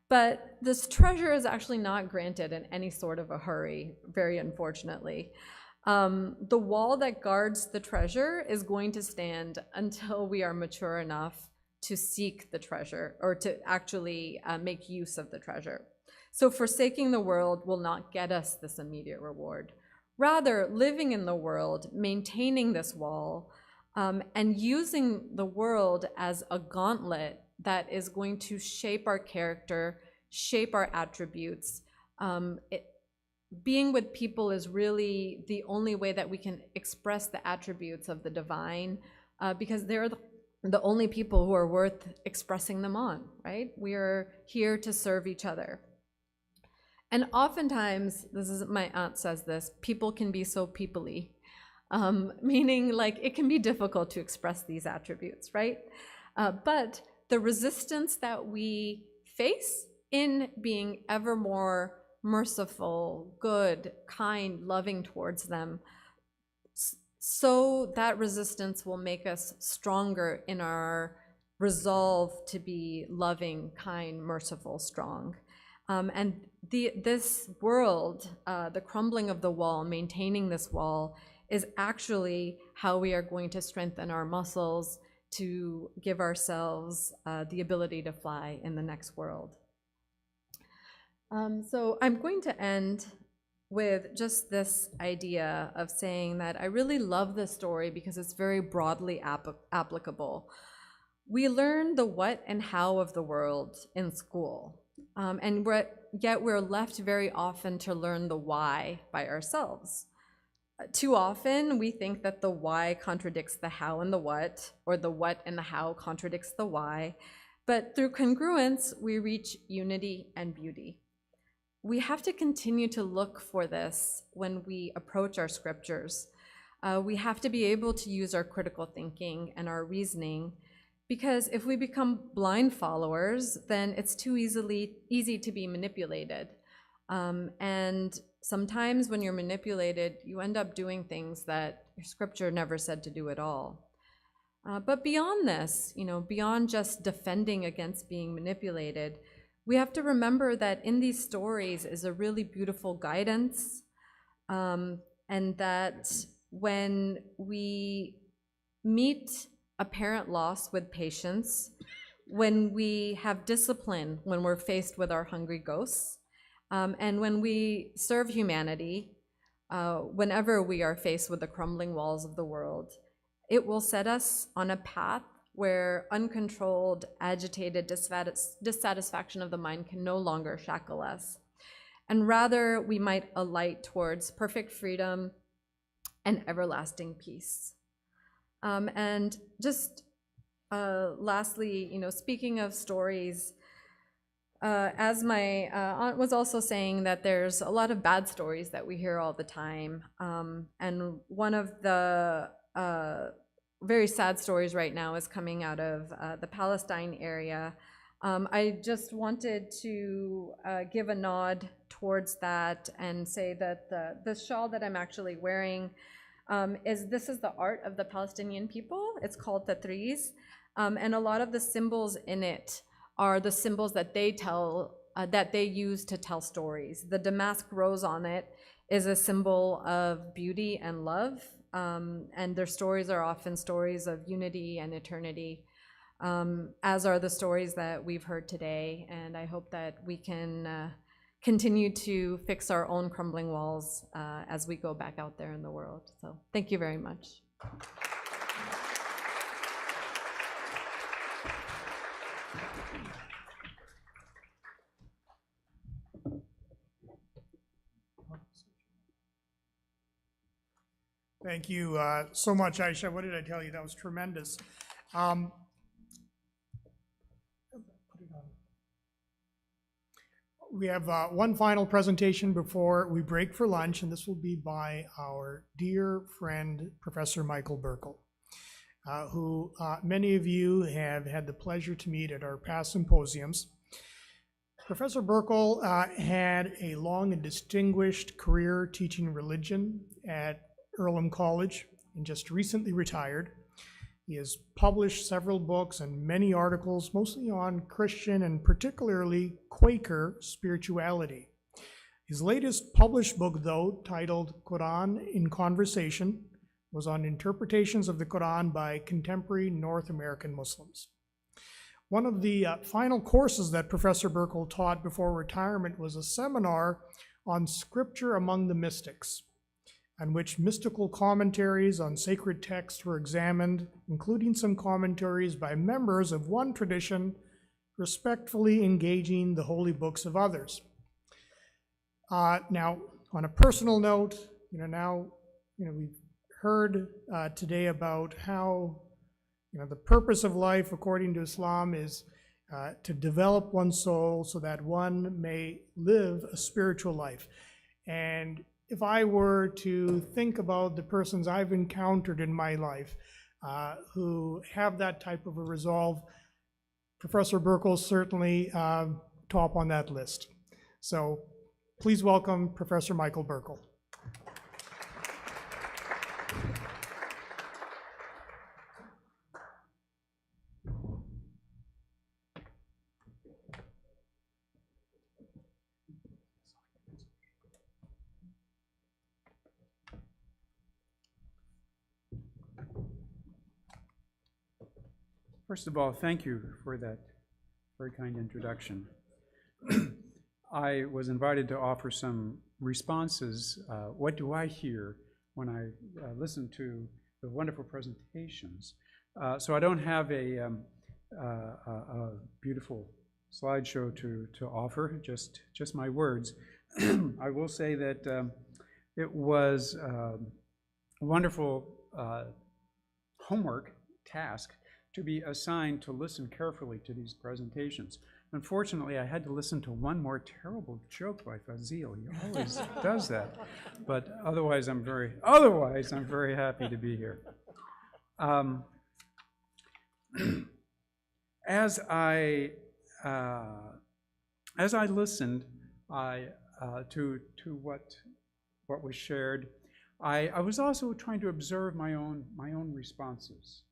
But this treasure is actually not granted in any sort of a hurry, very unfortunately. The wall that guards the treasure is going to stand until we are mature enough to seek the treasure, or to actually make use of the treasure. So forsaking the world will not get us this immediate reward. Rather, living in the world, maintaining this wall, and using the world as a gauntlet that is going to shape our character, shape our attributes. Being with people is really the only way that we can express the attributes of the divine, because they're the only people who are worth expressing them on, right? We are here to serve each other. And oftentimes, my aunt says this, people can be so people-y, meaning like it can be difficult to express these attributes, right? But the resistance that we face in being ever more merciful, good, kind, loving towards them, so that resistance will make us stronger in our resolve to be loving, kind, merciful, strong. And this world, the crumbling of the wall, maintaining this wall, is actually how we are going to strengthen our muscles to give ourselves the ability to fly in the next world. So I'm going to end with just this idea of saying that I really love this story because it's very broadly applicable. We learn the what and how of the world in school, and yet we're left very often to learn the why by ourselves. Too often we think that the why contradicts the how and the what, or the what and the how contradicts the why, but through congruence we reach unity and beauty. We have to continue to look for this when we approach our scriptures. We have to be able to use our critical thinking and our reasoning, because if we become blind followers, then it's too easy to be manipulated. And sometimes when you're manipulated, you end up doing things that your scripture never said to do at all. But beyond this, beyond just defending against being manipulated, we have to remember that in these stories is a really beautiful guidance, and that when we meet apparent loss with patience, when we have discipline when we're faced with our hungry ghosts, and when we serve humanity, whenever we are faced with the crumbling walls of the world, it will set us on a path where uncontrolled, agitated dissatisfaction of the mind can no longer shackle us. And rather, we might alight towards perfect freedom and everlasting peace. And just lastly, speaking of stories, as my aunt was also saying, that there's a lot of bad stories that we hear all the time. And one of the very sad stories right now is coming out of the Palestine area. I just wanted to give a nod towards that and say that the shawl that I'm actually wearing is the art of the Palestinian people. It's called tatriz, and a lot of the symbols in it are the symbols that they use to tell stories. The damask rose on it is a symbol of beauty and love. And their stories are often stories of unity and eternity, as are the stories that we've heard today. And I hope that we can continue to fix our own crumbling walls as we go back out there in the world. So thank you very much. Thank you so much, Aisha. What did I tell you? That was tremendous. We have one final presentation before we break for lunch, and this will be by our dear friend, Professor Michael Burkle, who many of you have had the pleasure to meet at our past symposiums. Professor Burkle had a long and distinguished career teaching religion at Earlham College and just recently retired. He has published several books and many articles, mostly on Christian and particularly Quaker spirituality. His latest published book, though, titled Quran in Conversation, was on interpretations of the Quran by contemporary North American Muslims. One of the final courses that Professor Burkle taught before retirement was a seminar on Scripture among the mystics, on which mystical commentaries on sacred texts were examined, including some commentaries by members of one tradition respectfully engaging the holy books of others. Now, on a personal note, we've heard today about how the purpose of life according to Islam is to develop one's soul so that one may live a spiritual life. And if I were to think about the persons I've encountered in my life who have that type of a resolve, Professor Burkle certainly top on that list. So please welcome Professor Michael Burkle. First of all, thank you for that very kind introduction. I was invited to offer some responses. What do I hear when I listen to the wonderful presentations? So I don't have a beautiful slideshow to offer, just my words. I will say that it was a wonderful homework task to be assigned to listen carefully to these presentations. Unfortunately, I had to listen to one more terrible joke by Fazil. He always does that. But otherwise, I'm very happy to be here. As I listened to what was shared, I was also trying to observe my own responses.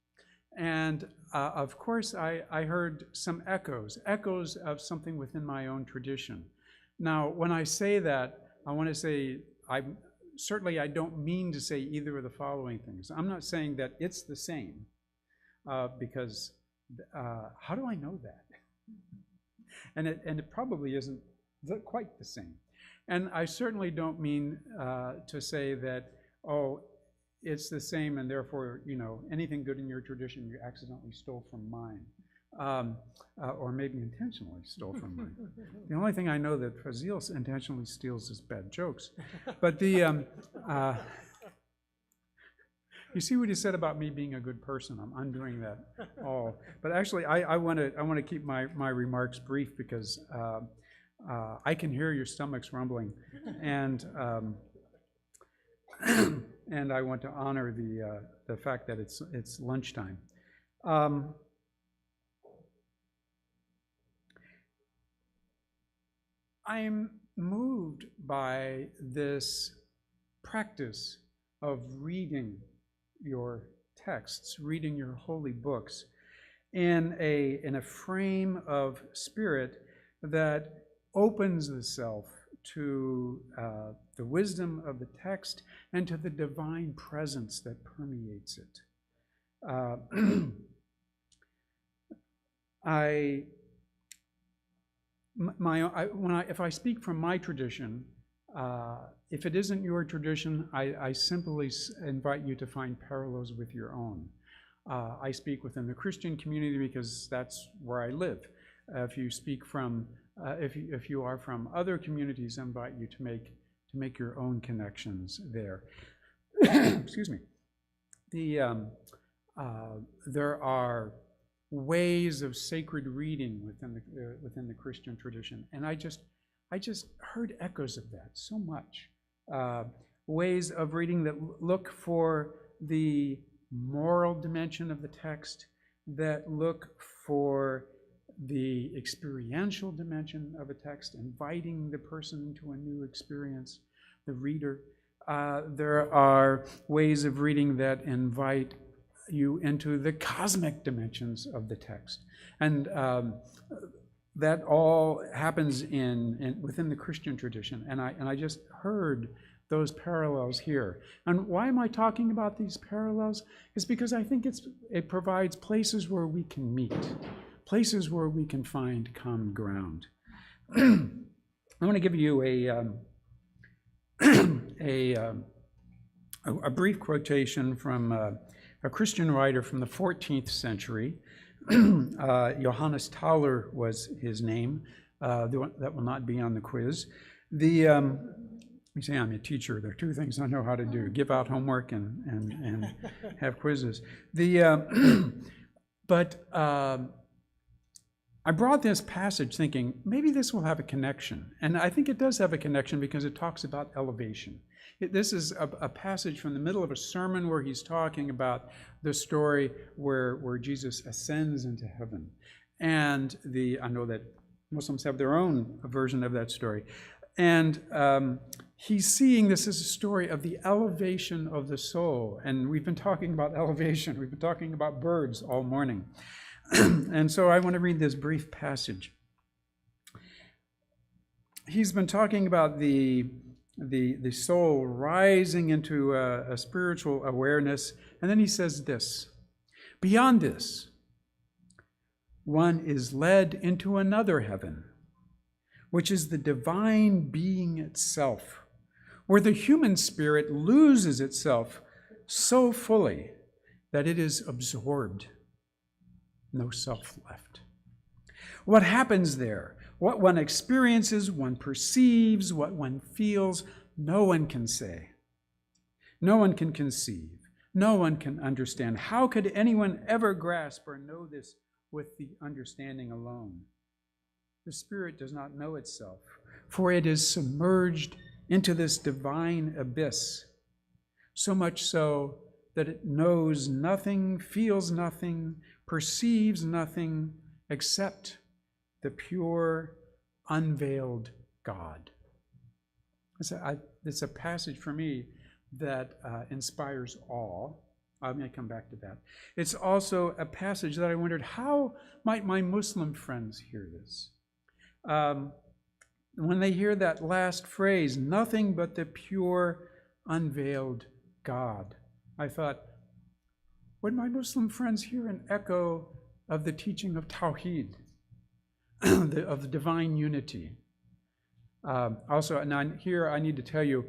And of course, I heard some echoes of something within my own tradition. Now, when I say that, I want to say, I don't mean to say either of the following things. I'm not saying that it's the same, because how do I know that? And it probably isn't quite the same. And I certainly don't mean to say that, oh, it's the same, and therefore, anything good in your tradition you accidentally stole from mine, or maybe intentionally stole from mine. The only thing I know that Fazil intentionally steals is bad jokes. But the you see what he said about me being a good person. I'm undoing that all. But actually, I want to keep my remarks brief because I can hear your stomachs rumbling, and and I want to honor the fact that it's lunchtime. I'm moved by this practice of reading your texts, reading your holy books, in a frame of spirit that opens the self to the wisdom of the text and to the divine presence that permeates it. If I speak from my tradition, if it isn't your tradition, I simply invite you to find parallels with your own. I speak within the Christian community because that's where I live. If you speak from if you are from other communities, I invite you to make your own connections there. Excuse me. There are ways of sacred reading within the Christian tradition, and I just heard echoes of that so much. Ways of reading that look for the moral dimension of the text, that look for the experiential dimension of a text, inviting the person into a new experience, the reader. There are ways of reading that invite you into the cosmic dimensions of the text. And that all happens within the Christian tradition. And I just heard those parallels here. And why am I talking about these parallels? It's because I think it provides places where we can meet, places where we can find common ground. I want to give you a brief quotation from a Christian writer from the 14th century. Johannes Tauler was his name. That will not be on the quiz. You say I'm a teacher. There are two things I know how to do: give out homework and have quizzes. But I brought this passage thinking maybe this will have a connection. And I think it does have a connection because it talks about elevation. This is a passage from the middle of a sermon where he's talking about the story where Jesus ascends into heaven. And I know that Muslims have their own version of that story. And he's seeing this as a story of the elevation of the soul. And we've been talking about elevation. We've been talking about birds all morning. And so I want to read this brief passage. He's been talking about the soul rising into a spiritual awareness. And then he says this, beyond this, one is led into another heaven, which is the divine being itself, where the human spirit loses itself so fully that it is absorbed, no self left. What happens there, what one experiences, one perceives, what one feels, no one can say. No one can conceive. No one can understand. How could anyone ever grasp or know this with the understanding alone? The spirit does not know itself, for it is submerged into this divine abyss, so much so that it knows nothing, feels nothing, perceives nothing except the pure, unveiled God. It's a passage for me that inspires awe. I may come back to that. It's also a passage that I wondered, how might my Muslim friends hear this? When they hear that last phrase, nothing but the pure, unveiled God, I thought, would my Muslim friends hear an echo of the teaching of Tawheed, of the divine unity? Also, and here I need to tell you,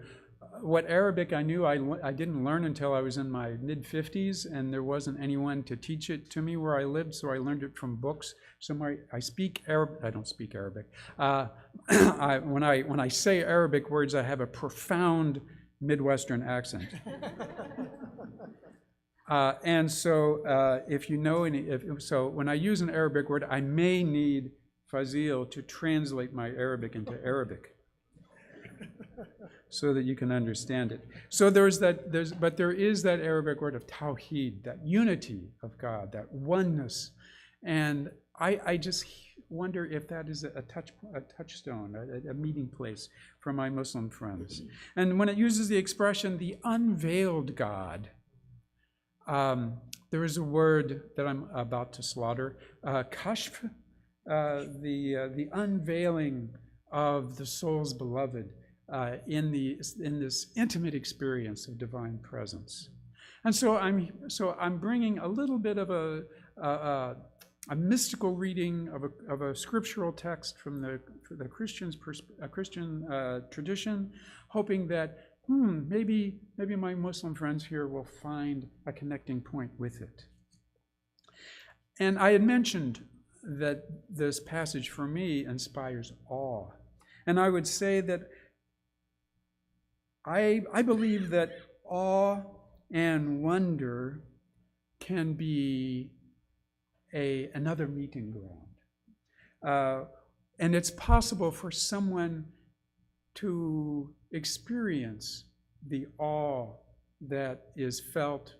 what Arabic I knew, I didn't learn until I was in my mid-50s, and there wasn't anyone to teach it to me where I lived, so I learned it from books. So I speak Arabic. I don't speak Arabic. When I say Arabic words, I have a profound Midwestern accent. And so if you know so when I use an Arabic word, I may need Fazil to translate my Arabic into Arabic so that you can understand it. So there is that Arabic word of Tawheed, that unity of God, that oneness. And I just wonder if that is a touchstone, a meeting place for my Muslim friends. And when it uses the expression, the unveiled God, there is a word that I'm about to slaughter, kashf, the unveiling of the soul's beloved in this intimate experience of divine presence. And so I'm bringing a little bit of a mystical reading of a scriptural text from the Christian tradition, hoping that maybe my Muslim friends here will find a connecting point with it. And I had mentioned that this passage for me inspires awe. And I would say that I believe that awe and wonder can be another meeting ground. And it's possible for someone to experience the awe that is felt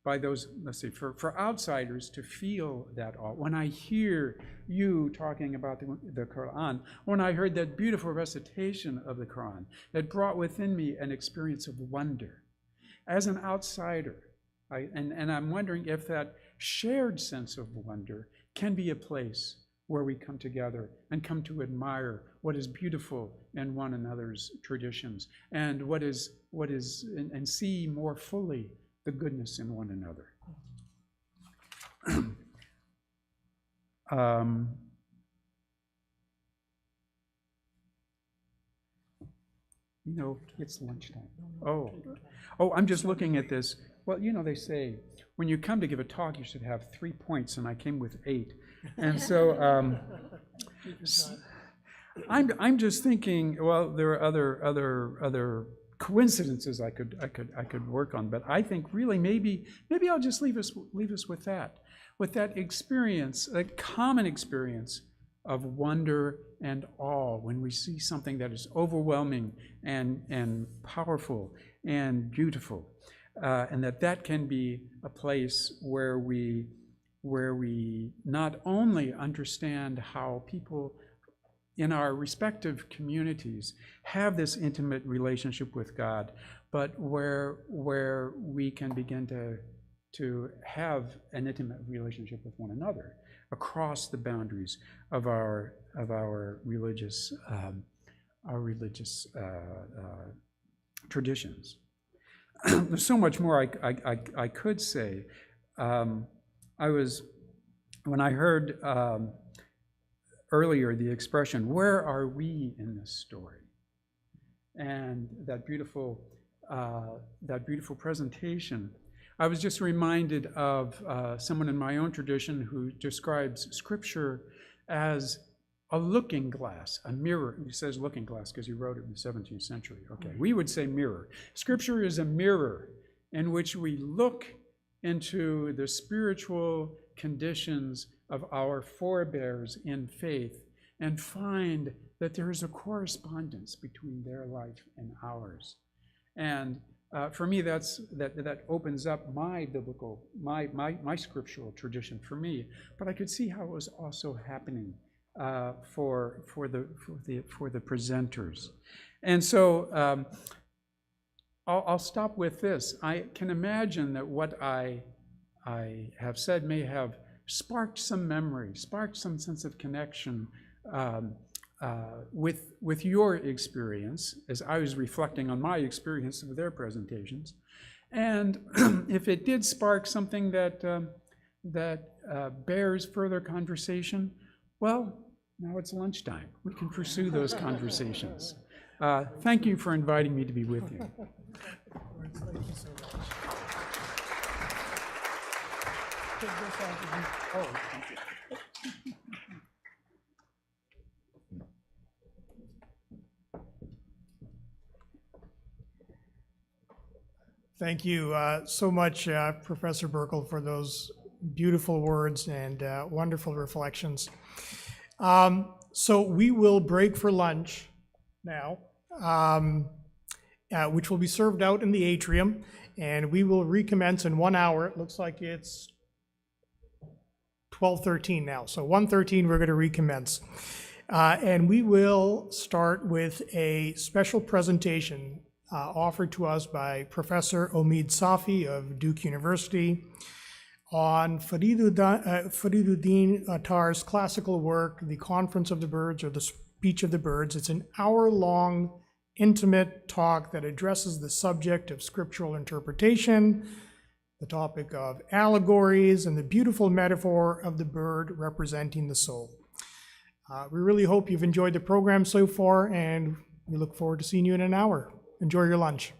by those, let's say, for outsiders to feel that awe. When I hear you talking about the Quran, when I heard that beautiful recitation of the Quran, that brought within me an experience of wonder. As an outsider, and I'm wondering if that shared sense of wonder can be a place where we come together and come to admire what is beautiful in one another's traditions and and see more fully the goodness in one another. It's lunchtime. Oh, I'm just looking at this. Well, they say when you come to give a talk, you should have 3 points, and I came with 8. And so I'm just thinking. Well, there are other coincidences I could work on, but I think really maybe I'll just leave us with that experience, a common experience of wonder and awe when we see something that is overwhelming and powerful and beautiful, and that can be a place where we not only understand how people in our respective communities have this intimate relationship with God, but where we can begin to have an intimate relationship with one another across the boundaries of our religious traditions. There's so much more I could say. When I heard earlier the expression, "Where are we in this story?" and that beautiful presentation, I was just reminded of someone in my own tradition who describes Scripture as a looking glass, a mirror. He says looking glass because he wrote it in the 17th century. Okay, we would say mirror. Scripture is a mirror in which we look into the spiritual conditions of our forebears in faith and find that there is a correspondence between their life and ours. And for me, that opens up my biblical, my scriptural tradition for me. But I could see how it was also happening for the presenters. And so I'll stop with this. I can imagine that what I have said may have sparked some memory, sparked some sense of connection with your experience, as I was reflecting on my experience of their presentations. And if it did spark something that bears further conversation, well, now it's lunchtime. We can pursue those conversations. Thank you for inviting me to be with you. Thank you so much. Thank you. Thank you so much, Professor Burkle, for those beautiful words and wonderful reflections. So we will break for lunch now, which will be served out in the atrium, and we will recommence in 1 hour. It looks like it's 12:13 now, so 1:13 we're going to recommence. And we will start with a special presentation offered to us by Professor Omid Safi of Duke University on Fariduddin Attar's classical work, The Conference of the Birds, or The Speech of the Birds. It's an hour-long, intimate talk that addresses the subject of scriptural interpretation, the topic of allegories, and the beautiful metaphor of the bird representing the soul. We really hope you've enjoyed the program so far, and we look forward to seeing you in an hour. Enjoy your lunch.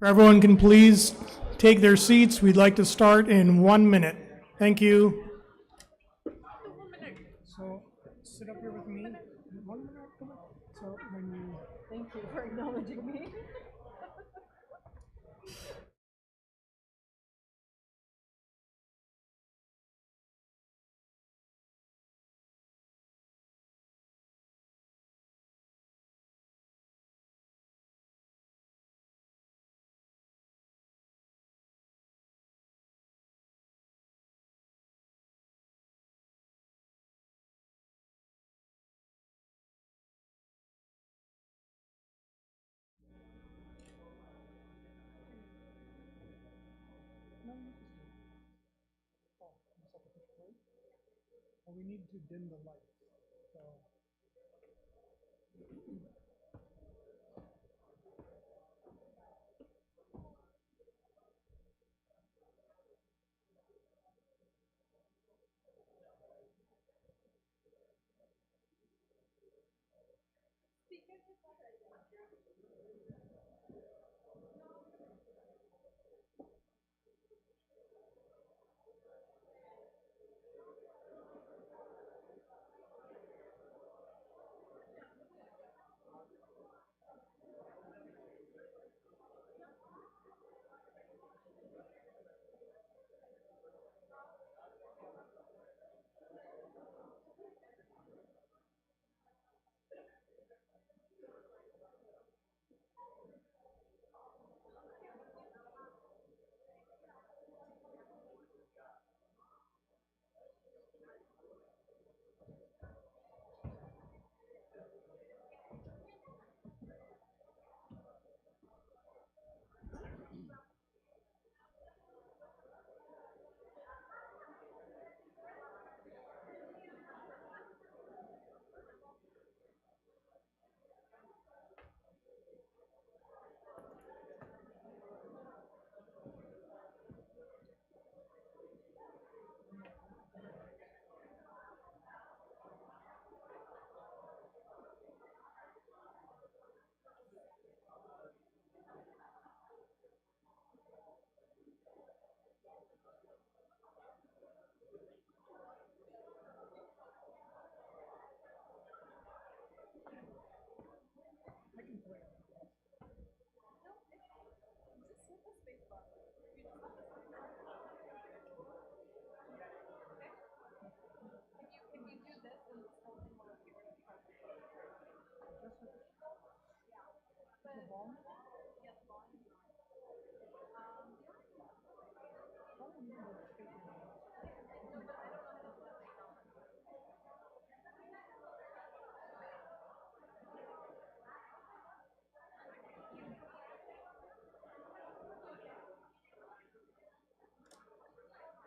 If everyone can please take their seats, we'd like to start in 1 minute. Thank you. So sit up here with me. 1 minute. So when you Thank you for acknowledging me. we need to dim the light. So.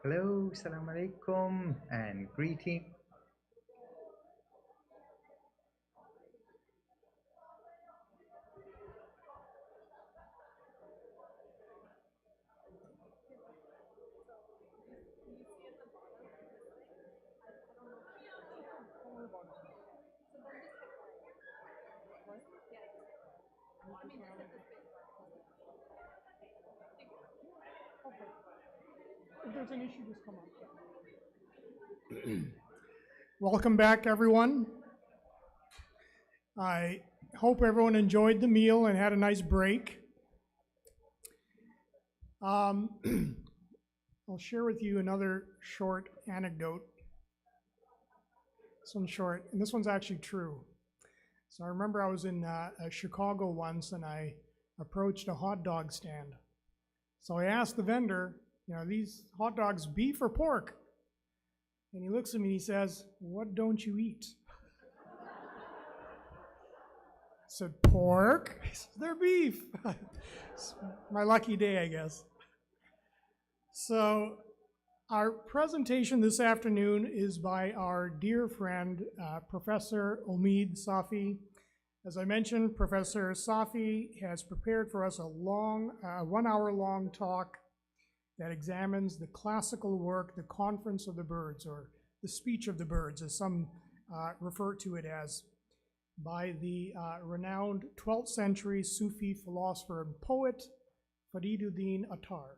Hello, Assalamu alaikum, and greeting. If there's an issue, just come up. Welcome back, everyone. I hope everyone enjoyed the meal and had a nice break. I'll share with you another short anecdote. This one's short, and this one's actually true. So I remember I was in Chicago once, and I approached a hot dog stand. So I asked the vendor, these hot dogs beef or pork? And he looks at me and he says, "What don't you eat?" I said, "Pork." He says, "They're beef." It's my lucky day, I guess. So our presentation this afternoon is by our dear friend, Professor Omid Safi. As I mentioned, Professor Safi has prepared for us a 1 hour long talk that examines the classical work, The Conference of the Birds, or the Speech of the Birds, as some refer to it as, by the renowned 12th century Sufi philosopher and poet Fariduddin Attar.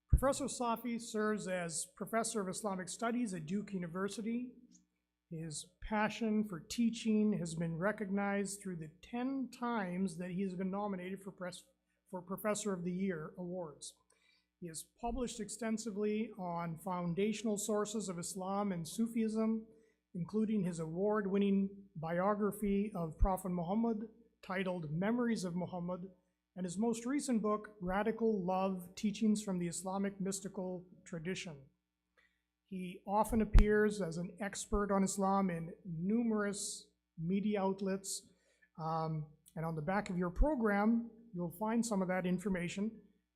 Professor Safi serves as Professor of Islamic Studies at Duke University. His passion for teaching has been recognized through the 10 times that he has been nominated for Professor of the Year awards. He has published extensively on foundational sources of Islam and Sufism, including his award-winning biography of Prophet Muhammad titled Memories of Muhammad, and his most recent book, Radical Love, Teachings from the Islamic Mystical Tradition. He often appears as an expert on Islam in numerous media outlets, and on the back of your program, you'll find some of that information,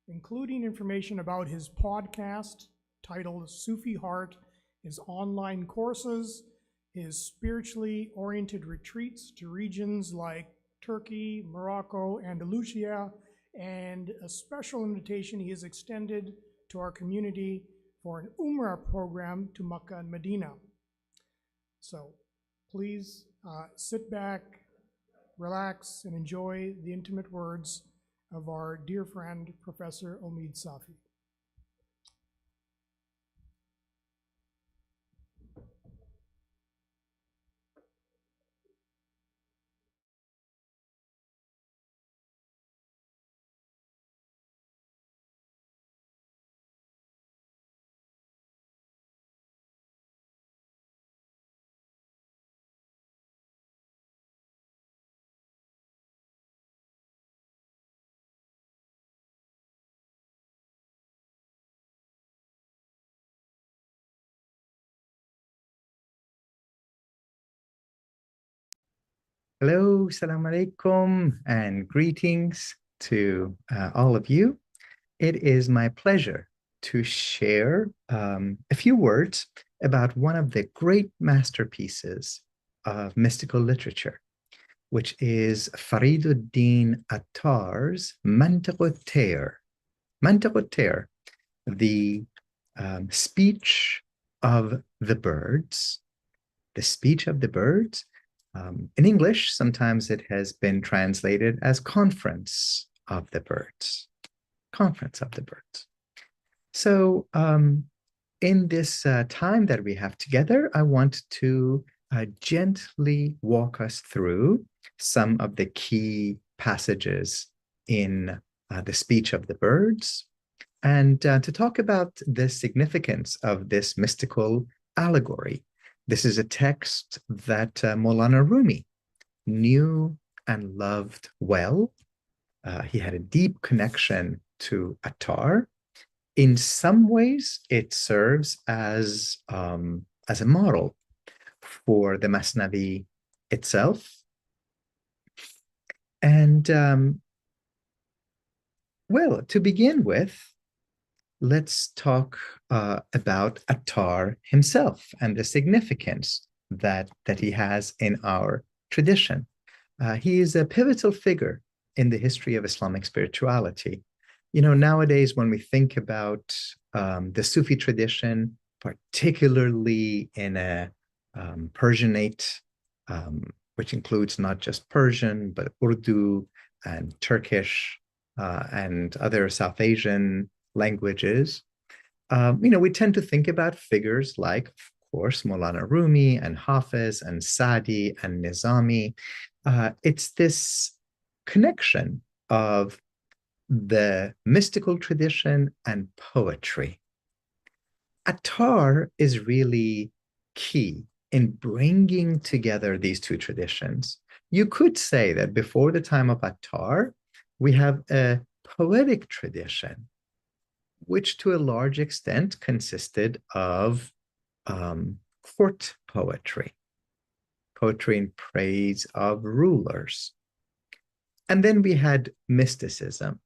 including information about his podcast titled Sufi Heart, his online courses, his spiritually oriented retreats to regions like Turkey, Morocco, Andalusia, and a special invitation he has extended to our community for an Umrah program to Makkah and Medina. So please sit back, relax, and enjoy the intimate words of our dear friend, Professor Omid Safi. Hello, salam alaikum, and greetings to all of you. It is my pleasure to share a few words about one of the great masterpieces of mystical literature, which is Fariduddin Attar's Mantiq at-Tayr. Mantiq at-Tayr, the speech of the birds. The speech of the birds. In English, sometimes it has been translated as Conference of the Birds. Conference of the Birds. So in this time that we have together, I want to gently walk us through some of the key passages in the speech of the birds, and to talk about the significance of this mystical allegory. This is a text that Maulana Rumi knew and loved well. He had a deep connection to Attar. In some ways, it serves as a model for the Masnavi itself. And well, to begin with, let's talk about Attar himself and the significance that he has in our tradition. He is a pivotal figure in the history of Islamic spirituality. You know, nowadays, when we think about the Sufi tradition, particularly in a Persianate, which includes not just Persian, but Urdu and Turkish and other South Asian languages, you know, we tend to think about figures like, of course, Maulana Rumi and Hafiz and Sadi and Nizami. It's this connection of the mystical tradition and poetry. Attar is really key in bringing together these two traditions. You could say that before the time of Attar, we have a poetic tradition, which to a large extent consisted of court poetry, poetry in praise of rulers. And then we had mysticism,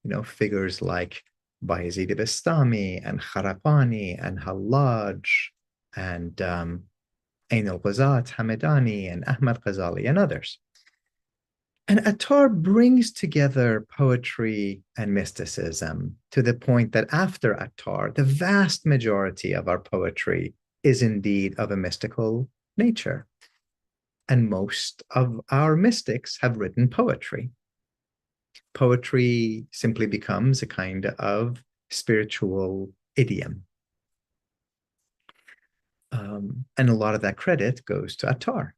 you know, figures like Bayezid Bastami and Kharaqani and Hallaj and Ain al-Ghazat Hamedani and Ahmad Ghazali and others. And Attar brings together poetry and mysticism to the point that after Attar, the vast majority of our poetry is indeed of a mystical nature. And most of our mystics have written poetry. poetry simply becomes a kind of spiritual idiom. And a lot of that credit goes to Attar.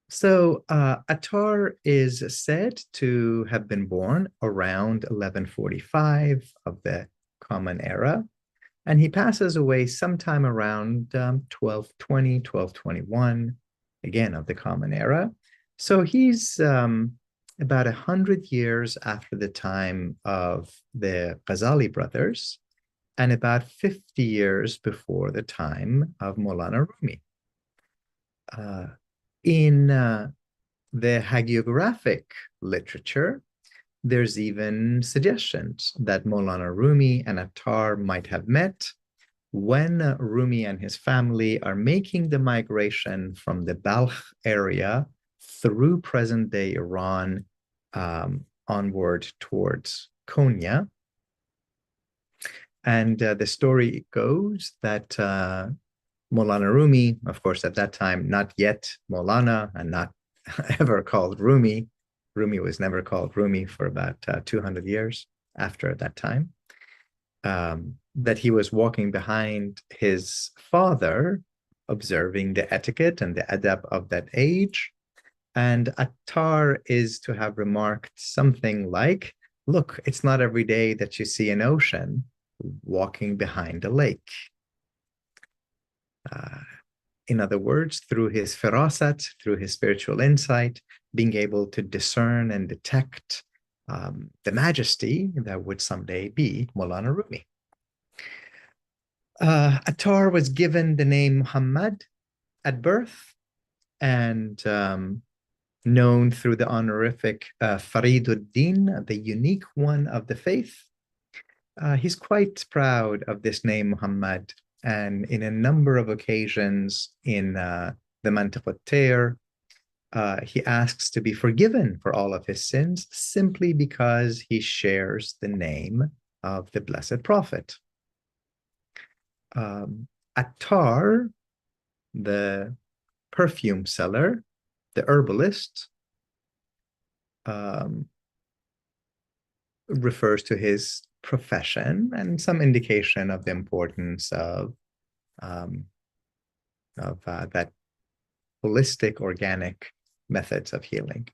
So Attar is said to have been born around 1145 of the Common Era, and he passes away sometime around 1220, 1221, again of the Common Era. So he's about 100 years after the time of the Ghazali brothers, and about 50 years before the time of Maulana Rumi. In the hagiographic literature, there's even suggestions that Maulana Rumi and Attar might have met when Rumi and his family are making the migration from the Balkh area through present-day Iran onward towards Konya. And the story goes that Maulana Rumi, of course, at that time, not yet Maulana and not ever called Rumi. Rumi was never called Rumi for about 200 years after that time. That he was walking behind his father, observing the etiquette and the adab of that age. And Attar is to have remarked something like, look, it's not every day that you see an ocean walking behind a lake. In other words, through his firasat, through his spiritual insight, being able to discern and detect the majesty that would someday be Maulana Rumi. Attar was given the name Muhammad at birth and known through the honorific Fariduddin, the unique one of the faith. He's quite proud of this name Muhammad, and in a number of occasions in the Mantiq al-Tayr, he asks to be forgiven for all of his sins simply because he shares the name of the Blessed Prophet. Attar, the perfume seller, the herbalist, refers to his profession and some indication of the importance of that holistic, organic methods of healing.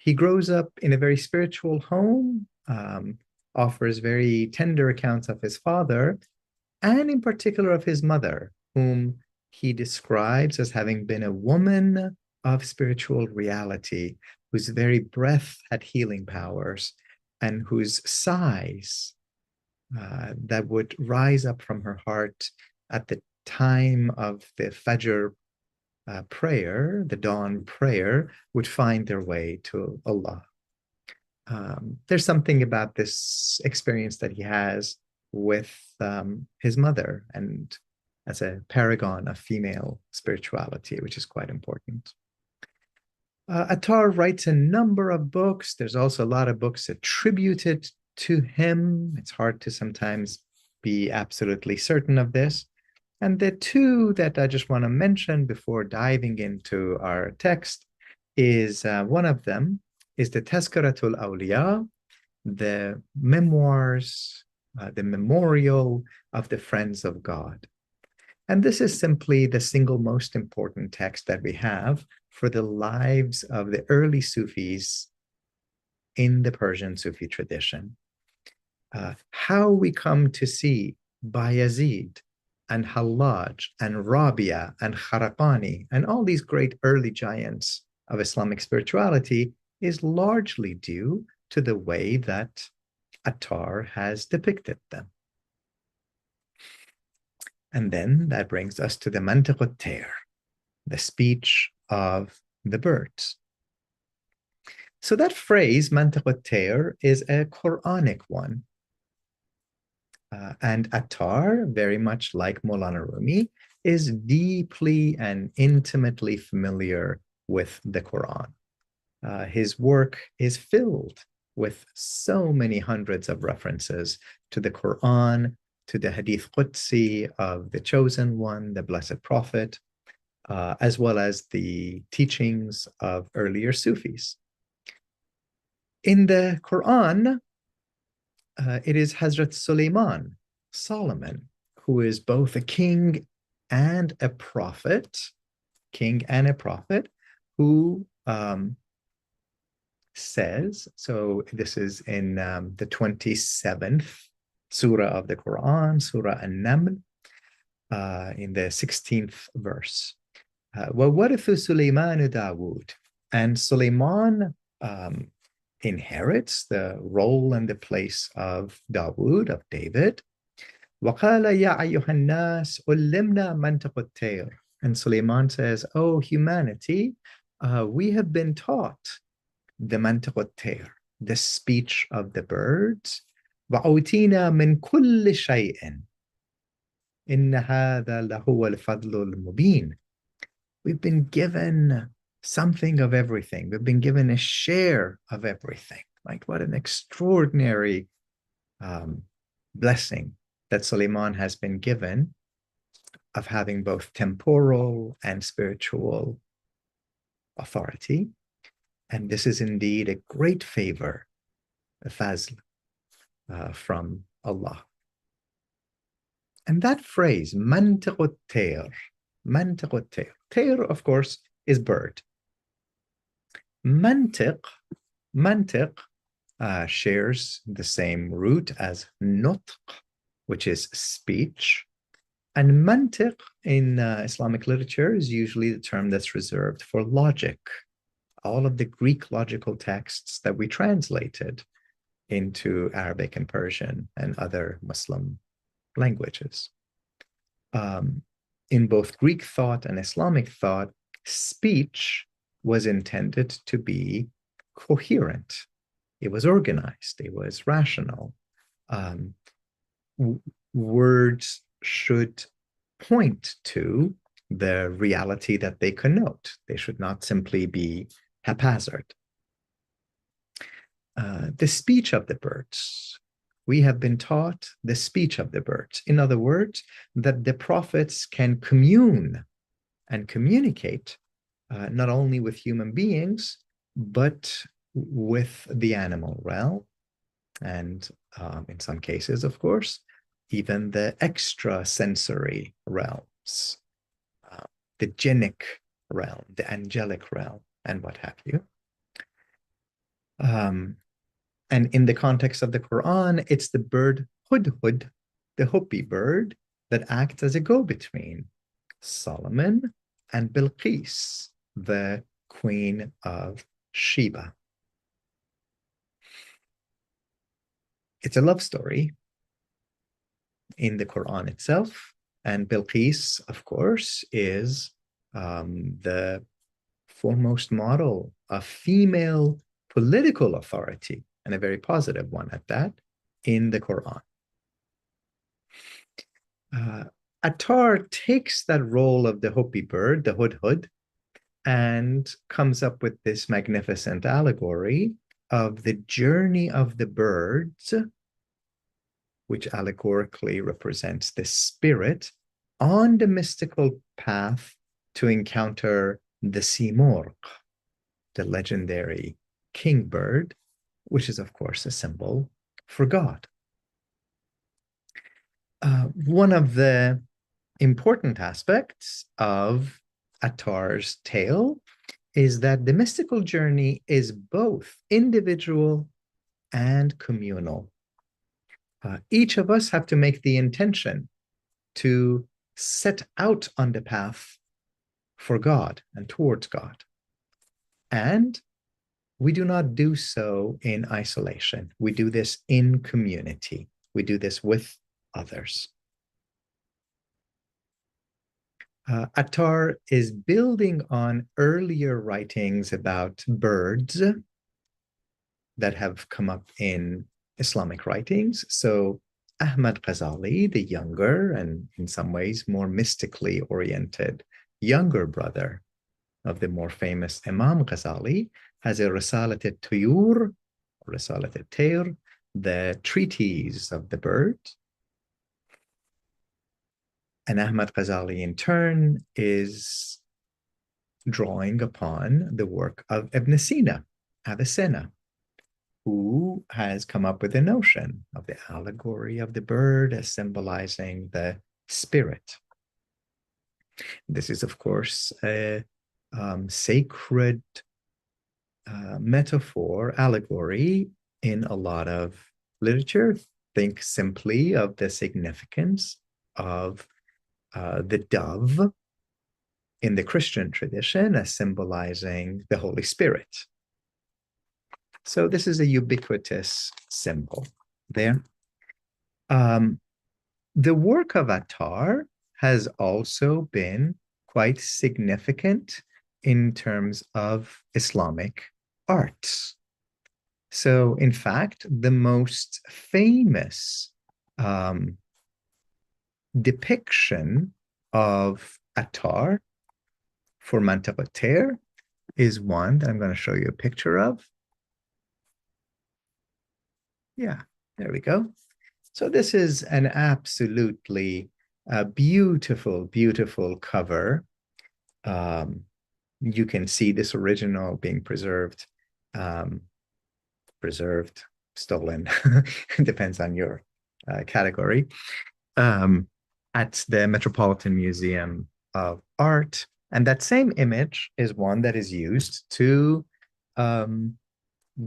He grows up in a very spiritual home, offers very tender accounts of his father, and in particular of his mother, whom he describes as having been a woman of spiritual reality, whose very breath had healing powers, and whose sighs that would rise up from her heart at the time of the Fajr prayer, the dawn prayer, would find their way to Allah. There's something about this experience that he has with his mother, and as a paragon of female spirituality, which is quite important. Attar writes a number of books. There's also a lot of books attributed to him. It's hard to sometimes be absolutely certain of this. And the two that I just want to mention before diving into our text is one of them is the Tazkiratul Awliya, the memoirs, the memorial of the Friends of God. And this is simply the single most important text that we have for the lives of the early Sufis in the Persian Sufi tradition. How we come to see Bayazid and Hallaj and Rabia and Kharaqani and all these great early giants of Islamic spirituality is largely due to the way that Attar has depicted them. And then that brings us to the Mantiq al-Tayr, the speech of the birds. So that phrase, Mantiq al-Tayr, is a Quranic one. And Attar, very much like Maulana Rumi, is deeply and intimately familiar with the Quran. His work is filled with so many hundreds of references to the Quran, to the Hadith Qudsi of the Chosen One, the Blessed Prophet, as well as the teachings of earlier Sufis. In the Quran, it is Hazrat Solomon, who is both a king and a prophet, who says, so this is in the 27th surah of the Quran, Surah An-Naml, in the 16th verse. وَوَرِثُ سُلَيْمَانُ دَاوُودَ. And Suleiman inherits the role and the place of Dawood, of David. وَقَالَ يَا أَيُّهَا النَّاسُ عُلِّمْنَا مَنْطِقَ الطَّيْرِ. And Suleiman says, oh, humanity, we have been taught the mantiq al-tayr, the speech of the birds. وَأُوتِينَا مِنْ كُلِّ شَيْءٍ إِنَّ هَذَا لَهُوَ الْفَضْلُ الْمُبِينُ. We've been given something of everything. We've been given a share of everything. Like, what an extraordinary blessing that Suleiman has been given, of having both temporal and spiritual authority. And this is indeed a great favor, a fazl from Allah. And that phrase, mantiq al-tayr, mantiq al-tayr. Tayr, of course, is bird. Mantiq shares the same root as nutq, which is speech. And mantiq in Islamic literature is usually the term that's reserved for logic. All of the Greek logical texts that we translated into Arabic and Persian and other Muslim languages. In both Greek thought and Islamic thought, speech was intended to be coherent. It was organized. It was rational. Words should point to the reality that they connote. They should not simply be haphazard. The speech of the birds. We have been taught the speech of the birds. In other words, that the prophets can commune and communicate not only with human beings, but with the animal realm. And in some cases, of course, even the extrasensory realms, the jinnic realm, the angelic realm, and what have you. And in the context of the Quran, it's the bird hudhud, the hopi bird, that acts as a go-between Solomon and Bilqis, the queen of Sheba. It's a love story in the Quran itself, and Bilqis, of course, is the foremost model of female political authority, and a very positive one at that, in the Quran. Attar takes that role of the hopi bird, the hudhud, and comes up with this magnificent allegory of the journey of the birds, which allegorically represents the spirit, on the mystical path to encounter the simurq, the legendary kingbird, which is, of course, a symbol for God. One of the important aspects of Attar's tale is that the mystical journey is both individual and communal. Each of us have to make the intention to set out on the path for God and towards God. And we do not do so in isolation. We do this in community. We do this with others. Attar is building on earlier writings about birds that have come up in Islamic writings. So Ahmad Ghazali, the younger and in some ways more mystically oriented younger brother of the more famous Imam Ghazali, has a Risalat al-Tuyur, Risalat al-Tayr, the treatise of the bird. And Ahmad Ghazali, in turn, is drawing upon the work of Ibn Sina, Avicenna, who has come up with the notion of the allegory of the bird as symbolizing the spirit. This is, of course, a sacred metaphor, allegory in a lot of literature. Think simply of the significance of the dove in the Christian tradition as symbolizing the Holy Spirit. So this is a ubiquitous symbol there. The work of Attar has also been quite significant in terms of Islamic arts. So, in fact, the most famous depiction of Attar for Mantabater is one that I'm going to show you a picture of. Yeah, there we go. So this is an absolutely beautiful, beautiful cover. You can see this original being preserved, stolen, depends on your category, at the Metropolitan Museum of Art. And that same image is one that is used to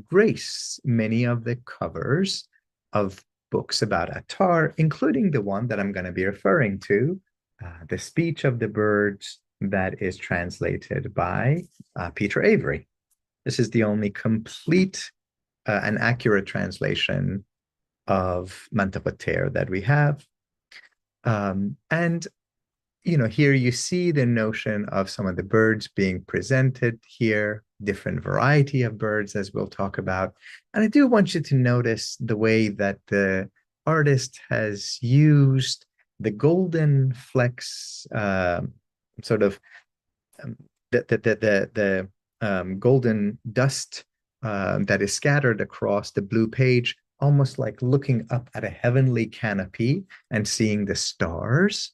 grace many of the covers of books about Attar, including the one that I'm going to be referring to, The Speech of the Birds, that is translated by Peter Avery. This is the only complete and accurate translation of Mantabater that we have. And you know, here you see the notion of some of the birds being presented here, different variety of birds, as we'll talk about. And I do want you to notice the way that the artist has used the golden flecks, sort of the golden dust that is scattered across the blue page, almost like looking up at a heavenly canopy and seeing the stars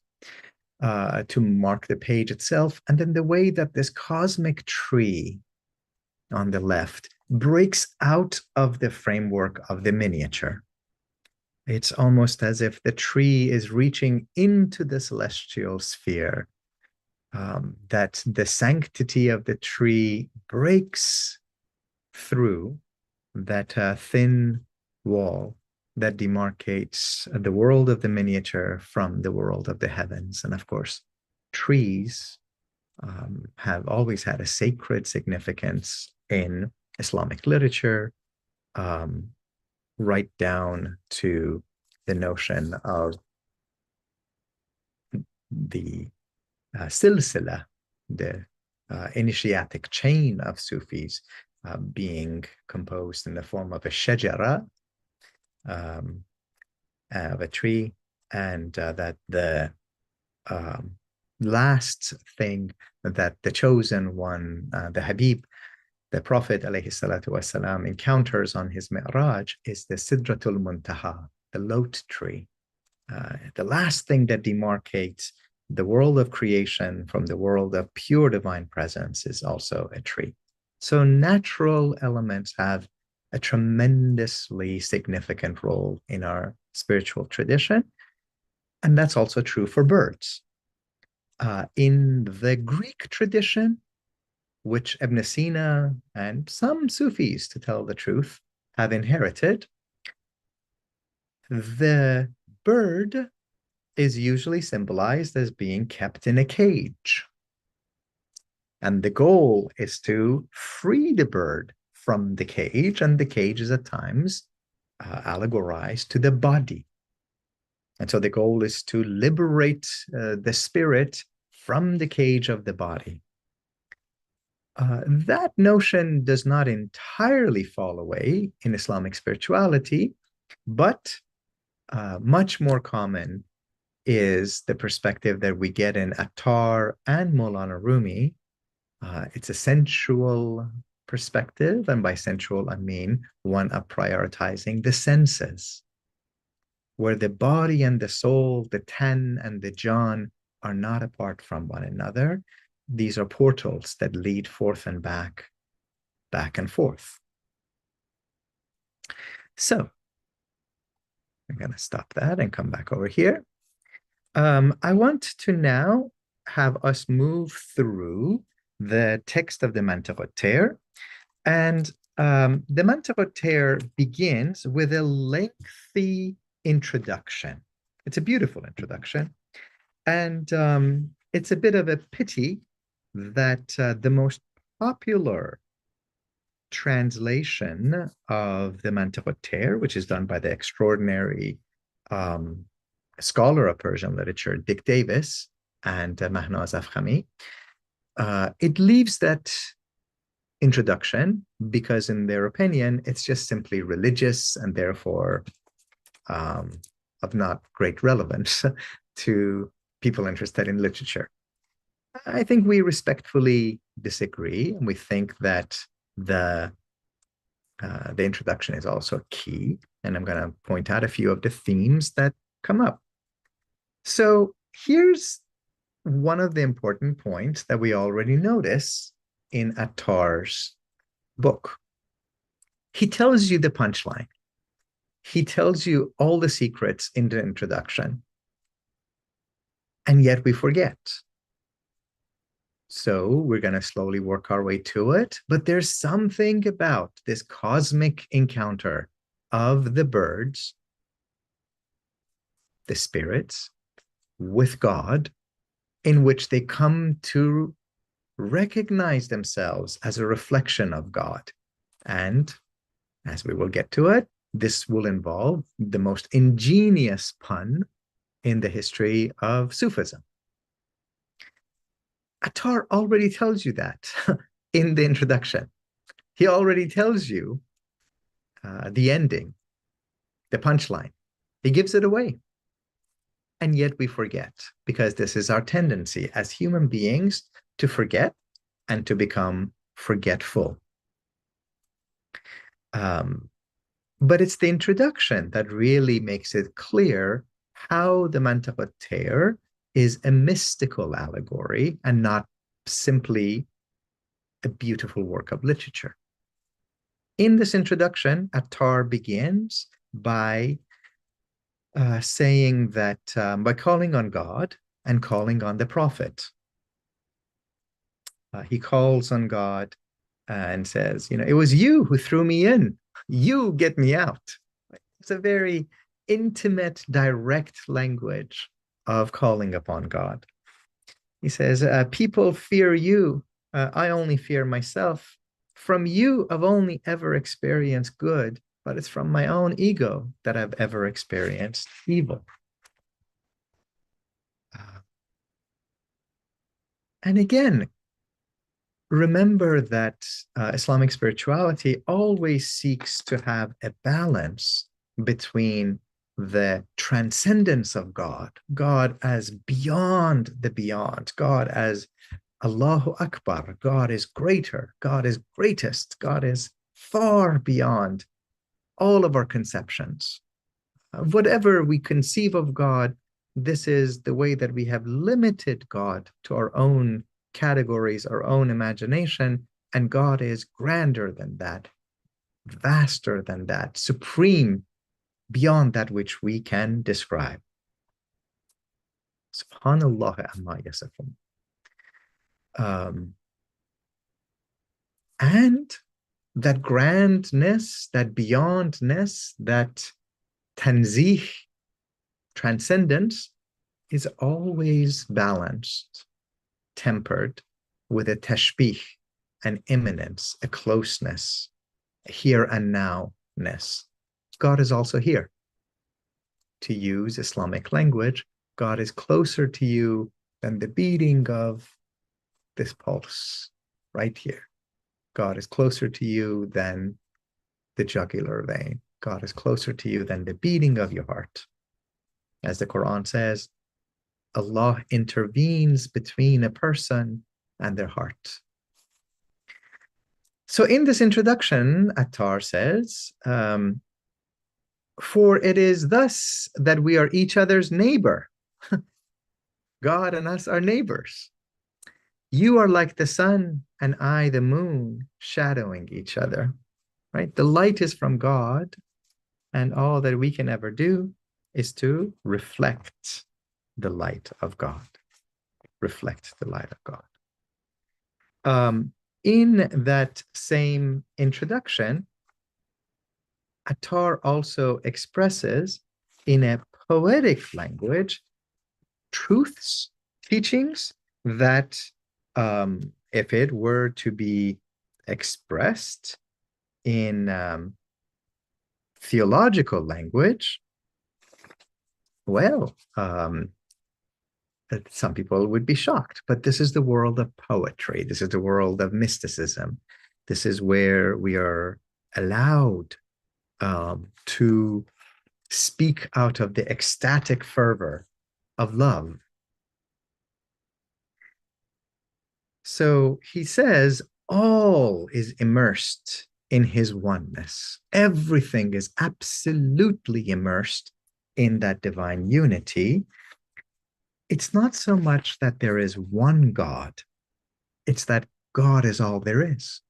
to mark the page itself. And then the way that this cosmic tree on the left breaks out of the framework of the miniature. It's almost as if the tree is reaching into the celestial sphere, that the sanctity of the tree breaks through that thin wall that demarcates the world of the miniature from the world of the heavens. And of course, trees have always had a sacred significance in Islamic literature, right down to the notion of the silsila, the initiatic chain of Sufis, being composed in the form of a shajara, of a tree, and that the last thing that the chosen one, the Habib, the Prophet ﷺ, encounters on his Mi'raj is the Sidratul Muntaha, the lote tree. The last thing that demarcates the world of creation from the world of pure divine presence is also a tree. So natural elements have a tremendously significant role in our spiritual tradition. And that's also true for birds. In the Greek tradition, which Ibn Sina and some Sufis, to tell the truth, have inherited, the bird is usually symbolized as being kept in a cage. And the goal is to free the bird from the cage, and the cage is at times allegorized to the body. And so the goal is to liberate the spirit from the cage of the body. That notion does not entirely fall away in Islamic spirituality, but much more common is the perspective that we get in Attar and Maulana Rumi. It's a sensual perspective, and by sensual I mean one of prioritizing the senses, where the body and the soul, the tan and the jan, are not apart from one another. These are portals that lead forth and back and forth. So I'm going to stop that and come back over here. I want to now have us move through the text of the Manteroter. And the Manteroter begins with a lengthy introduction. It's a beautiful introduction. And it's a bit of a pity that the most popular translation of the Manteroter, which is done by the extraordinary scholar of Persian literature, Dick Davis and Mahnaz Afkhami, it leaves that introduction because, in their opinion, it's just simply religious and therefore of not great relevance to people interested in literature. I think we respectfully disagree, and we think that the introduction is also key, and I'm going to point out a few of the themes that come up. So here's one of the important points that we already notice in Attar's book. He tells you the punchline. He tells you all the secrets in the introduction, and yet we forget. So we're going to slowly work our way to it, but there's something about this cosmic encounter of the birds, the spirits, with God, in which they come to recognize themselves as a reflection of God. And as we will get to it, this will involve the most ingenious pun in the history of Sufism. Attar already tells you that in the introduction. He already tells you the ending, the punchline. He gives it away. And yet we forget, because this is our tendency as human beings to forget and to become forgetful. But it's the introduction that really makes it clear how the Manteroter is a mystical allegory and not simply a beautiful work of literature. In this introduction, Attar begins by saying that by calling on God and calling on the prophet. He calls on God and says, you know, it was you who threw me in. You get me out. It's a very intimate, direct language of calling upon God. He says, people fear you. I only fear myself. From you, I've only ever experienced good, but it's from my own ego that I've ever experienced evil. And again, remember that Islamic spirituality always seeks to have a balance between the transcendence of God, God as beyond the beyond, God as Allahu Akbar, God is greater, God is greatest, God is far beyond all of our conceptions. Whatever we conceive of God, this is the way that we have limited God to our own categories, our own imagination, and God is grander than that, vaster than that, supreme beyond that which we can describe. Subhanallah amma yasifun. And that grandness, that beyondness, that tanzih, transcendence, is always balanced, tempered with a tashbih, an immanence, a closeness, a here and now-ness. God is also here. To use Islamic language, God is closer to you than the beating of this pulse right here. God is closer to you than the jugular vein. God is closer to you than the beating of your heart. As the Quran says, Allah intervenes between a person and their heart. So in this introduction, Attar says, for it is thus that we are each other's neighbor. God and us are neighbors. You are like the sun and I the moon, shadowing each other, right? The light is from God And all that we can ever do is to reflect the light of God. Reflect the light of God. In that same introduction, Attar also expresses in a poetic language truths, teachings that if it were to be expressed in theological language, well, some people would be shocked, but this is the world of poetry. This is the world of mysticism. This is where we are allowed to speak out of the ecstatic fervor of love. So he says, all is immersed in his oneness. Everything is absolutely immersed in that divine unity. It's not so much that there is one God, it's that God is all there is.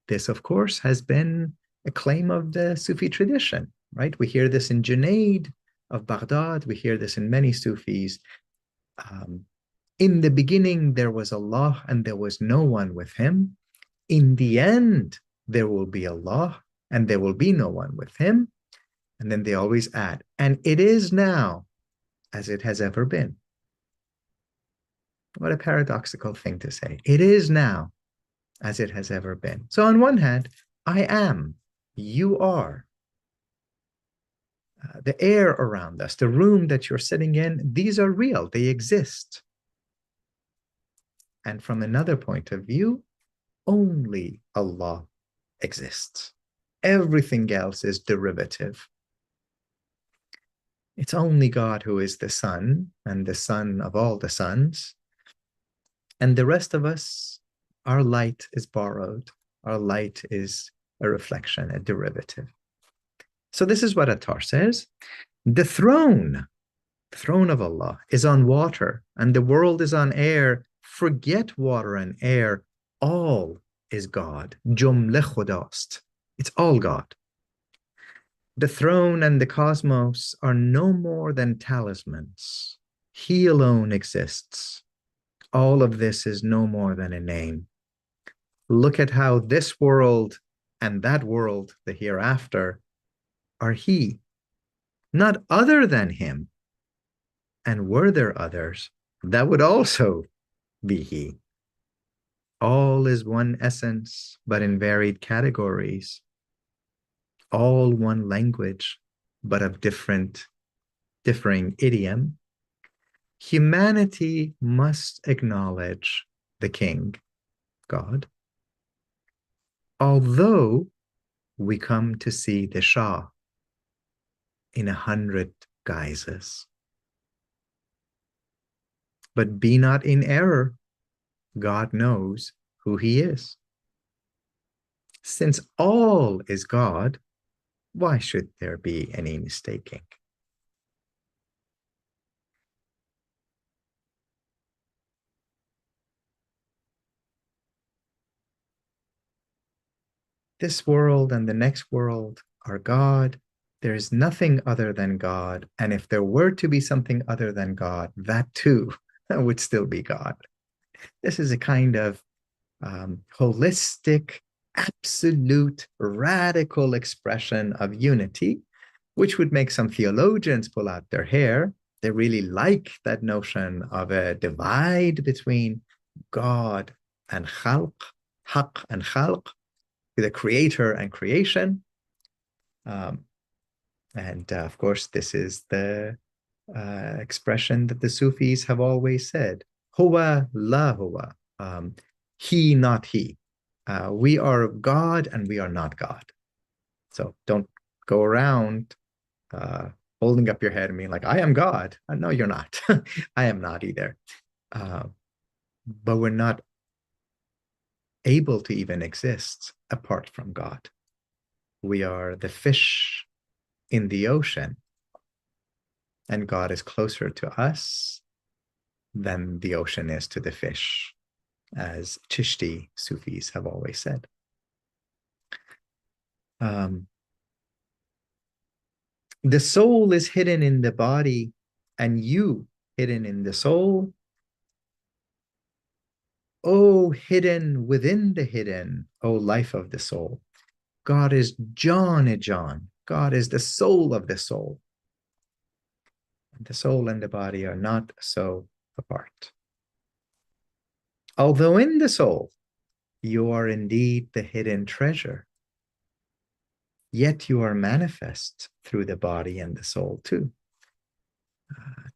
This, of course, has been a claim of the Sufi tradition, right? We hear this in Junaid of Baghdad. We hear this in many Sufis. In the beginning, there was Allah and there was no one with him. In the end, there will be Allah and there will be no one with him. And then they always add, and it is now as it has ever been. What a paradoxical thing to say. It is now as it has ever been. So on one hand, I am, you are. The air around us, the room that you're sitting in, these are real, they exist. And from another point of view, only Allah exists. Everything else is derivative. It's only God who is the sun and the son of all the suns. And the rest of us, our light is borrowed. Our light is a reflection, a derivative. So this is what Attar says. The throne of Allah is on water and the world is on air. Forget water and air. All is God. Jumle khudast. It's all God. The throne and the cosmos are no more than talismans. He alone exists. All of this is no more than a name. Look at how this world and that world, the hereafter, are He, not other than Him. And were there others, that would also be He. All is one essence, but in varied categories. All one language, but of differing idiom. Humanity must acknowledge the King, God, although we come to see the Shah in 100 guises. But be not in error. God knows who He is. Since all is God, why should there be any mistaking? This world and the next world are God. There is nothing other than God. And if there were to be something other than God, that too would still be God. This is a kind of holistic, absolute, radical expression of unity, which would make some theologians pull out their hair. They really like that notion of a divide between God and khalq, haq and khalq, the creator and creation. Of course, this is the expression that the Sufis have always said, huwa la huwa, he, not he. We are God and we are not God. So don't go around holding up your head and being like, I am God. No, you're not. I am not either. But we're not able to even exist apart from God. We are the fish in the ocean, and God is closer to us than the ocean is to the fish, as Chishti Sufis have always said. The soul is hidden in the body, and you hidden in the soul. Oh, hidden within the hidden, oh life of the soul. God is John e John. God is the soul of the soul. The soul and the body are not so apart. Although in the soul, you are indeed the hidden treasure, yet you are manifest through the body and the soul too.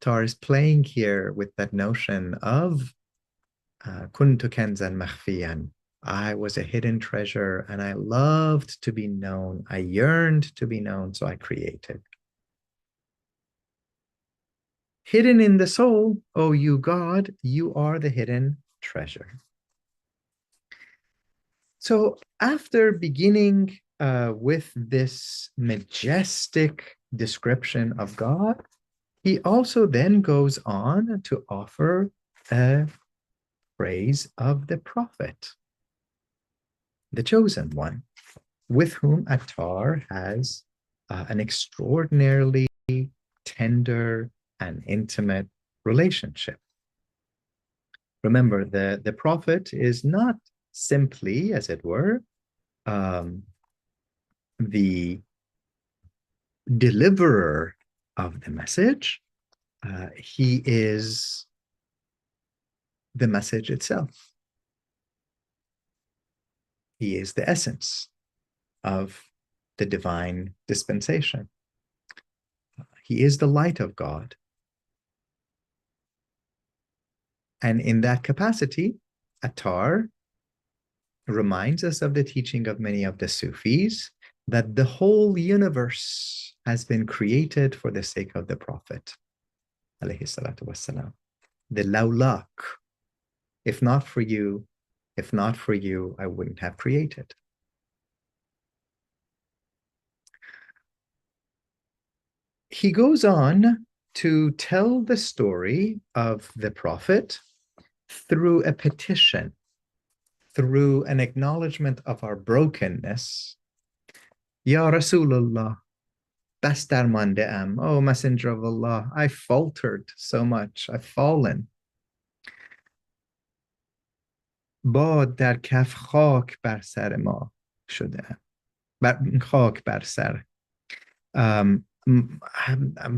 Tar is playing here with that notion of kuntu kenzan makhfiyan. I was a hidden treasure and I loved to be known. I yearned to be known, so I created. Hidden in the soul, O you God, you are the hidden treasure. So after beginning with this majestic description of God, he also then goes on to offer a praise of the prophet, the chosen one, with whom Attar has an extraordinarily tender and intimate relationship. Remember, the prophet is not simply, as it were, the deliverer of the message. He is the message itself. He is the essence of the divine dispensation. He is the light of God. And in that capacity, Attar reminds us of the teaching of many of the Sufis that the whole universe has been created for the sake of the Prophet, alayhi salatu wassalam. The laulak, if not for you, I wouldn't have created. He goes on to tell the story of the Prophet through a petition, through an acknowledgement of our brokenness. Ya Rasulullah, bas darmande am, oh Messenger of Allah, I faltered so much, I've fallen. باد در کف خاک بر سر ما شده. خاک بر سر. I'm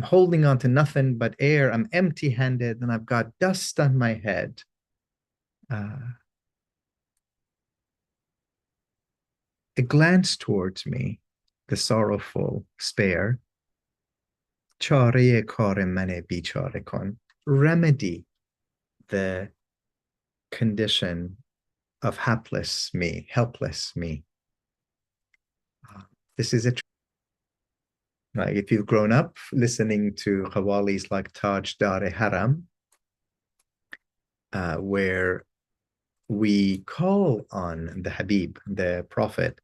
holding on to nothing but air. I'm empty-handed and I've got dust on my head. A glance towards me, the sorrowful spare. چاره کار من بیچاره کن. Remedy the condition of hapless me, helpless me. This is a like if you've grown up listening to Khawalis like Taj Dar Haram, where we call on the Habib, the Prophet,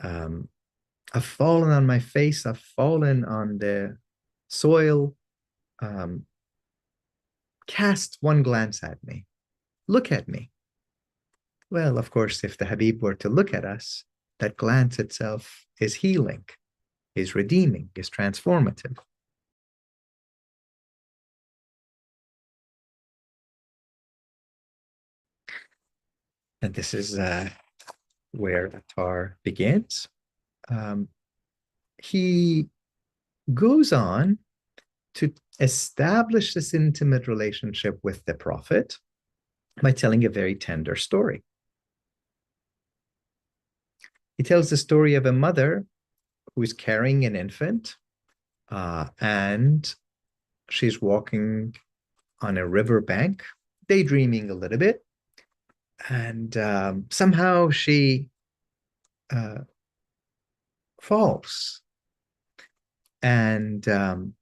I've fallen on my face, I've fallen on the soil, cast one glance at me, look at me. Well, of course, if the Habib were to look at us, that glance itself is healing, is redeeming, is transformative. And this is where Attar begins. He goes on to establish this intimate relationship with the Prophet by telling a very tender story. He tells the story of a mother who is carrying an infant, and she's walking on a river bank, daydreaming a little bit, and somehow she falls, and the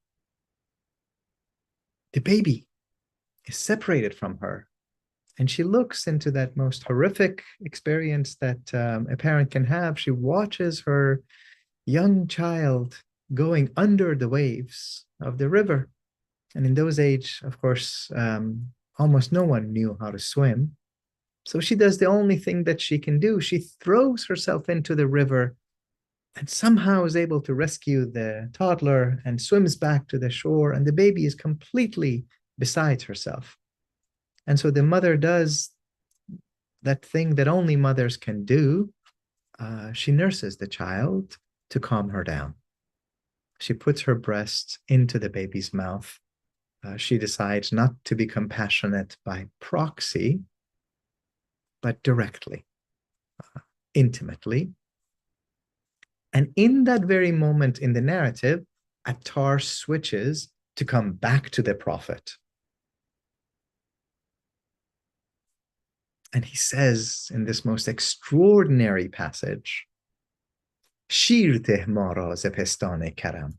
baby is separated from her. And she looks into that most horrific experience that a parent can have. She watches her young child going under the waves of the river. And in those age, of course, almost no one knew how to swim. So she does the only thing that she can do. She throws herself into the river and somehow is able to rescue the toddler and swims back to the shore, and the baby is completely beside herself. And so the mother does that thing that only mothers can do. She nurses the child to calm her down. She puts her breast into the baby's mouth. She decides not to be compassionate by proxy, but directly, intimately. And in that very moment in the narrative, Attar switches to come back to the prophet. And he says in this most extraordinary passage, Shirteh mara ze pestane karam.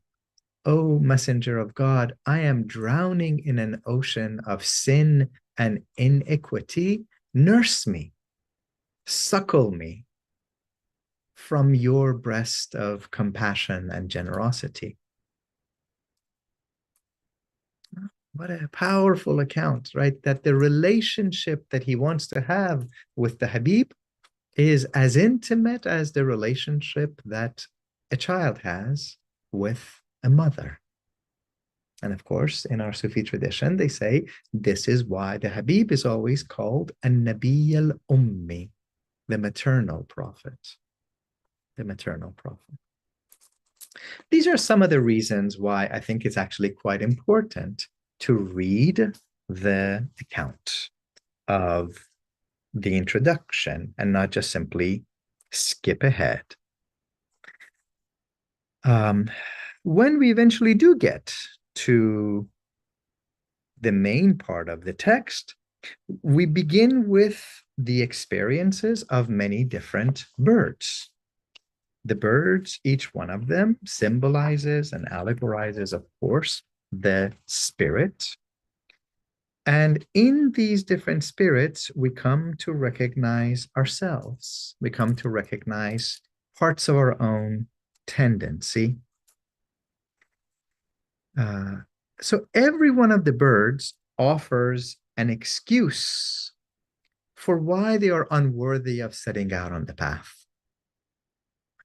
O messenger of God, I am drowning in an ocean of sin and iniquity. Nurse me, suckle me from your breast of compassion and generosity. What a powerful account, right? That the relationship that he wants to have with the Habib is as intimate as the relationship that a child has with a mother. And of course, in our Sufi tradition, they say this is why the Habib is always called An-Nabi al-Ummi, the maternal prophet. The maternal prophet. These are some of the reasons why I think it's actually quite important to read the account of the introduction and not just simply skip ahead. When we eventually do get to the main part of the text, we begin with the experiences of many different birds. The birds, each one of them, symbolizes and allegorizes, of course, the spirit. And in these different spirits, we come to recognize ourselves. We come to recognize parts of our own tendency. So every one of the birds offers an excuse for why they are unworthy of setting out on the path.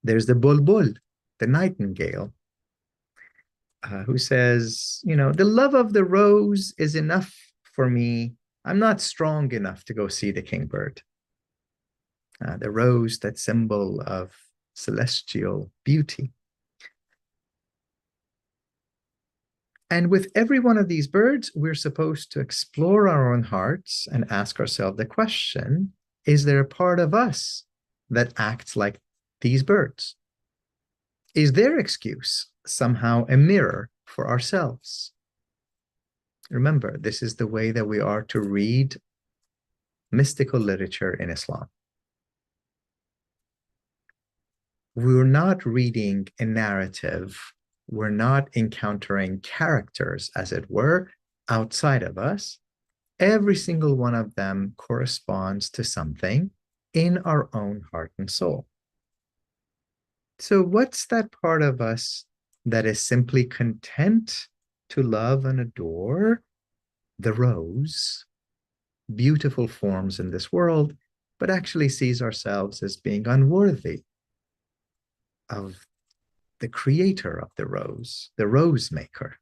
There's the bulbul, the nightingale, who says, you know, the love of the rose is enough for me. I'm not strong enough to go see the kingbird. The rose, that symbol of celestial beauty. And with every one of these birds, we're supposed to explore our own hearts and ask ourselves the question, is there a part of us that acts like these birds? Is their excuse somehow a mirror for ourselves? Remember, this is the way that we are to read mystical literature in Islam. We're not reading a narrative. We're not encountering characters, as it were, outside of us. Every single one of them corresponds to something in our own heart and soul. So what's that part of us that is simply content to love and adore the rose, beautiful forms in this world, but actually sees ourselves as being unworthy of the creator of the rose maker?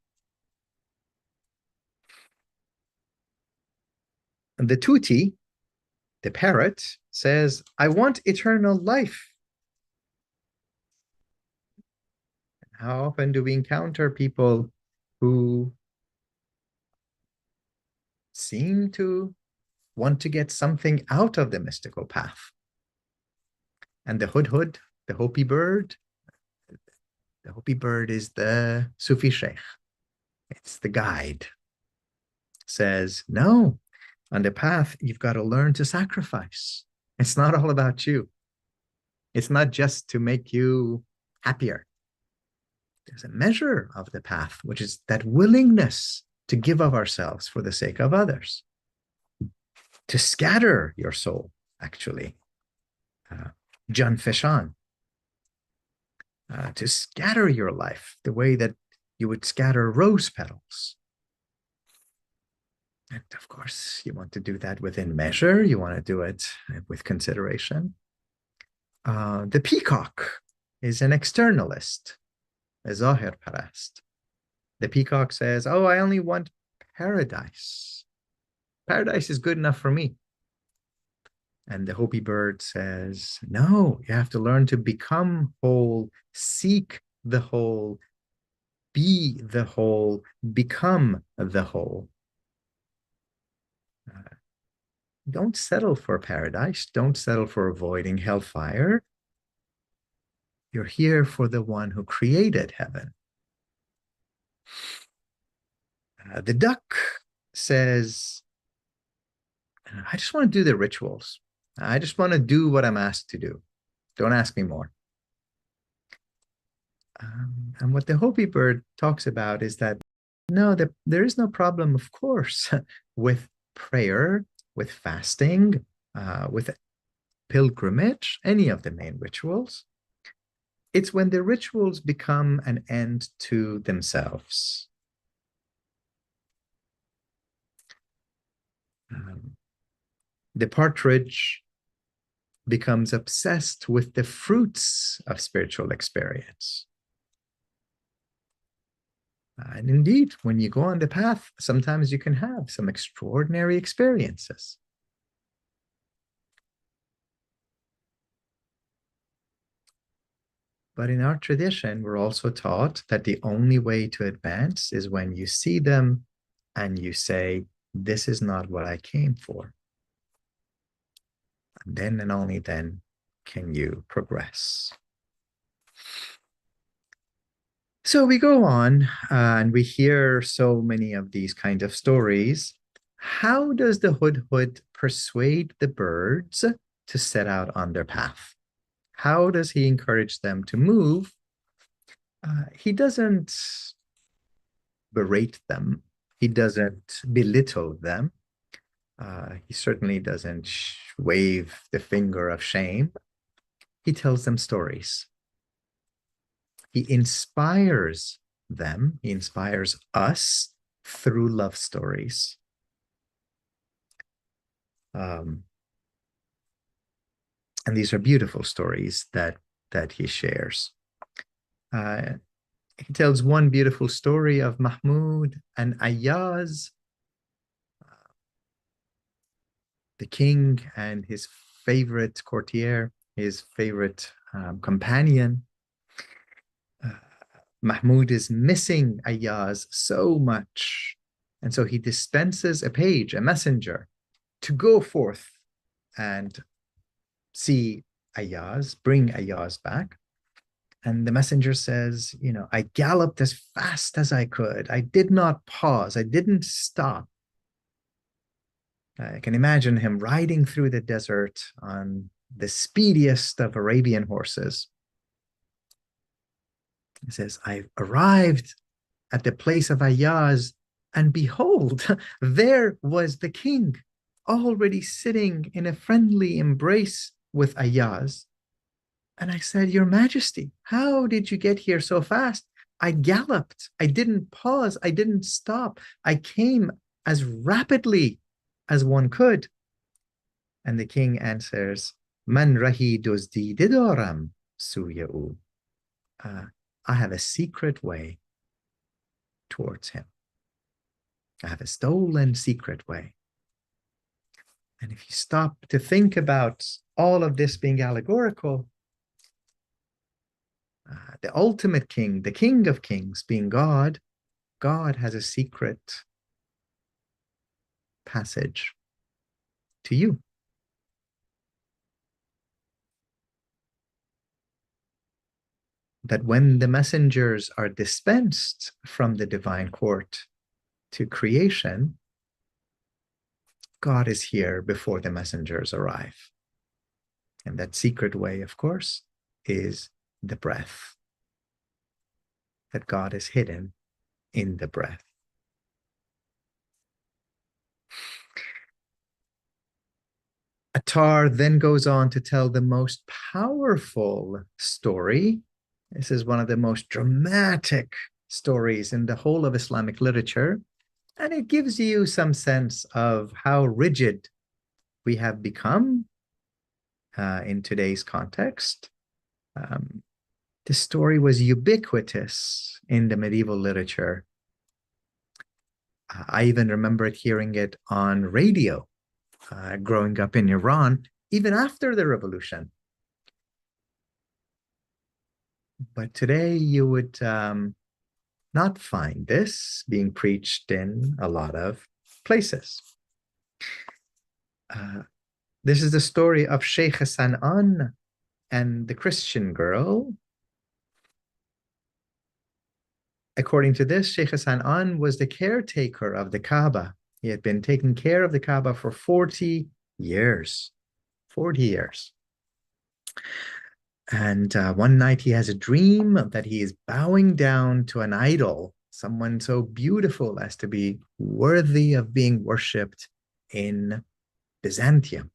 And the tuti, the parrot, says, I want eternal life. How often do we encounter people who seem to want to get something out of the mystical path? And the hudhud, the Hopi bird is the Sufi sheikh. It's the guide. Says, no, on the path, you've got to learn to sacrifice. It's not all about you. It's not just to make you happier. There's a measure of the path, which is that willingness to give of ourselves for the sake of others. To scatter your soul, actually. John Feshan. To scatter your life the way that you would scatter rose petals. And of course, you want to do that within measure. You want to do it with consideration. The peacock is an externalist, a zahir parast. The peacock says, oh, I only want paradise. Paradise is good enough for me. And the Hopi bird says, no, you have to learn to become whole, seek the whole, be the whole, become the whole. Don't settle for paradise. Don't settle for avoiding hellfire. You're here for the one who created heaven. The duck says, I just want to do the rituals. I just want to do what I'm asked to do. Don't ask me more. And what the Hopi bird talks about is that, no, there is no problem, of course, with prayer, with fasting, with pilgrimage, any of the main rituals. It's when the rituals become an end to themselves. The partridge becomes obsessed with the fruits of spiritual experience. And indeed, when you go on the path, sometimes you can have some extraordinary experiences. But in our tradition, we're also taught that the only way to advance is when you see them and you say, this is not what I came for. And then and only then can you progress. So we go on and we hear so many of these kind of stories. How does the hudhud persuade the birds to set out on their path? How does he encourage them to move? He doesn't berate them. He doesn't belittle them. He certainly doesn't wave the finger of shame. He tells them stories. He inspires them. He inspires us through love stories. And these are beautiful stories that he shares. He tells one beautiful story of Mahmud and Ayaz, the king and his favorite courtier, his favorite companion. Mahmud is missing Ayaz so much. And so he dispenses a page, a messenger, to go forth and see Ayaz, bring Ayaz back. And the messenger says, you know, I galloped as fast as I could. I did not pause. I didn't stop. I can imagine him riding through the desert on the speediest of Arabian horses. He says, I arrived at the place of Ayaz, and behold, there was the king already sitting in a friendly embrace with Ayaz. And I said, Your Majesty, how did you get here so fast? I galloped. I didn't pause. I didn't stop. I came as rapidly as one could. And the king answers, Man rahi dozdi didaram suya. I have a secret way towards him. I have a stolen secret way. And if you stop to think about all of this being allegorical, the ultimate king, the king of kings being God, God has a secret passage to you. That when the messengers are dispensed from the divine court to creation, God is here before the messengers arrive. And that secret way, of course, is the breath. That God is hidden in the breath. Attar then goes on to tell the most powerful story. This is one of the most dramatic stories in the whole of Islamic literature. And it gives you some sense of how rigid we have become in today's context. This story was ubiquitous in the medieval literature. I even remember hearing it on radio growing up in Iran, even after the revolution. But today you would not find this being preached in a lot of places. This is the story of Sheikh San'an and the Christian girl. According to this, Sheikh San'an was the caretaker of the Kaaba. He had been taking care of the Kaaba for 40 years. 40 years. And one night he has a dream that he is bowing down to an idol, someone so beautiful as to be worthy of being worshipped in Byzantium,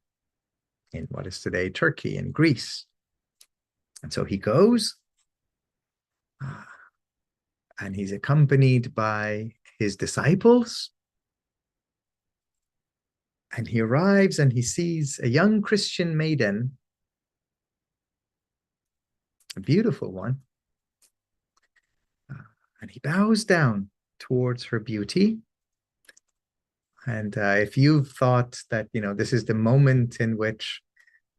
in what is today Turkey and Greece. And so he goes, and he's accompanied by his disciples. And he arrives and he sees a young Christian maiden, a beautiful one. And he bows down towards her beauty. And if you've thought that, this is the moment in which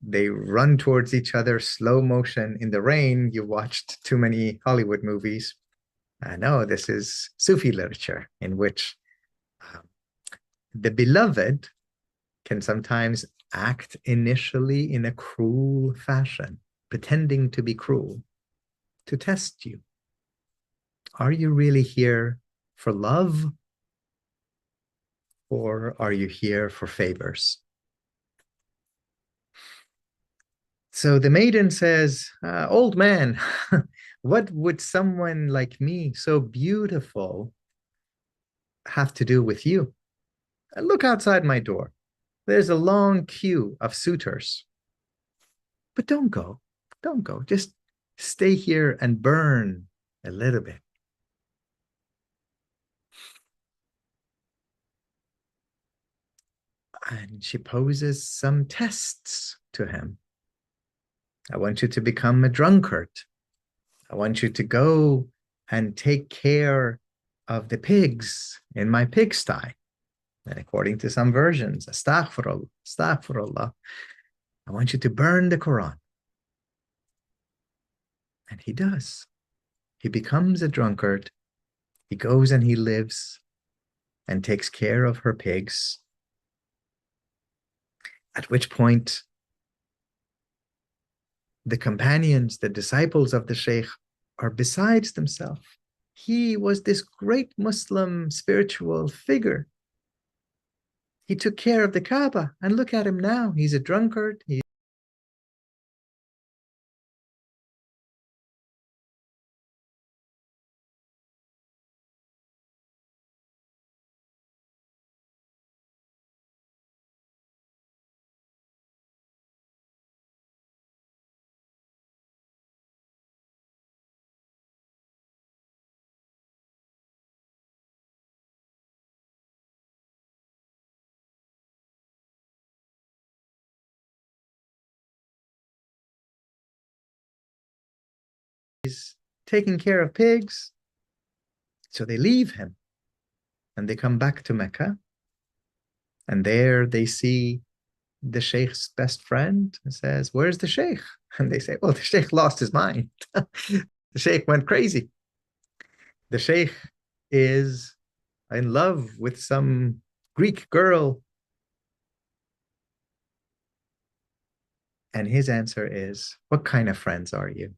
they run towards each other, slow motion in the rain, you watched too many Hollywood movies. No, this is Sufi literature in which the beloved can sometimes act initially in a cruel fashion, pretending to be cruel, to test you. Are you really here for love? Or are you here for favors? So the maiden says, old man, what would someone like me, so beautiful, have to do with you? Look outside my door. There's a long queue of suitors. But don't go. Don't go. Just stay here and burn a little bit. And she poses some tests to him. I want you to become a drunkard. I want you to go and take care of the pigs in my pigsty. And according to some versions, astaghfirullah, astaghfirullah, I want you to burn the Quran. And he does. He becomes a drunkard. He goes and he lives and takes care of her pigs. At which point, the companions, the disciples of the Sheikh, are besides themselves. He was this great Muslim spiritual figure. He took care of the Kaaba, and look at him now. He's a drunkard. He's taking care of pigs. So they leave him and they come back to Mecca. And there they see the Sheikh's best friend and says, where's the Sheikh? And they say, well, the Sheikh lost his mind. The Sheikh went crazy. The Sheikh is in love with some Greek girl. And his answer is, what kind of friends are you?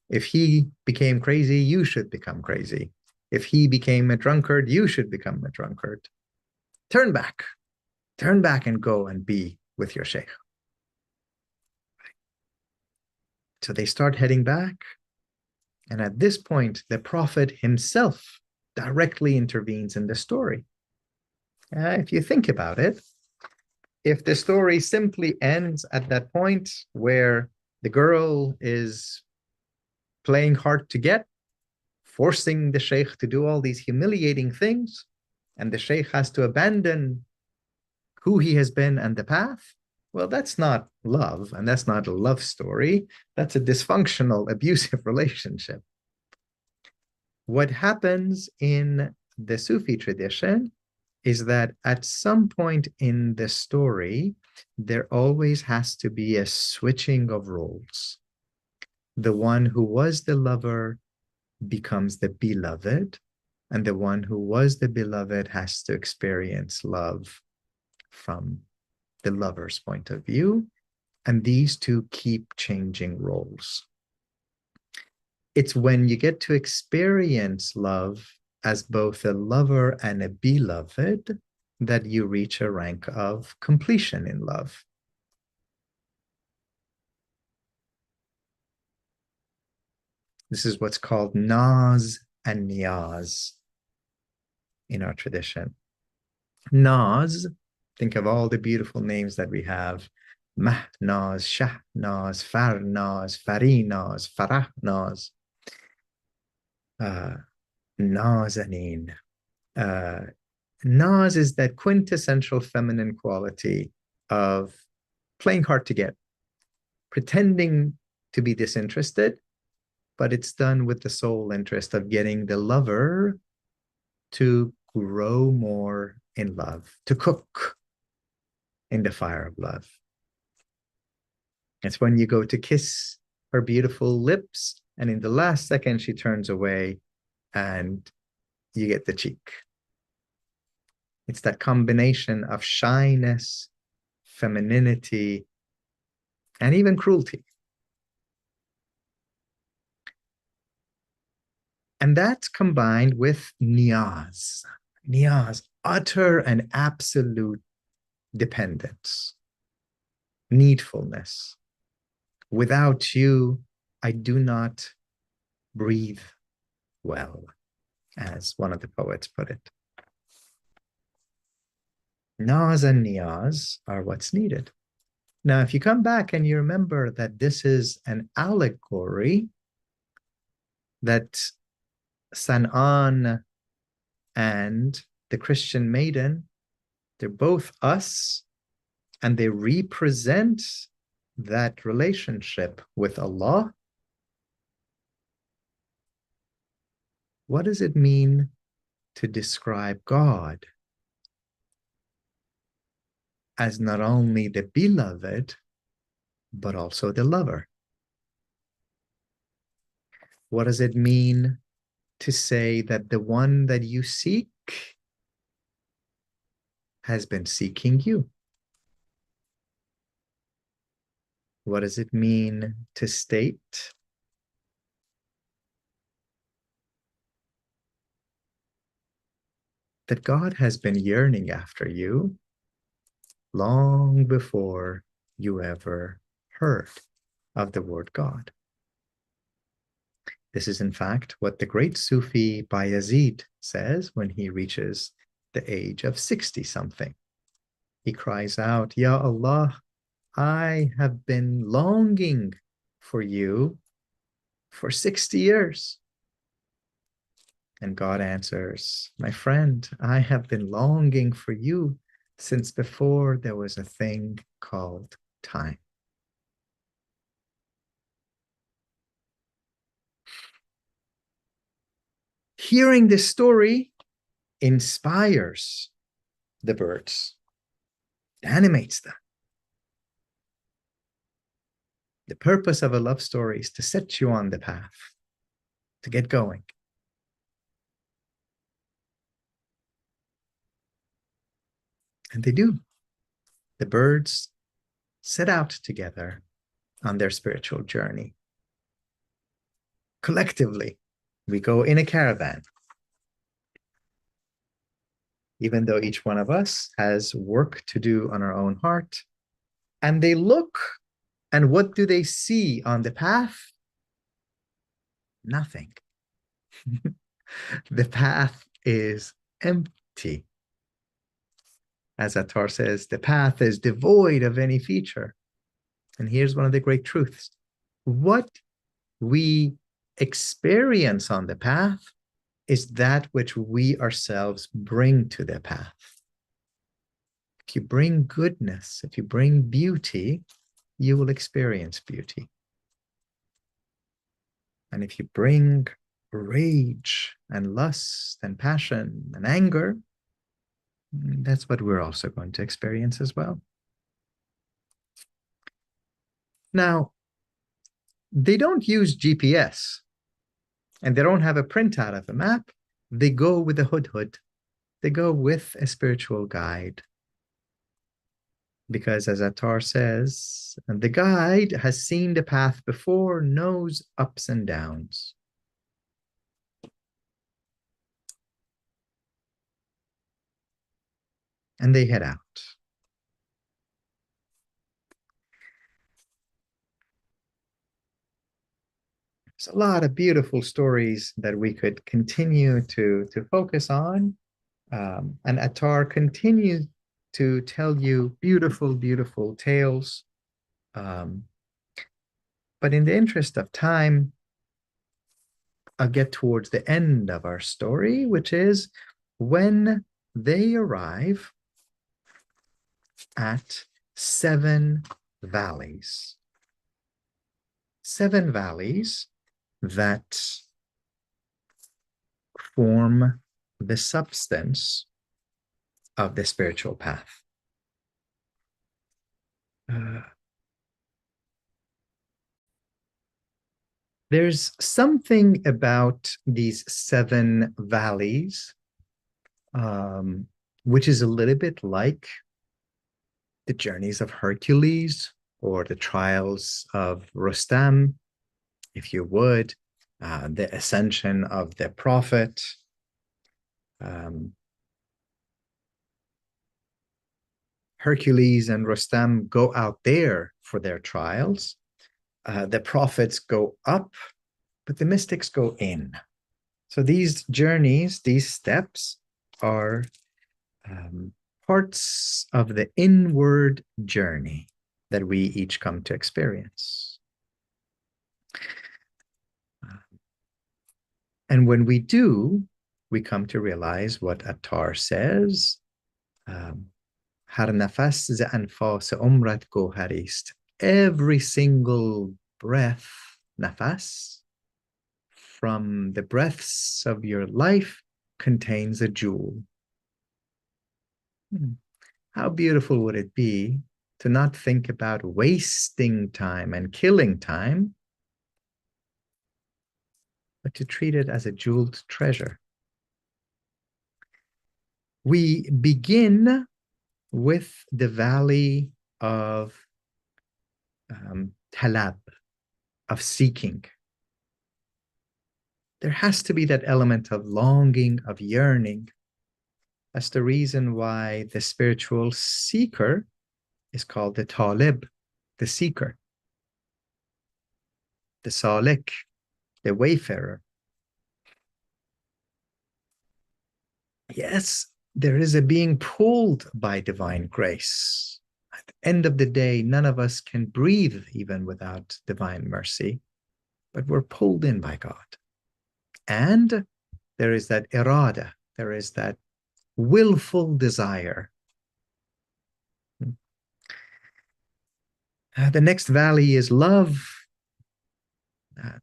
If he became crazy, you should become crazy. If he became a drunkard, you should become a drunkard. Turn back and go and be with your Sheikh. So they start heading back. And at this point, the Prophet himself directly intervenes in the story. If you think about it, if the story simply ends at that point where the girl is playing hard to get, forcing the Sheikh to do all these humiliating things, and the Sheikh has to abandon who he has been and the path, Well, that's not love, and that's not a love story. That's a dysfunctional, abusive relationship. What happens in the Sufi tradition is that at some point in the story, there always has to be a switching of roles. The one who was the lover becomes the beloved, and the one who was the beloved has to experience love from the lover's point of view, and these two keep changing roles. It's when you get to experience love as both a lover and a beloved that you reach a rank of completion in love. This is what's called naz and niyaz in our tradition. Naz, think of all the beautiful names that we have. Mahnaz, Shahnaz, Farnaz, Farinaz, Farahnaz, Nazanin. Naz is that quintessential feminine quality of playing hard to get, pretending to be disinterested, but it's done with the sole interest of getting the lover to grow more in love, to cook in the fire of love. It's when you go to kiss her beautiful lips, and in the last second, she turns away and you get the cheek. It's that combination of shyness, femininity, and even cruelty. And that's combined with niyaz. Niyaz, utter and absolute dependence, needfulness. Without you, I do not breathe well, as one of the poets put it. Naz and niyaz are what's needed. Now, if you come back and you remember that this is an allegory, that San'an and the Christian maiden, they're both us, and they represent that relationship with Allah. What does it mean to describe God as not only the beloved, but also the lover? What does it mean to say that the one that you seek has been seeking you? What does it mean to state that God has been yearning after you long before you ever heard of the word God? This is, in fact, what the great Sufi Bayazid says when he reaches the age of 60-something. He cries out, Ya Allah, I have been longing for you for 60 years. And God answers, my friend, I have been longing for you since before there was a thing called time. Hearing this story inspires the birds, animates them. The purpose of a love story is to set you on the path, to get going. And they do. The birds set out together on their spiritual journey. Collectively, we go in a caravan. Even though each one of us has work to do on our own heart. And they look, and what do they see on the path? Nothing. The path is empty. As Attar says, the path is devoid of any feature. And here's one of the great truths. What we experience on the path is that which we ourselves bring to the path. If you bring goodness, if you bring beauty, you will experience beauty. And if you bring rage and lust and passion and anger, that's what we're also going to experience as well. Now, they don't use GPS and they don't have a printout of a map. They go with a hudhud. They go with a spiritual guide. Because as Attar says, the guide has seen the path before, knows ups and downs. And they head out. There's a lot of beautiful stories that we could continue to focus on. And Attar continues to tell you beautiful, beautiful tales. But in the interest of time, I'll get towards the end of our story, which is when they arrive at 7 valleys. 7 valleys that form the substance of the spiritual path. There's something about these 7 valleys, which is a little bit like the journeys of Hercules or the trials of Rustam, if you would, the ascension of the prophet. Hercules and Rustam go out there for their trials. The prophets go up, but the mystics go in. So these journeys, these steps are parts of the inward journey that we each come to experience. And when we do, we come to realize what Attar says, Har nafas ze anfas umrat goharist. Every single breath, nafas, from the breaths of your life contains a jewel. How beautiful would it be to not think about wasting time and killing time, but to treat it as a jeweled treasure. We begin with the valley of talab, of seeking. There has to be that element of longing, of yearning. That's the reason why the spiritual seeker is called the talib, the seeker, the salik, the wayfarer. Yes, there is a being pulled by divine grace. At the end of the day, none of us can breathe even without divine mercy, but we're pulled in by God. And there is that irada, there is that willful desire. The next valley is love.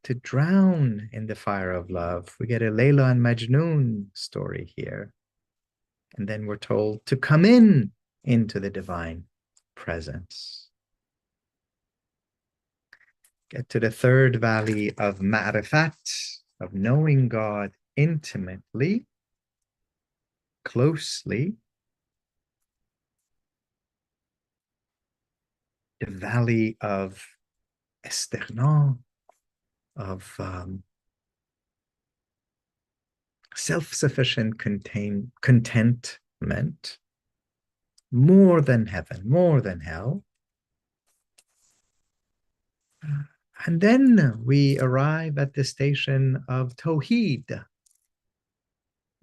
To drown in the fire of love. We get a Layla and Majnun story here. And then we're told to come into the divine presence. Get to the third valley of ma'rifat, of knowing God intimately, closely. The valley of istighna, of self-sufficient contentment, more than heaven, more than hell. And then we arrive at the station of Tawheed,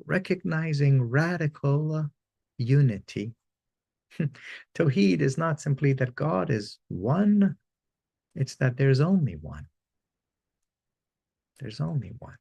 recognizing radical unity. Tawheed is not simply that God is one, it's that there's only one. There's only one.